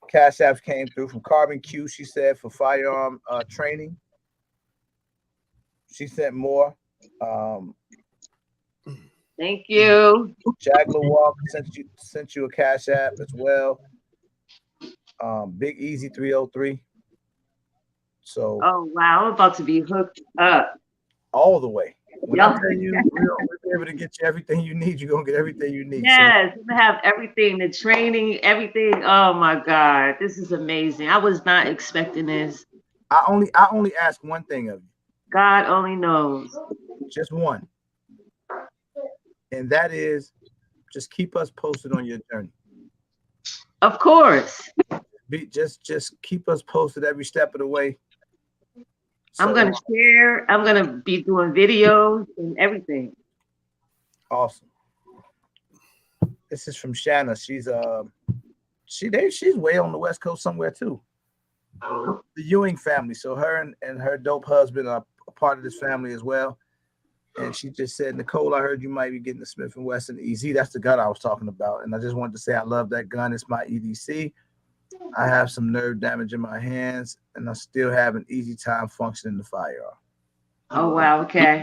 Cash Apps came through from Carbon Q. She said for firearm training. She sent more.
Thank you.
Jagler Walker sent you a Cash App as well. Big Easy 303. So.
Oh wow, I'm about to be hooked up.
All the way. When I tell you, we'll be able to get you everything you need. You're gonna get everything you need.
Yes, so. Have everything, the training, everything. Oh my God, this is amazing. I was not expecting this.
I only ask one thing of you.
God only knows.
Just one. And that is just keep us posted on your journey.
Of course.
Just keep us posted every step of the way. So,
I'm gonna share. I'm gonna be doing videos and everything.
Awesome. This is from Shanna. She's she's way on the West Coast somewhere too. The Ewing family. So her and her dope husband are a part of this family as well. And she just said, Nicole, I heard you might be getting the Smith & Wesson EZ. That's the gun I was talking about. And I just wanted to say I love that gun. It's my EDC. I have some nerve damage in my hands, and I still have an easy time functioning the firearm.
Oh, wow. Okay.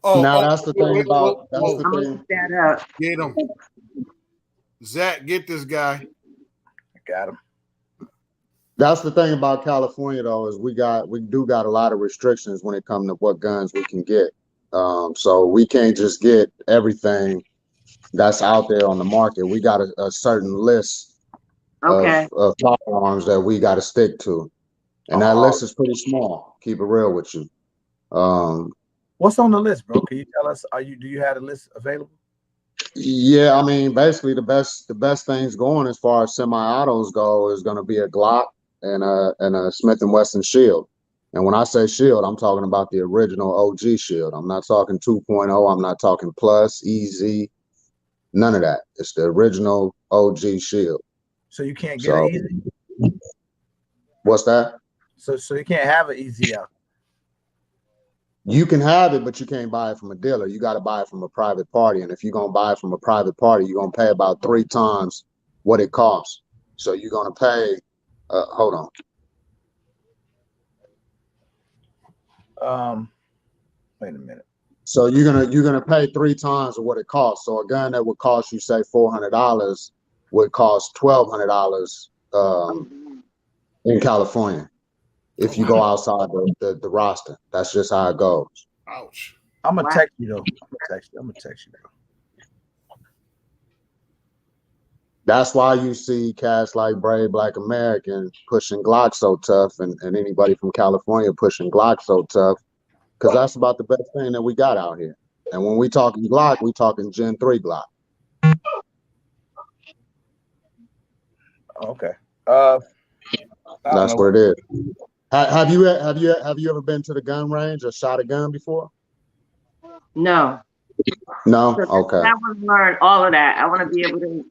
That's the thing about.
I'm going to look that up.
Get him. Zach, get this guy.
I got him.
That's the thing about California, though, is we do got a lot of restrictions when it comes to what guns we can get. So we can't just get everything that's out there on the market. We got a certain list of firearms that we got to stick to, and that list is pretty small. Keep it real with you.
What's on the list, bro? Can you tell us? Do you have a list available?
Yeah, I mean, basically the best things going as far as semi-autos go is going to be a Glock and a Smith & Wesson Shield. And when I say Shield, I'm talking about the original OG Shield. I'm not talking 2.0. I'm not talking Plus, EZ, none of that. It's the original OG Shield.
So you can't get an EZ?
What's that?
So you can't have an EZ out.
You can have it, but you can't buy it from a dealer. You got to buy it from a private party. And if you're going to buy it from a private party, you're going to pay about 3 times what it costs. So you're going to pay, hold
on. Wait a minute.
So you're gonna pay 3 times of what it costs. So a gun that would cost you, say, $400 would cost $1,200 in California. If you go outside the roster, that's just how it goes.
Ouch.
I'm gonna text you though. I'm gonna text you, bro.
That's why you see cats like Brave Black American pushing Glock so tough, and anybody from California pushing Glock so tough, because that's about the best thing that we got out here. And when we talking Glock, we talking Gen 3 Glock.
Okay.
That's what it is. Have you ever been to the gun range or shot a gun before?
No.
No?
So
Okay.
I want to learn all of that. I want to be able to,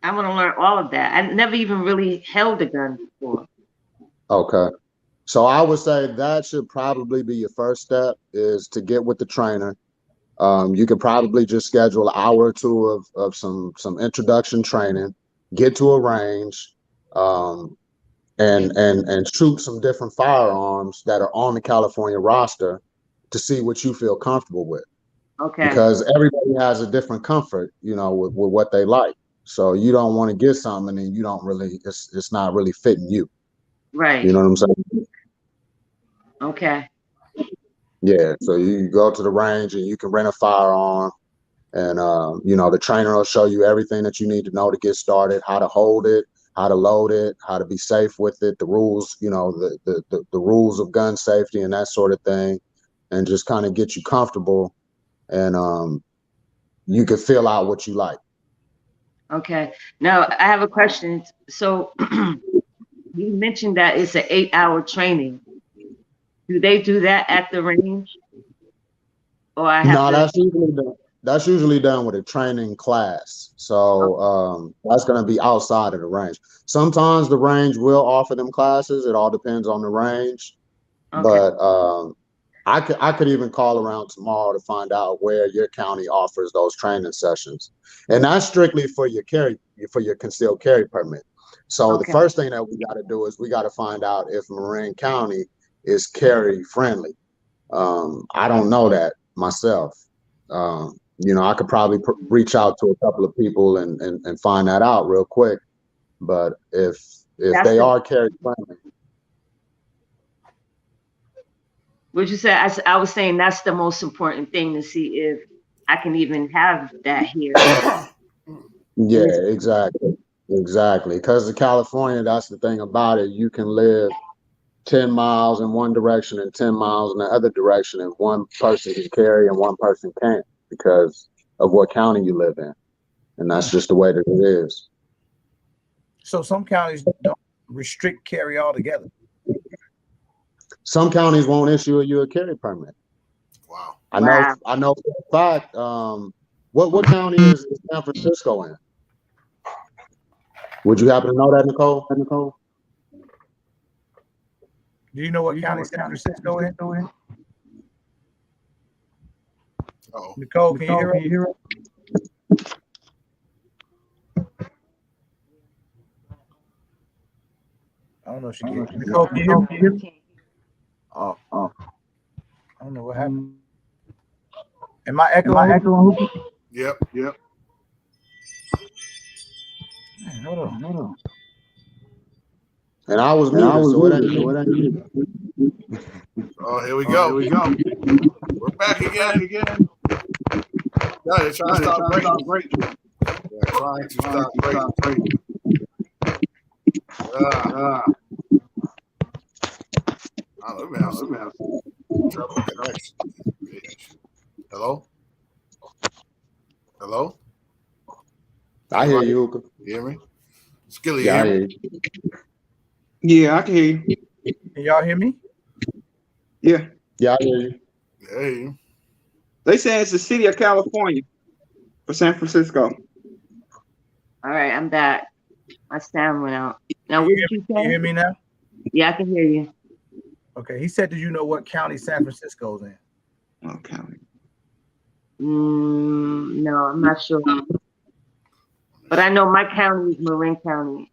I want to learn all of that. I never even really held a gun before.
Okay. So I would say that should probably be your first step, is to get with the trainer. You could probably just schedule an hour or two of some introduction training, get to a range, and shoot some different firearms that are on the California roster to see what you feel comfortable with.
Okay.
Because everybody has a different comfort, with what they like. So you don't want to get something and you don't really, it's not really fitting you.
Right.
You know what I'm saying?
Okay.
Yeah. So you go to the range and you can rent a firearm, and the trainer will show you everything that you need to know to get started, how to hold it, how to load it, how to be safe with it, the rules, the rules of gun safety and that sort of thing, and just kind of get you comfortable, and you can fill out what you like.
Okay. Now I have a question. So you mentioned that it's an 8-hour training. Do they do that at the range? Or
that's usually done with a training class. So that's going to be outside of the range. Sometimes the range will offer them classes. It all depends on the range. Okay. But I could even call around tomorrow to find out where your county offers those training sessions. And that's strictly for your concealed carry permit. So the first thing that we got to do is we got to find out if Marin County is carry friendly. I don't know that myself. I could probably reach out to a couple of people and find that out real quick. But if they are carry friendly.
Would you say, I was saying that's the most important thing, to see if I can even have that here.
Yeah, exactly. Because in California, that's the thing about it. You can live 10 miles in one direction and 10 miles in the other direction, and one person can carry and one person can't because of what county you live in. And that's just the way that it is.
So some counties don't restrict carry altogether.
Some counties won't issue you a carry permit.
Wow.
I know for a fact. What county is San Francisco in? Would you happen to know that, Nicole?
Do you know what county San Francisco in? Oh. Nicole, can you hear it? I don't know if she can. Nicole, can you hear me? Oh. I don't know what happened. Am I echoing?
Yep.
Man, hold on.
And I was muted, so it ain't.
Oh, here we go. We're back again. Yeah, they're trying to stop breaking. They're trying to stop breaking. I don't know, we have trouble connection. Hello?
I hear you, Hookah.
You hear me? Skilly,
Yeah, I
hear
hear
me?
you.
Yeah, I can hear you.
Can y'all hear me?
Yeah.
Yeah, I hear you.
Yeah, I hear you.
They say it's the city of California for San Francisco.
All right, I'm back. My sound went out. Now, what did you say?
Can you hear me now?
Yeah, I can hear you.
Okay. He said, "Do you know what county San Francisco's in?"
What county?
No, I'm not sure. But I know my county is Marin County.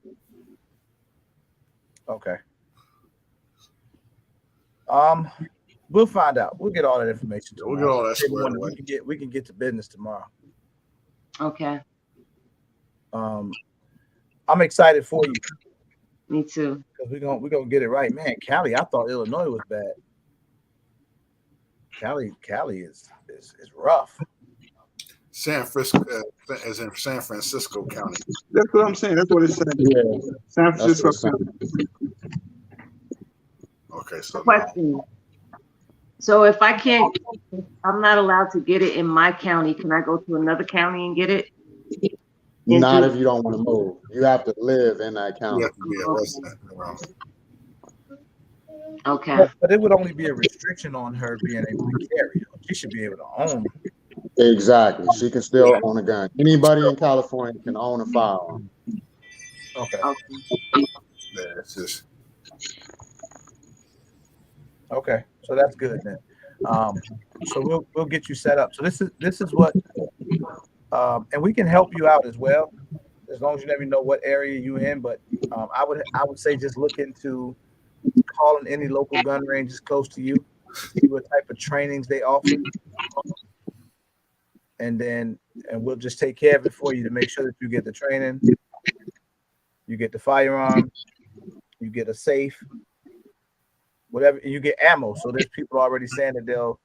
Okay. We'll find out. We'll get all that information tomorrow.
We'll get all that squared away.
We can get to business tomorrow.
Okay.
I'm excited for you.
Me too.
Because we're gonna get it right, man. Cali, I thought Illinois was bad. Cali is rough.
San Francisco, as in San Francisco County.
That's what I'm saying. That's what it said. Yeah. San Francisco County.
Okay, so
question. So if I'm not allowed to get it in my county, can I go to another county and get it?
Not if you don't want to move. You have to live in that county.
You have to be a resident around.
Okay.
But it would only be a restriction on her being able to carry it. She should be able to own it.
Exactly. She can still own a gun. Anybody in California can own a firearm.
Okay.
Yeah, it's just
okay. So that's good then. So we'll get you set up. So this is what and we can help you out as well, as long as you let me know what area you're in. But I would say just look into calling any local gun ranges close to you, see what type of trainings they offer, and we'll just take care of it for you to make sure that you get the training, you get the firearm, you get a safe, whatever, you get ammo. So there's people already saying that they'll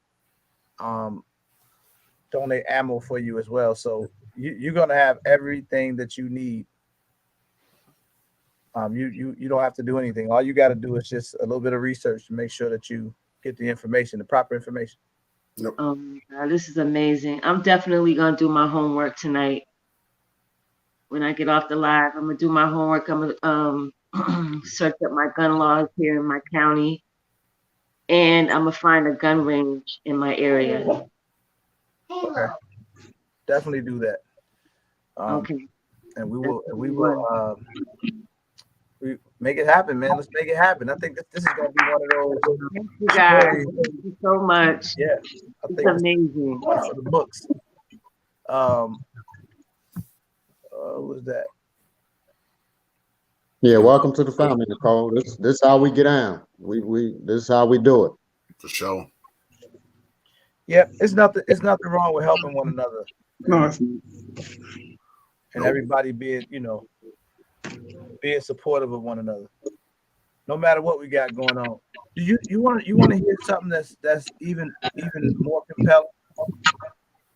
donate ammo for you as well. So you're gonna have everything that you need. You don't have to do anything. All you got to do is just a little bit of research to make sure that you get the information, the proper information.
Yep.
God, this is amazing. I'm definitely gonna do my homework tonight. When I get off the live, I'm gonna do my homework. I'm gonna search up my gun laws here in my county, and I'm gonna find a gun range in my area.
Okay. Definitely do that.
Okay.
And we will we make it happen, man. Let's make it happen. I think this is gonna be one of those.
Thank you guys. Thank you so much.
Yeah, I think
it's amazing.
One for the books. What was that?
Yeah, welcome to the family, Nicole. This how we get down. We this is how we do it.
For sure.
Yeah, it's nothing wrong with helping one another.
No,
and everybody being supportive of one another, no matter what we got going on. Do you want to hear something that's even more compelling?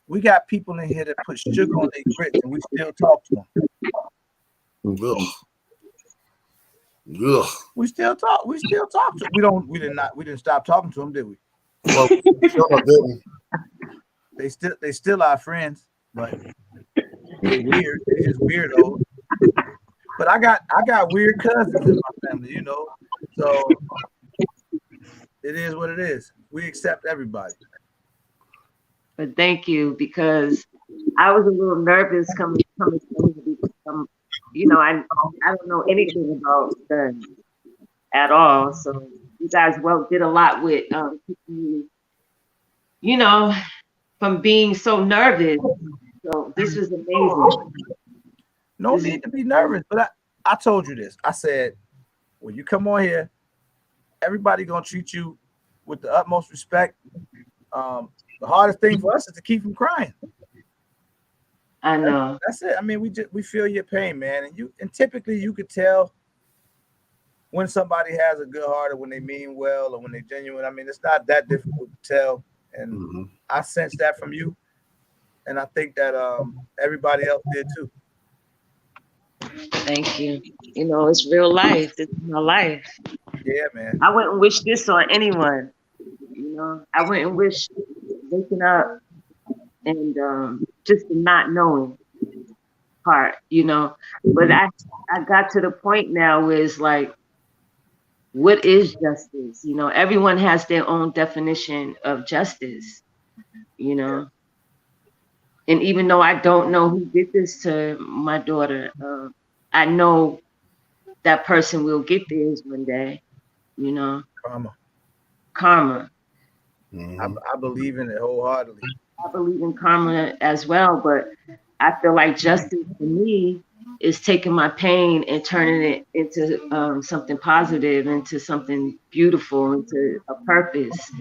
We got people in here that put sugar on their grits, and we still talk to them.
Ugh. Ugh.
We still talk to them. We didn't stop talking to them, did we?
Well, didn't.
They still our friends, but they're weird. They're just weirdos. But I got weird cousins in my family, so it is what it is. We accept everybody.
But thank you, because I was a little nervous coming to you because I don't know anything about guns at all. So you guys did a lot with keeping me, from being so nervous. So this was amazing.
No need to be nervous, but I told you this. I said, when you come on here, everybody gonna treat you with the utmost respect. The hardest thing for us is to keep from crying.
I know.
That's it. I mean, we feel your pain, man, and typically you could tell when somebody has a good heart or when they mean well or when they're genuine. I mean, it's not that difficult to tell. And I sense that from you. And I think that everybody else did too.
Thank you. You know, it's real life. This is my life.
Yeah, man.
I wouldn't wish this on anyone. You know, I wouldn't wish waking up and just the not knowing part, you know. But I got to the point now where it's like, what is justice? You know, everyone has their own definition of justice, you know. And even though I don't know who did this to my daughter, I know that person will get theirs one day, you know. Karma.
I believe in it wholeheartedly.
I believe in karma as well, but I feel like justice for me is taking my pain and turning it into something positive, into something beautiful, into a purpose,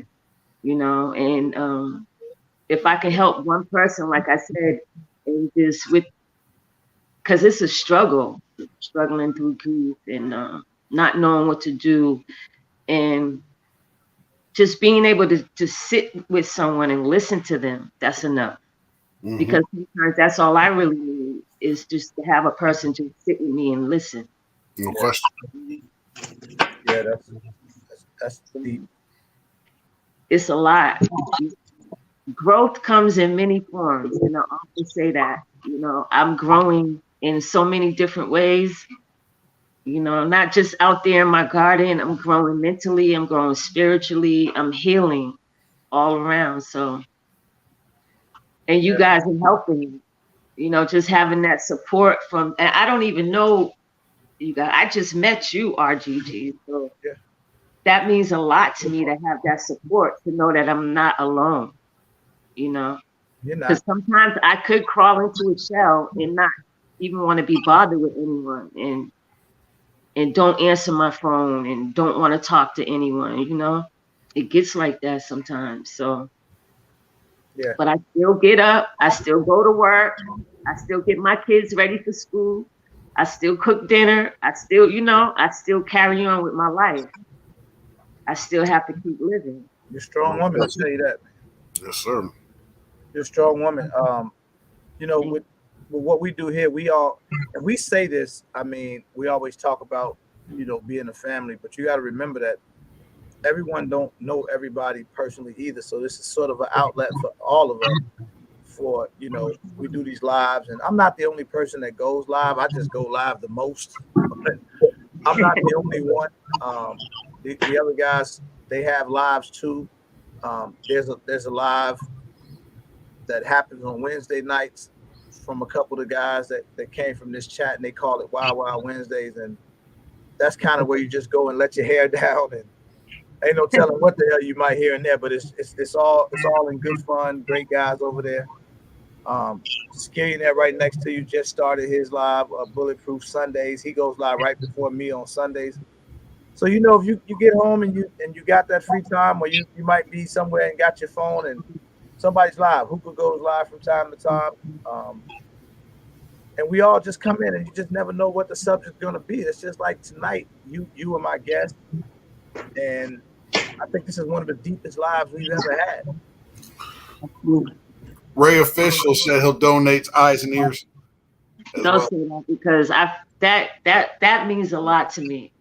you know. And if I can help one person, like I said, and just because it's a struggle, struggling through grief and not knowing what to do, and just being able to sit with someone and listen to them, that's enough. Because sometimes that's all I really need is just to have a person just sit with me and listen.
No question.
Yeah, that's deep.
It's a lot. Growth comes in many forms, and I often say that. You know, I'm growing in so many different ways. You know, not just out there in my garden. I'm growing mentally. I'm growing spiritually. I'm healing all around. So, and you guys are helping me. You know, just having that support from, and I don't even know you guys. I just met you, RGG. So that means a lot to me to have that support, to know that I'm not alone, you know. Because sometimes I could crawl into a shell and not even want to be bothered with anyone, and don't answer my phone and don't want to talk to anyone, you know. It gets like that sometimes. So, but I still get up. I still go to work. I still get my kids ready for school. I still cook dinner. I still, you know, I still carry on with my life. I still have to keep living.
You're a strong woman, I'll tell you that.
Yes, sir.
You're a strong woman. You know, with what we do here, and we say this, I mean, we always talk about, you know, being a family, but you got to remember that everyone don't know everybody personally either. So this is sort of an outlet for all of us. For, you know, we do these lives, and I'm not the only person that goes live. I just go live the most. I'm not the only one. The other guys, they have lives too. There's a live that happens on Wednesday nights from a couple of the guys that came from this chat, and they call it Wild Wild Wednesdays, and that's kind of where you just go and let your hair down, and ain't no telling what the hell you might hear in there, but it's all in good fun. Great guys over there. Skillion there right next to you just started his live Bulletproof Sundays. He goes live right before me on Sundays. So, you know, if you get home and you got that free time, or you might be somewhere and got your phone and somebody's live. Hooper goes live from time to time. And we all just come in, and you just never know what the subject's gonna be. It's just like tonight, you are my guest, and I think this is one of the deepest lives we've ever had.
Ray Official said he'll donate eyes and ears.
Don't say that, because that means a lot to me.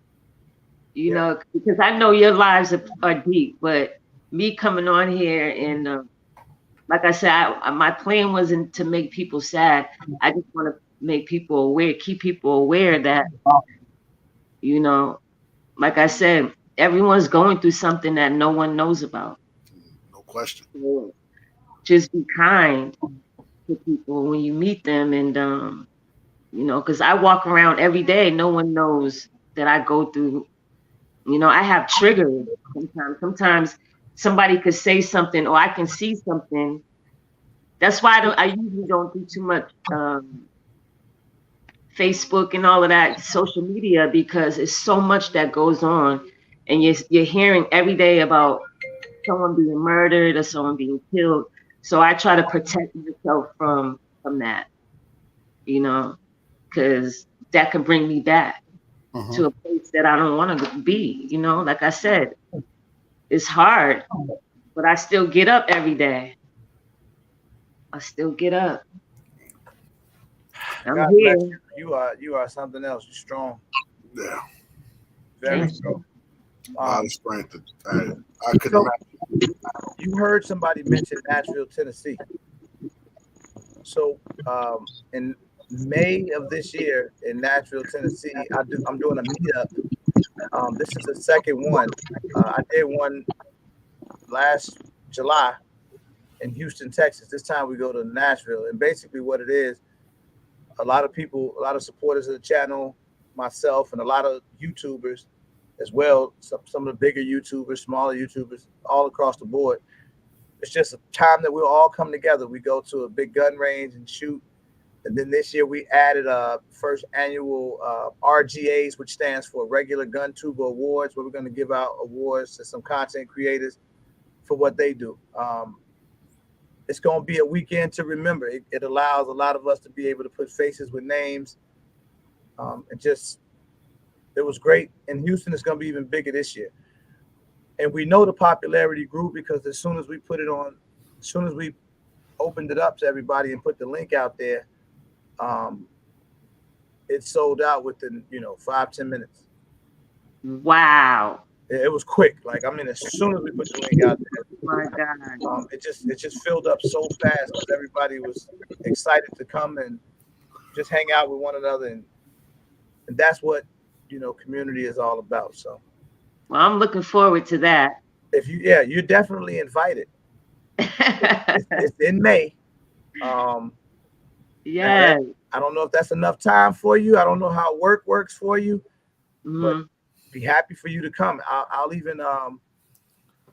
You know, because I know your lives are deep, but me coming on here and like I said, my plan wasn't to make people sad. I just want to make people aware, keep people aware that, you know, like I said, everyone's going through something that no one knows about.
No question.
So just be kind to people when you meet them, and you know, because I walk around every day, no one knows that I go through. You know, I have triggers sometimes. Sometimes somebody could say something, or I can see something. That's why I usually don't do too much Facebook and all of that social media, because it's so much that goes on, and you're hearing every day about someone being murdered or someone being killed. So I try to protect myself from that, you know, because that can bring me back. to a place that I don't want to be. You know, like I said, it's hard, but I still get up every day. I still get up. I'm
God
here.
bless you. You are something else. You're strong.
Yeah.
Very strong.
A lot of strength. I could imagine.
You heard somebody mention Nashville, Tennessee. So in May of this year in Nashville, Tennessee, I'm doing a meetup. This is the second one. I did one last July in Houston, Texas. This time we go to Nashville. And basically what it is, a lot of people, a lot of supporters of the channel, myself, and a lot of YouTubers as well, some of the bigger YouTubers, smaller YouTubers, all across the board. It's just a time that we'll all come together. We go to a big gun range and shoot. And then this year we added first annual RGAs, which stands for Regular Gun Tuber Awards, where we're going to give out awards to some content creators for what they do. It's going to be a weekend to remember. It allows a lot of us to be able to put faces with names. It was great. In Houston, it's going to be even bigger this year. And we know the popularity grew because as soon as we put it on, as soon as we opened it up to everybody and put the link out there, it sold out within 5-10 minutes.
Wow.
It was quick. Like, I mean, as soon as we put the link out there,
my God,
it just filled up so fast because everybody was excited to come and just hang out with one another, and that's what community is all about. So,
well, I'm looking forward to that.
You're definitely invited. It's in May.
Yeah.
I don't know if that's enough time for you. I don't know how work works for you, but be happy for you to come. I'll even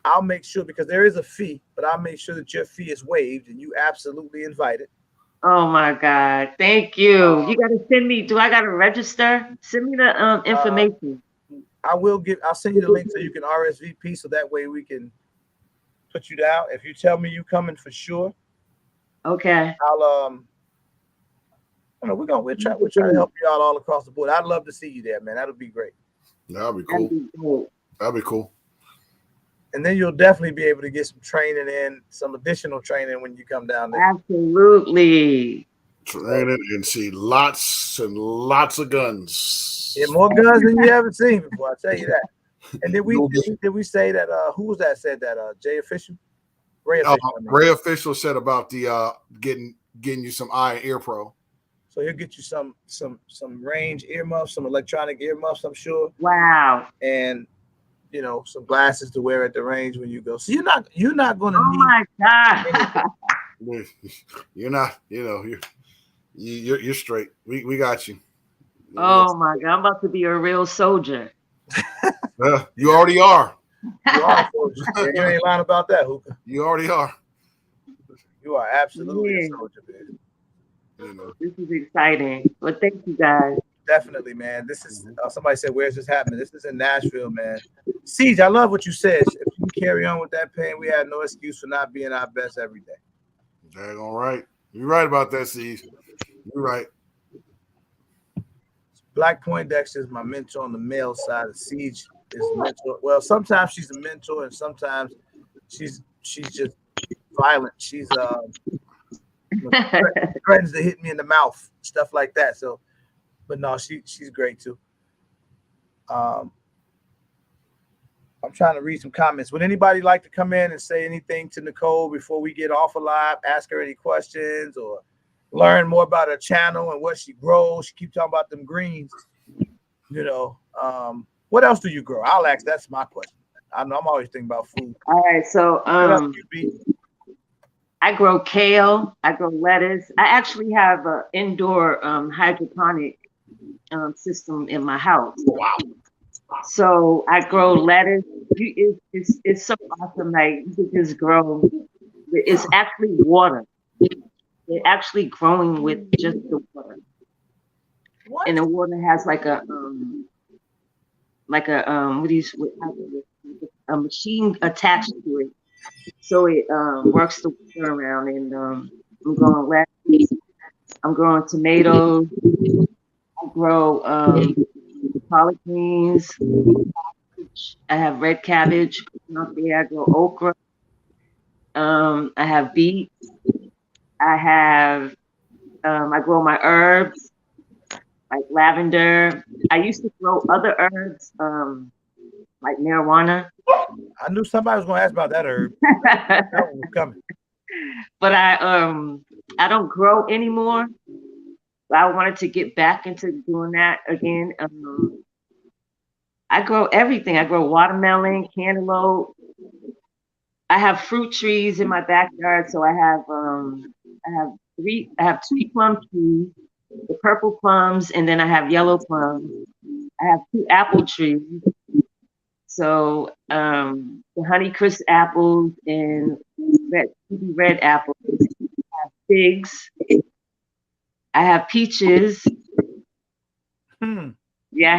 I'll make sure, because there is a fee, but I'll make sure that your fee is waived and you absolutely invited.
Oh my God. Thank you. You gotta send me, do I gotta register? Send me the information.
I'll send you the link so you can RSVP, so that way we can put you down. If you tell me you coming for sure.
Okay.
We'll try to help you out all across the board. I'd love to see you there, man. That'll be great.
That'd be cool. That'd be cool.
And then you'll definitely be able to get some training in, some additional training when you come down there.
Absolutely.
Training and see lots and lots of guns.
Yeah, more guns than you ever seen before. I'll tell you that. And did we say that? Who was that said that? Jay Official, Ray Official.
Ray Official said about the getting you some eye and ear pro.
So he'll get you some range earmuffs, some electronic earmuffs, I'm sure.
Wow.
And some glasses to wear at the range when you go. So you're not going to need.
Oh my God.
You're not. You're straight. We got you.
Oh my God, I'm about to be a real soldier.
You already are.
You are a soldier. You ain't lying about that, Hookah.
You already are.
You are absolutely a soldier, man.
This is exciting. Well, thank you guys.
Definitely, man. This is somebody said, "Where's this happening?" This is in Nashville, man. Siege, I love what you said. If you carry on with that pain, we have no excuse for not being our best every day.
Dang, all right. You're right about that, Siege. You're right.
Black Poindexter is my mentor on the male side. Of Siege is a mentor. Well, sometimes she's a mentor, and sometimes she's just violent. She's threatens to hit me in the mouth, stuff like that. So, but no, she's great too. I'm trying to read some comments. Would anybody like to come in and say anything to Nicole before we get off alive? Ask her any questions or learn more about her channel and what she grows. She keeps talking about them greens. What else do you grow? I'll ask. That's my question. I know I'm always thinking about food.
All right, so I grow kale. I grow lettuce. I actually have an indoor hydroponic system in my house.
Wow.
So I grow lettuce. It's so awesome. Like, you can just grow. It's actually water. They're actually growing with just the water. What? And the water has like a machine attached to it. So it works the water around, and I'm growing lettuce. I'm growing tomatoes. I grow collard greens. I have red cabbage. I grow okra. I have beets. I grow my herbs like lavender. I used to grow other herbs like marijuana.
I knew somebody was going to ask about that herb. That one was coming.
But I don't grow anymore. I wanted to get back into doing that again. I grow everything. I grow watermelon, cantaloupe. I have fruit trees in my backyard. So I have two plum trees, the purple plums, and then I have yellow plums. I have 2 apple trees. So the Honeycrisp apples and red apples. I have figs. I have peaches. Yeah,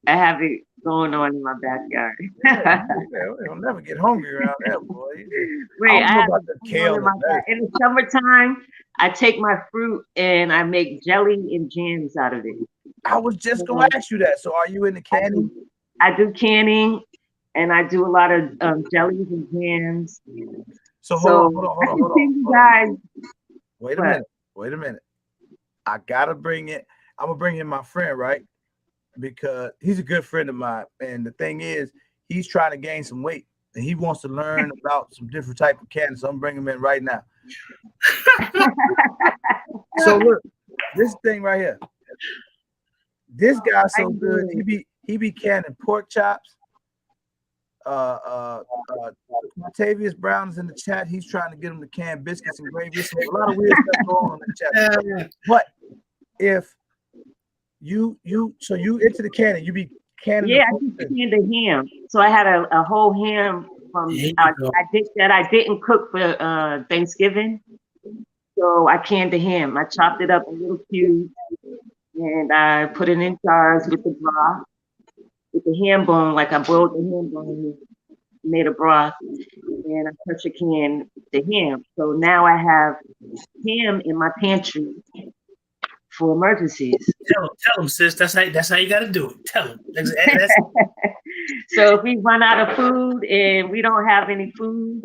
I have it going on in my backyard.
We'll never get hungry around that, boy.
Wait, I have the kale in the summertime. I take my fruit and I make jelly and jams out of it.
I was just going to ask you that. So are you in the canning?
I do canning, and I do a lot of jellies and jams.
So hold on. Wait a minute. I gotta bring it. I'm gonna bring in my friend, right? Because he's a good friend of mine, and the thing is, he's trying to gain some weight, and he wants to learn about some different type of canning. So I'm bringing him in right now. So look, this thing right here. This guy's so good. He be canning pork chops. Octavius Brown is in the chat. He's trying to get him to can biscuits and gravy. So a lot of weird stuff going on in the chat. But if you into the canning, you be canning.
Yeah, I just canned the ham. So I had a whole ham from I didn't cook for Thanksgiving. So I canned the ham. I chopped it up in little cubes and I put it in jars with the broth, with the ham bone, like I boiled the ham bone, made a broth, and I pressure canned the ham. So now I have ham in my pantry for emergencies.
Tell them, sis. That's how you got to do it. Tell them.
So if we run out of food and we don't have any food,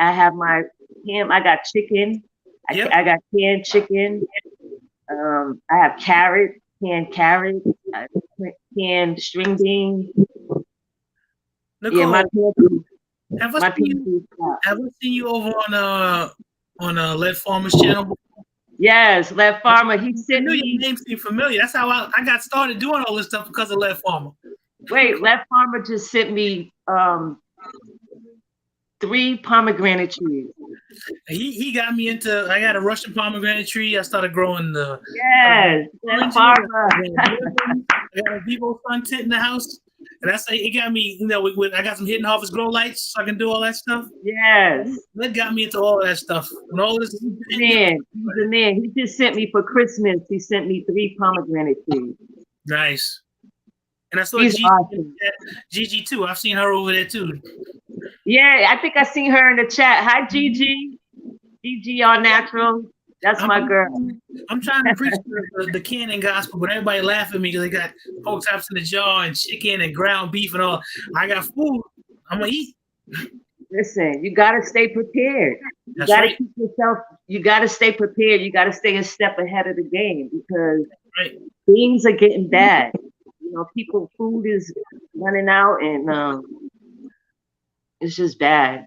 I have my ham. I got chicken. I got canned chicken. I have carrots, canned carrots, canned string beans.
Nicole,
yeah, my
have I seen you over on Lead Farmer's channel?
Yes, Lead Farmer. He sent
me. Your name seemed familiar. That's how I got started doing all this stuff because of Lead Farmer.
Wait, Lead Farmer just sent me 3 pomegranate trees.
He got me into. I got a Russian pomegranate tree. I started growing the.
Yes, Lead Farmer.
I got a Vivo Sun tent in the house. And that's it got me, I got some Hidden Harvest grow lights so I can do all that stuff.
Yes.
That got me into all that stuff. And all this.
He's a man. He just sent me for Christmas. He sent me 3 pomegranate trees.
Nice. And I saw Gigi too. I've seen her over there too.
Yeah, I think I seen her in the chat. Hi, Gigi. Gigi All Natural. That's my girl.
I'm trying to preach the canning gospel, but everybody laugh at me because they got pork chops in the jar and chicken and ground beef and all. I got food. I'm gonna eat.
Listen, you gotta stay prepared. You gotta keep yourself. You gotta stay prepared. You gotta stay a step ahead of the game because things are getting bad. Food is running out, and it's just bad.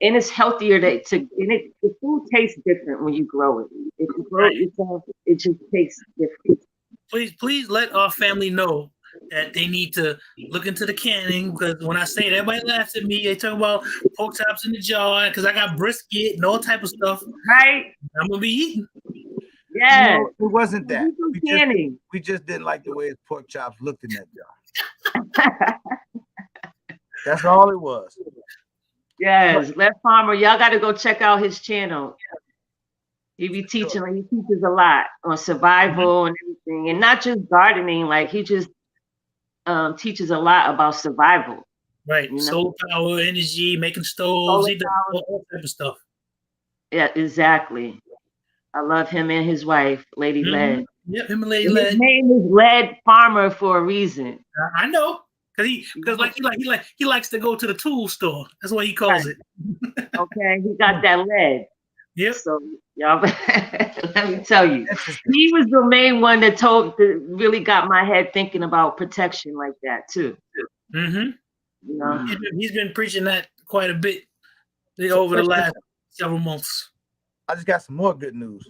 And it's healthier the food tastes different when you grow it. If you grow it yourself, it just tastes different.
Please let our family know that they need to look into the canning because when I say it, everybody laughs at me. They talk about pork chops in the jar because I got brisket and all type of stuff.
Right.
I'm gonna be eating.
Yeah.
It wasn't that. We just didn't like the way his pork chops looked in that jar. That's all it was.
Yes, Lead Farmer. Y'all got to go check out his channel. He be teaching. He teaches a lot on survival and everything, and not just gardening. Like he just teaches a lot about survival.
Right, solar power, energy, making stoves, all type of stuff.
Yeah, exactly. I love him and his wife, Lady Lead.
Yep, Himalayan
His
lead.
name is Lead Farmer for a reason.
I know, because he likes to go to the tool store. That's what he calls it.
Okay, he got that lead.
Yep.
So y'all, let me tell you, he was the main one that really got my head thinking about protection like that too.
Mm-hmm.
You know,
he's been preaching that quite a bit over the last several months.
I just got some more good news.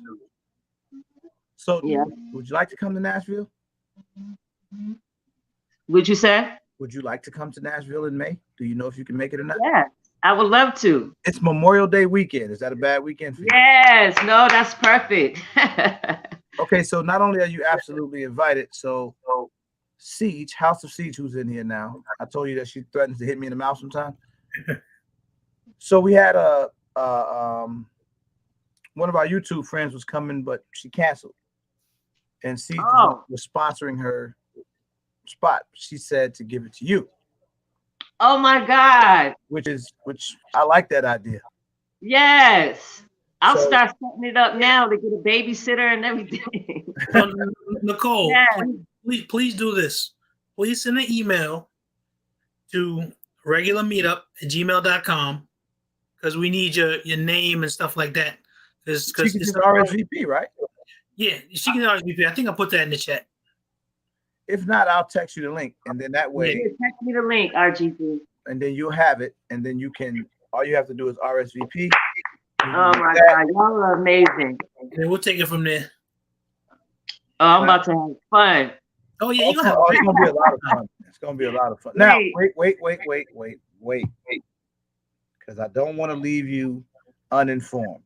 So, would you like to come to Nashville?
Would you say?
Would you like to come to Nashville in May? Do you know if you can make it or not?
Yeah, I would love to.
It's Memorial Day weekend. Is that a bad weekend for you?
Yes, no, that's perfect.
Okay, so not only are you absolutely invited, so Siege, House of Siege, who's in here now, I told you that she threatens to hit me in the mouth sometime. So we had one of our YouTube friends was coming, but she canceled. And Siege was sponsoring her spot. She said to give it to you.
Oh my God.
Which I like that idea.
Yes. I'll start setting it up now to get a babysitter and everything.
Nicole, please do this. Please send an email to regularmeetup@gmail.com because we need your name and stuff like that.
She can just RSVP, right?
Yeah, she can RSVP. I think I put that in the chat.
If not, I'll text you the link, and then that way,
text me the link, RGP,
and then you'll have it, and then you can. All you have to do is RSVP.
Oh my God, y'all are amazing.
And we'll take it from there.
Oh, I'm about to have fun.
Oh yeah,
it's gonna be a lot of fun. It's gonna be a lot of fun. Now, wait, because I don't want to leave you uninformed.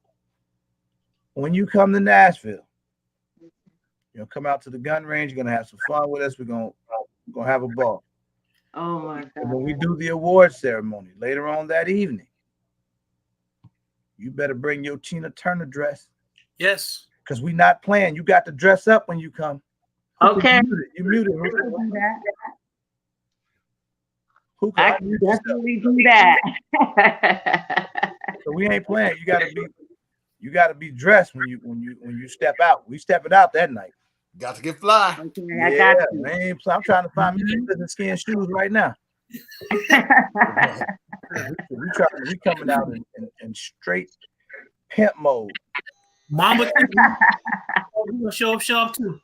When you come to Nashville, come out to the gun range. You're gonna have some fun with us. We're gonna have a ball.
Oh my God!
And when we do the award ceremony later on that evening, you better bring your Tina Turner dress.
Yes.
Because we're not playing. You got to dress up when you come.
Okay.
You muted.
I can definitely do that.
So we ain't playing. You gotta be dressed when you step out. We stepping out that night.
Got to get fly.
Okay, I got you.
Man, I'm trying to find me some skin shoes right now. we coming out in straight pimp mode.
Mama, you gonna show up too.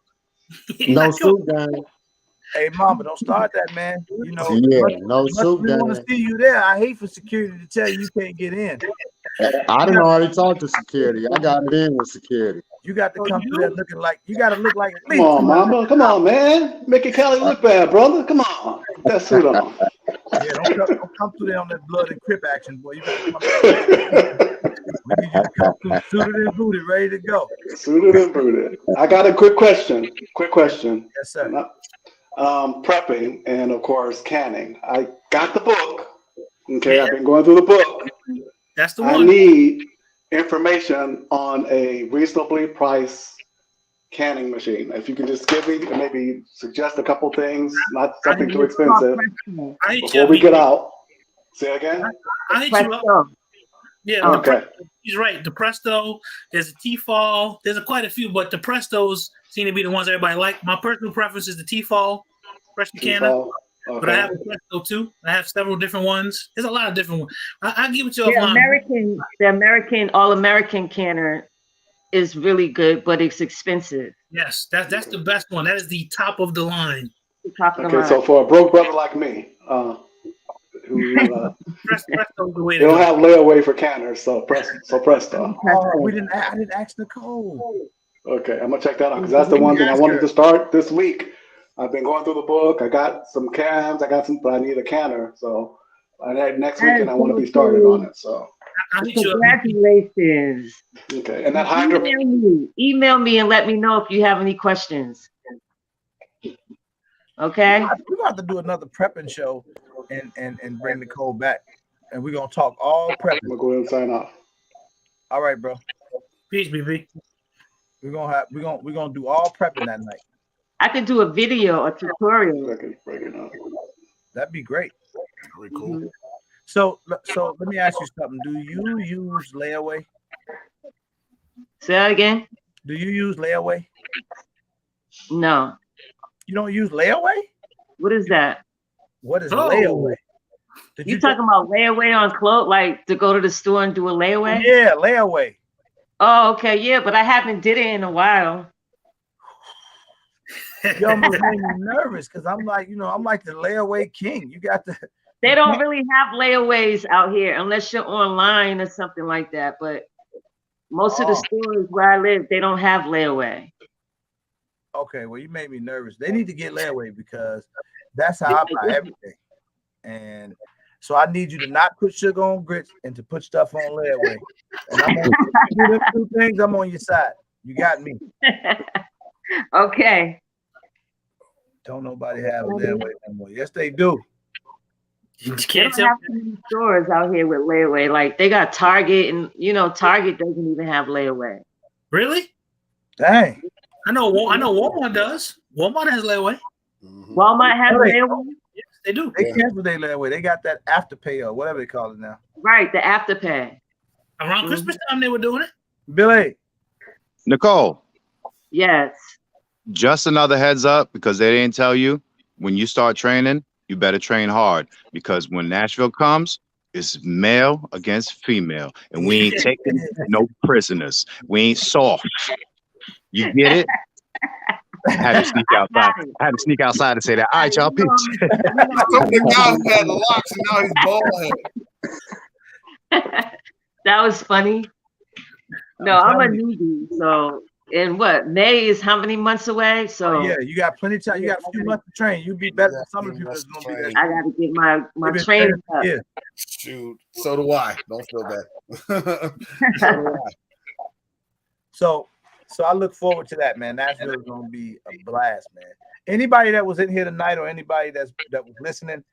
No suit gang.
Hey, Mama, don't start that, man.
No suit gang.
I want to see you there. I hate for security to tell you can't get in.
I done already talked to security. I got it in with security.
You got to come through there looking like you got to look like.
Come on, Mama. Come on, man. Make it Cali look bad, brother. Come on. Put that suit on.
Yeah, don't come through there on that blood and crip action, boy. You better come. We need you to come through suited and booted, ready to go.
Suited and booted. I got a quick question.
Yes, sir.
Prepping and of course canning. I got the book. Okay, I've been going through the book.
That's the one.
I need information on a reasonably priced canning machine. If you can just give me, maybe suggest a couple things, not something too expensive. Before we get out. Say again?
I hit you up. Yeah,
okay.
He's right. The Presto, there's a T-Fall, there's quite a few, but the Prestos seem to be the ones everybody like. My personal preference is the T-Fall, pressure canner. Okay. But I have a Presto too. I have several different ones. There's a lot of different ones. I'll give it to you offline.
The American All-American canner is really good, but it's expensive.
Yes, that's the best one. That is the top of the line.
Okay, so for a broke brother like me, who they don't have layaway for canners, so Presto.
Oh, I didn't ask Nicole.
Okay, I'm gonna check that out because that's the one thing I wanted to start this week. I've been going through the book. I got some cans. But I need a canner. So next weekend I want to be started on it. So
congratulations.
Okay, and that hydro.
Email me and let me know if you have any questions. Okay.
We're gonna have to do another prepping show and bring Nicole back, and we're gonna talk all prepping.
I'm gonna go ahead and sign off.
All right, bro.
Peace, BB.
We're gonna do all prepping that night.
I could do a video, a tutorial.
That'd be great.
Very cool. Mm-hmm.
So let me ask you something. Do you use layaway?
Say that again.
Do you use layaway?
No.
You don't use layaway?
What is that?
What is layaway?
Did you talking about layaway on clothes, like to go to the store and do a layaway?
Yeah, layaway.
Oh, okay, yeah, but I haven't did it in a while.
You almost made me nervous because I'm like, I'm like the layaway king. You got the.
They don't really have layaways out here unless you're online or something like that. But most of the stores where I live, they don't have layaway.
Okay, well, you made me nervous. They need to get layaway because that's how I buy everything. And so I need you to not put sugar on grits and to put stuff on layaway. And I'm on you do two things. I'm on your side. You got me.
Okay.
Don't nobody have layaway anymore. Yes, they do.
You
They
can't
don't
tell.
have too many stores out here with layaway. Like they got Target, and Target doesn't even have layaway.
Really?
Dang.
I know Walmart does. Walmart has layaway.
Walmart has layaway?
Yes, they do.
They canceled their layaway. They got that afterpay or whatever they call it now.
Right, the afterpay.
Around Christmas time, they were doing it.
Billy.
Nicole.
Yes.
Just another heads up, because they didn't tell you, when you start training, you better train hard, because when Nashville comes, it's male against female, and we ain't taking no prisoners. We ain't soft. You get it? I had to sneak outside. I had to sneak outside and say that. All right, y'all, peace.
Some of the guys who had the locks and now he's bald head.
That was funny. No, I'm a newbie, so and what? May is how many months away? So
yeah, you got plenty of time. You got a few months to train. You'll be better than some of the people that's gonna be there.
I gotta get my training up.
Yeah.
Shoot. So do I. Don't feel bad. So do I.
So I look forward to that, man. Nashville is gonna be a blast, man. Anybody that was in here tonight or anybody that was listening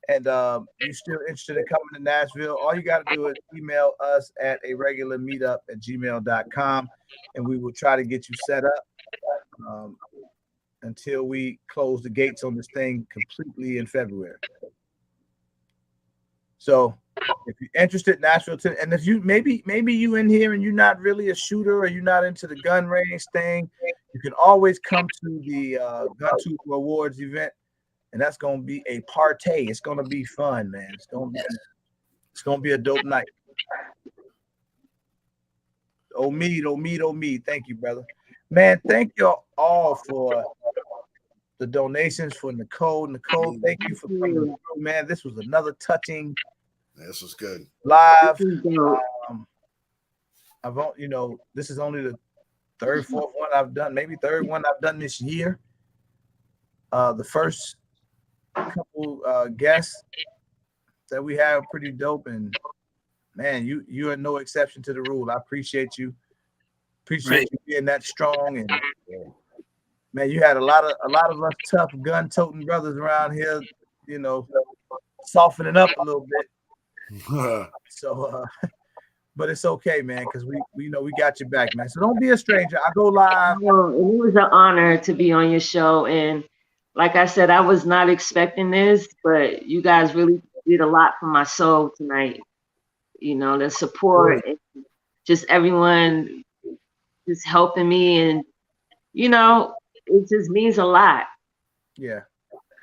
and you still interested in coming to Nashville, all you got to do is email us at aregularmeetup@gmail.com and we will try to get you set up until we close the gates on this thing completely in February. So if you're interested, Nashville, and if you maybe you in here and you're not really a shooter or you're not into the gun range thing, you can always come to the Gun Tooth Awards event, and that's gonna be a party. It's gonna be fun, man. It's gonna be a dope night. Oh me. Thank you, brother. Man, thank you all for the donations for Nicole. Nicole, thank you for coming through, man. This was another touching.
This was good.
Live. This is only the third, fourth one I've done, maybe third one I've done this year. The first couple guests that we have pretty dope, and man, you are no exception to the rule. I appreciate you. Appreciate you being that strong, and man, you had a lot of us tough gun toting brothers around here, softening up a little bit. So but it's okay, man, because we got your back, man. So don't be a stranger. I go live.
It was an honor to be on your show, and like I said, I was not expecting this, but you guys really did a lot for my soul tonight. The support, and just everyone just helping me, and it just means a lot.
Yeah,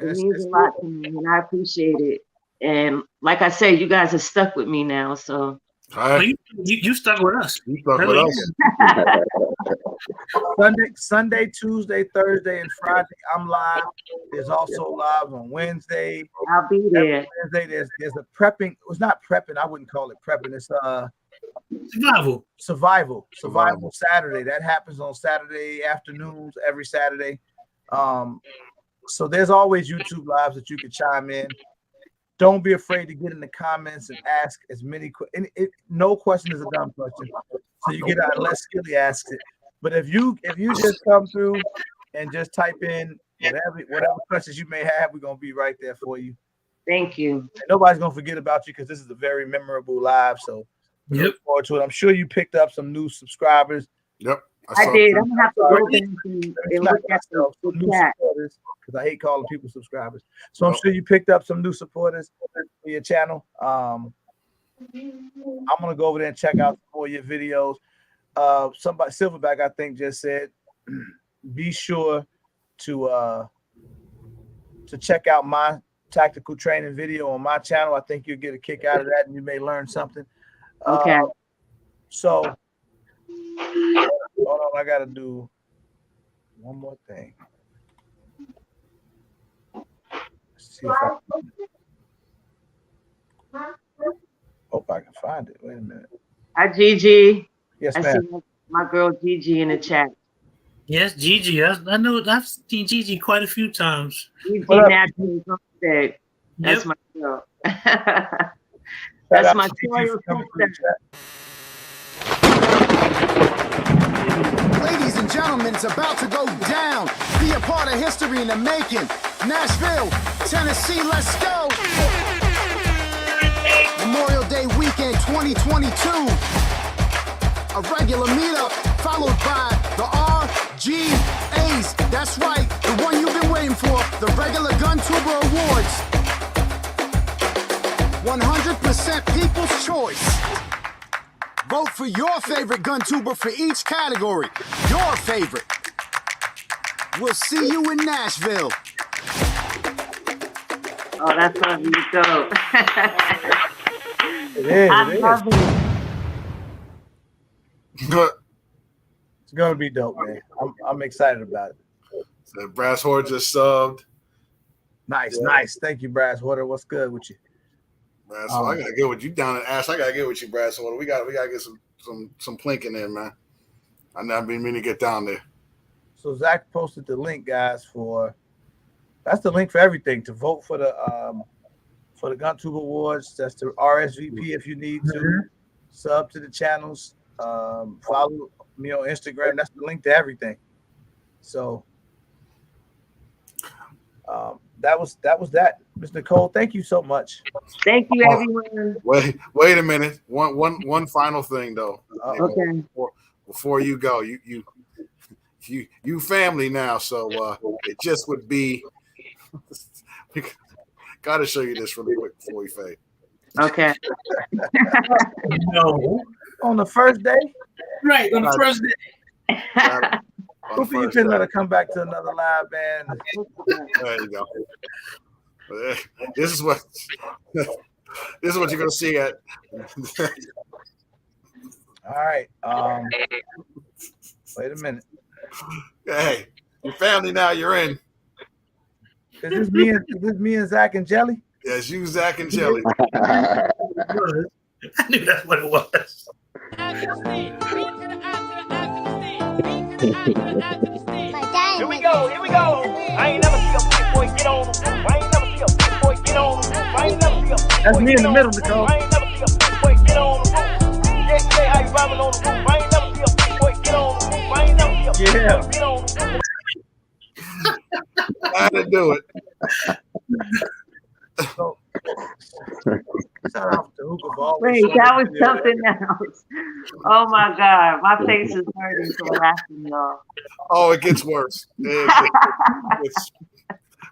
it means a lot to me, and I appreciate it. And like I said, you guys are stuck with me now, so.
You stuck with us.
You stuck with us.
Sunday, Tuesday, Thursday, and Friday, I'm live. There's also live on Wednesday.
I'll be there.
Wednesday, there's a prepping. It was not prepping. I wouldn't call it prepping. It's survival Saturday. That happens on Saturday afternoons, every Saturday. So there's always YouTube lives that you can chime in. Don't be afraid to get in the comments and ask as many questions. No question is a dumb question. So you get out unless Skilly asks it. But if you just come through and just type in whatever questions you may have, we're gonna be right there for you.
Thank you.
And nobody's gonna forget about you because this is a very memorable live. So we look forward to it. I'm sure you picked up some new subscribers.
Yep.
I did. I'm gonna have to go back and look at the chat
because I hate calling people subscribers. So I'm sure you picked up some new supporters for your channel. I'm gonna go over there and check out all your videos. Somebody Silverback, I think, just said, be sure to check out my tactical training video on my channel. I think you'll get a kick out of that, and you may learn something.
Okay.
So hold on, I gotta do one more thing. Let's see if hope I can find it. Wait a minute.
Hi, Gigi.
Yes,
I
ma'am.
see my girl Gigi in the chat.
Yes, Gigi. I know I've seen Gigi quite a few times.
Gigi naturally homestead. That's my girl. That's my royal sister.
Ladies and gentlemen, it's about to go down. Be a part of history in the making. Nashville, Tennessee, let's go. Memorial Day weekend 2022. A regular meetup followed by the RGAs. That's right, the one you've been waiting for, the regular Gun Tuber Awards. 100% people's choice. Vote for your favorite gun tuber for each category. Your favorite. We'll see you in Nashville.
Oh, that's gonna be dope.
I love it. It's gonna be dope, man. I'm excited about it.
So Brass Horde just subbed.
Nice, nice. Thank you, Brass Water. What's good with you?
Brass Horde, I gotta get with you down at Ash. I gotta get with you, Brass Horde. We gotta get some plinking in, man. I've been meaning to get down there.
So Zach posted the link, guys, that's the link for everything to vote for the Gun Tube Awards. That's the RSVP if you need to. Sub to the channels. Follow me on Instagram. That's the link to everything. So that was that. Ms. Nicole, thank you so much.
Thank you, everyone.
Wait a minute. One final thing though.
Okay.
Before you go, you family now, so it just would be. Got to show you this really quick before we fade.
Okay.
No.
On the first day?
Right, on the first day.
Hopefully you can let her come back to another live band.
There you go. This is what you're gonna see at.
All right. Wait a minute.
Hey, your family now. You're in.
Is this me and Zach and Jelly?
Yes, you, Zach and Jelly.
I knew that's what it was.
Here we go. I ain't never see a big boy get on the roof. I ain't never see a big boy get on the roof. I ain't never see a big boy
That's me in the middle, Nicole.
I ain't never see a big boy get on the roof. Yeah, how you robbing on the roof. I ain't never see a big boy get on the roof. I ain't never see a big boy get on the roof.
How to do it.
Wait, that was something else. Oh my God, my face is hurting from laughing, y'all.
Oh, it gets worse.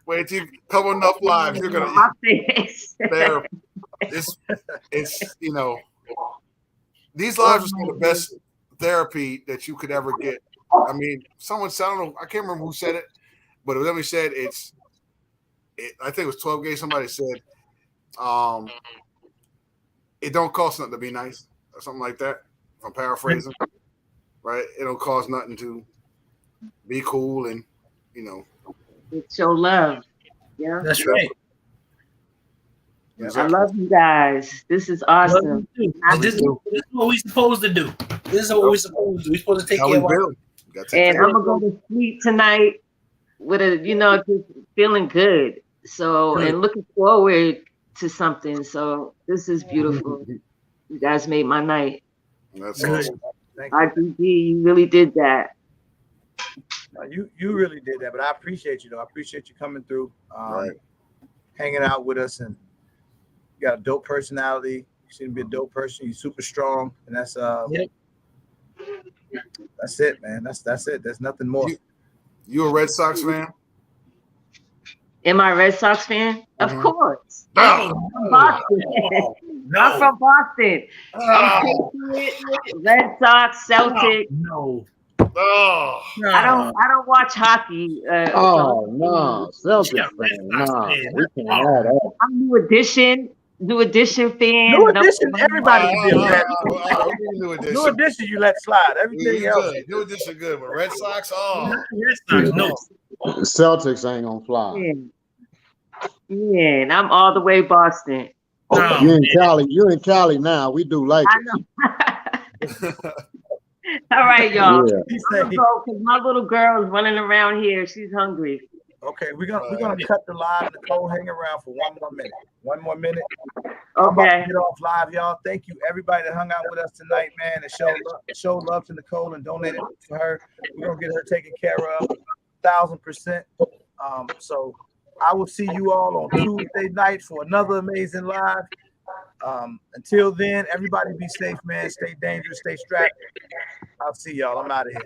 Wait till you cover enough lives. You're gonna.
My face.
It's these lives are some of the best therapy that you could ever get. I mean, someone said, I don't know, I can't remember who said it, but somebody said I think it was 12 Gauge. Somebody said, it don't cost nothing to be nice or something like that. If I'm paraphrasing, right? It don't cost nothing to be cool and
It's your love. Yeah,
that's right.
I love you guys. This is awesome.
This is what we're supposed to do. This is what we're supposed to do. We're supposed to take care of our.
And I'm gonna go to sleep tonight with just feeling good. So and looking forward to something. So this is beautiful. You guys made my night.
That's awesome.
RGG, you really did that.
You really did that, but I appreciate you though. I appreciate you coming through, hanging out with us, and you got a dope personality. You seem to be a dope person. You're super strong, and that's that's it, man. That's it. There's nothing more.
You a Red Sox fan?
Am I a Red Sox fan? Of course.
No.
I'm Boston. I'm from Boston. I'm Patriot, Red Sox, Celtic.
No.
Oh,
I don't watch hockey.
Oh no, Celtics fan. No, we can't have that.
I'm New Edition fan.
New Edition, everybody can be a fan.
New Edition.
New Edition, you let slide. Everything else.
Good. New Edition, good. But Red Sox, oh.
Red Sox, no.
Celtics ain't gonna fly.
Man, I'm all the way Boston.
Oh, you in Cali now. We do like
it. All right, y'all.
Yeah.
I'm gonna go because my little girl is running around here. She's hungry.
Okay, we're gonna cut the live. Nicole, hang around for one more minute. One more minute.
Okay.
I'm about to get off live, y'all. Thank you, everybody that hung out with us tonight, man, and show love to Nicole and donated for her. We're gonna get her taken care of, 1,000%. So I will see you all on Tuesday night for another amazing live. Until then, everybody be safe, man. Stay dangerous, stay strapped. I'll see y'all. I'm out of here.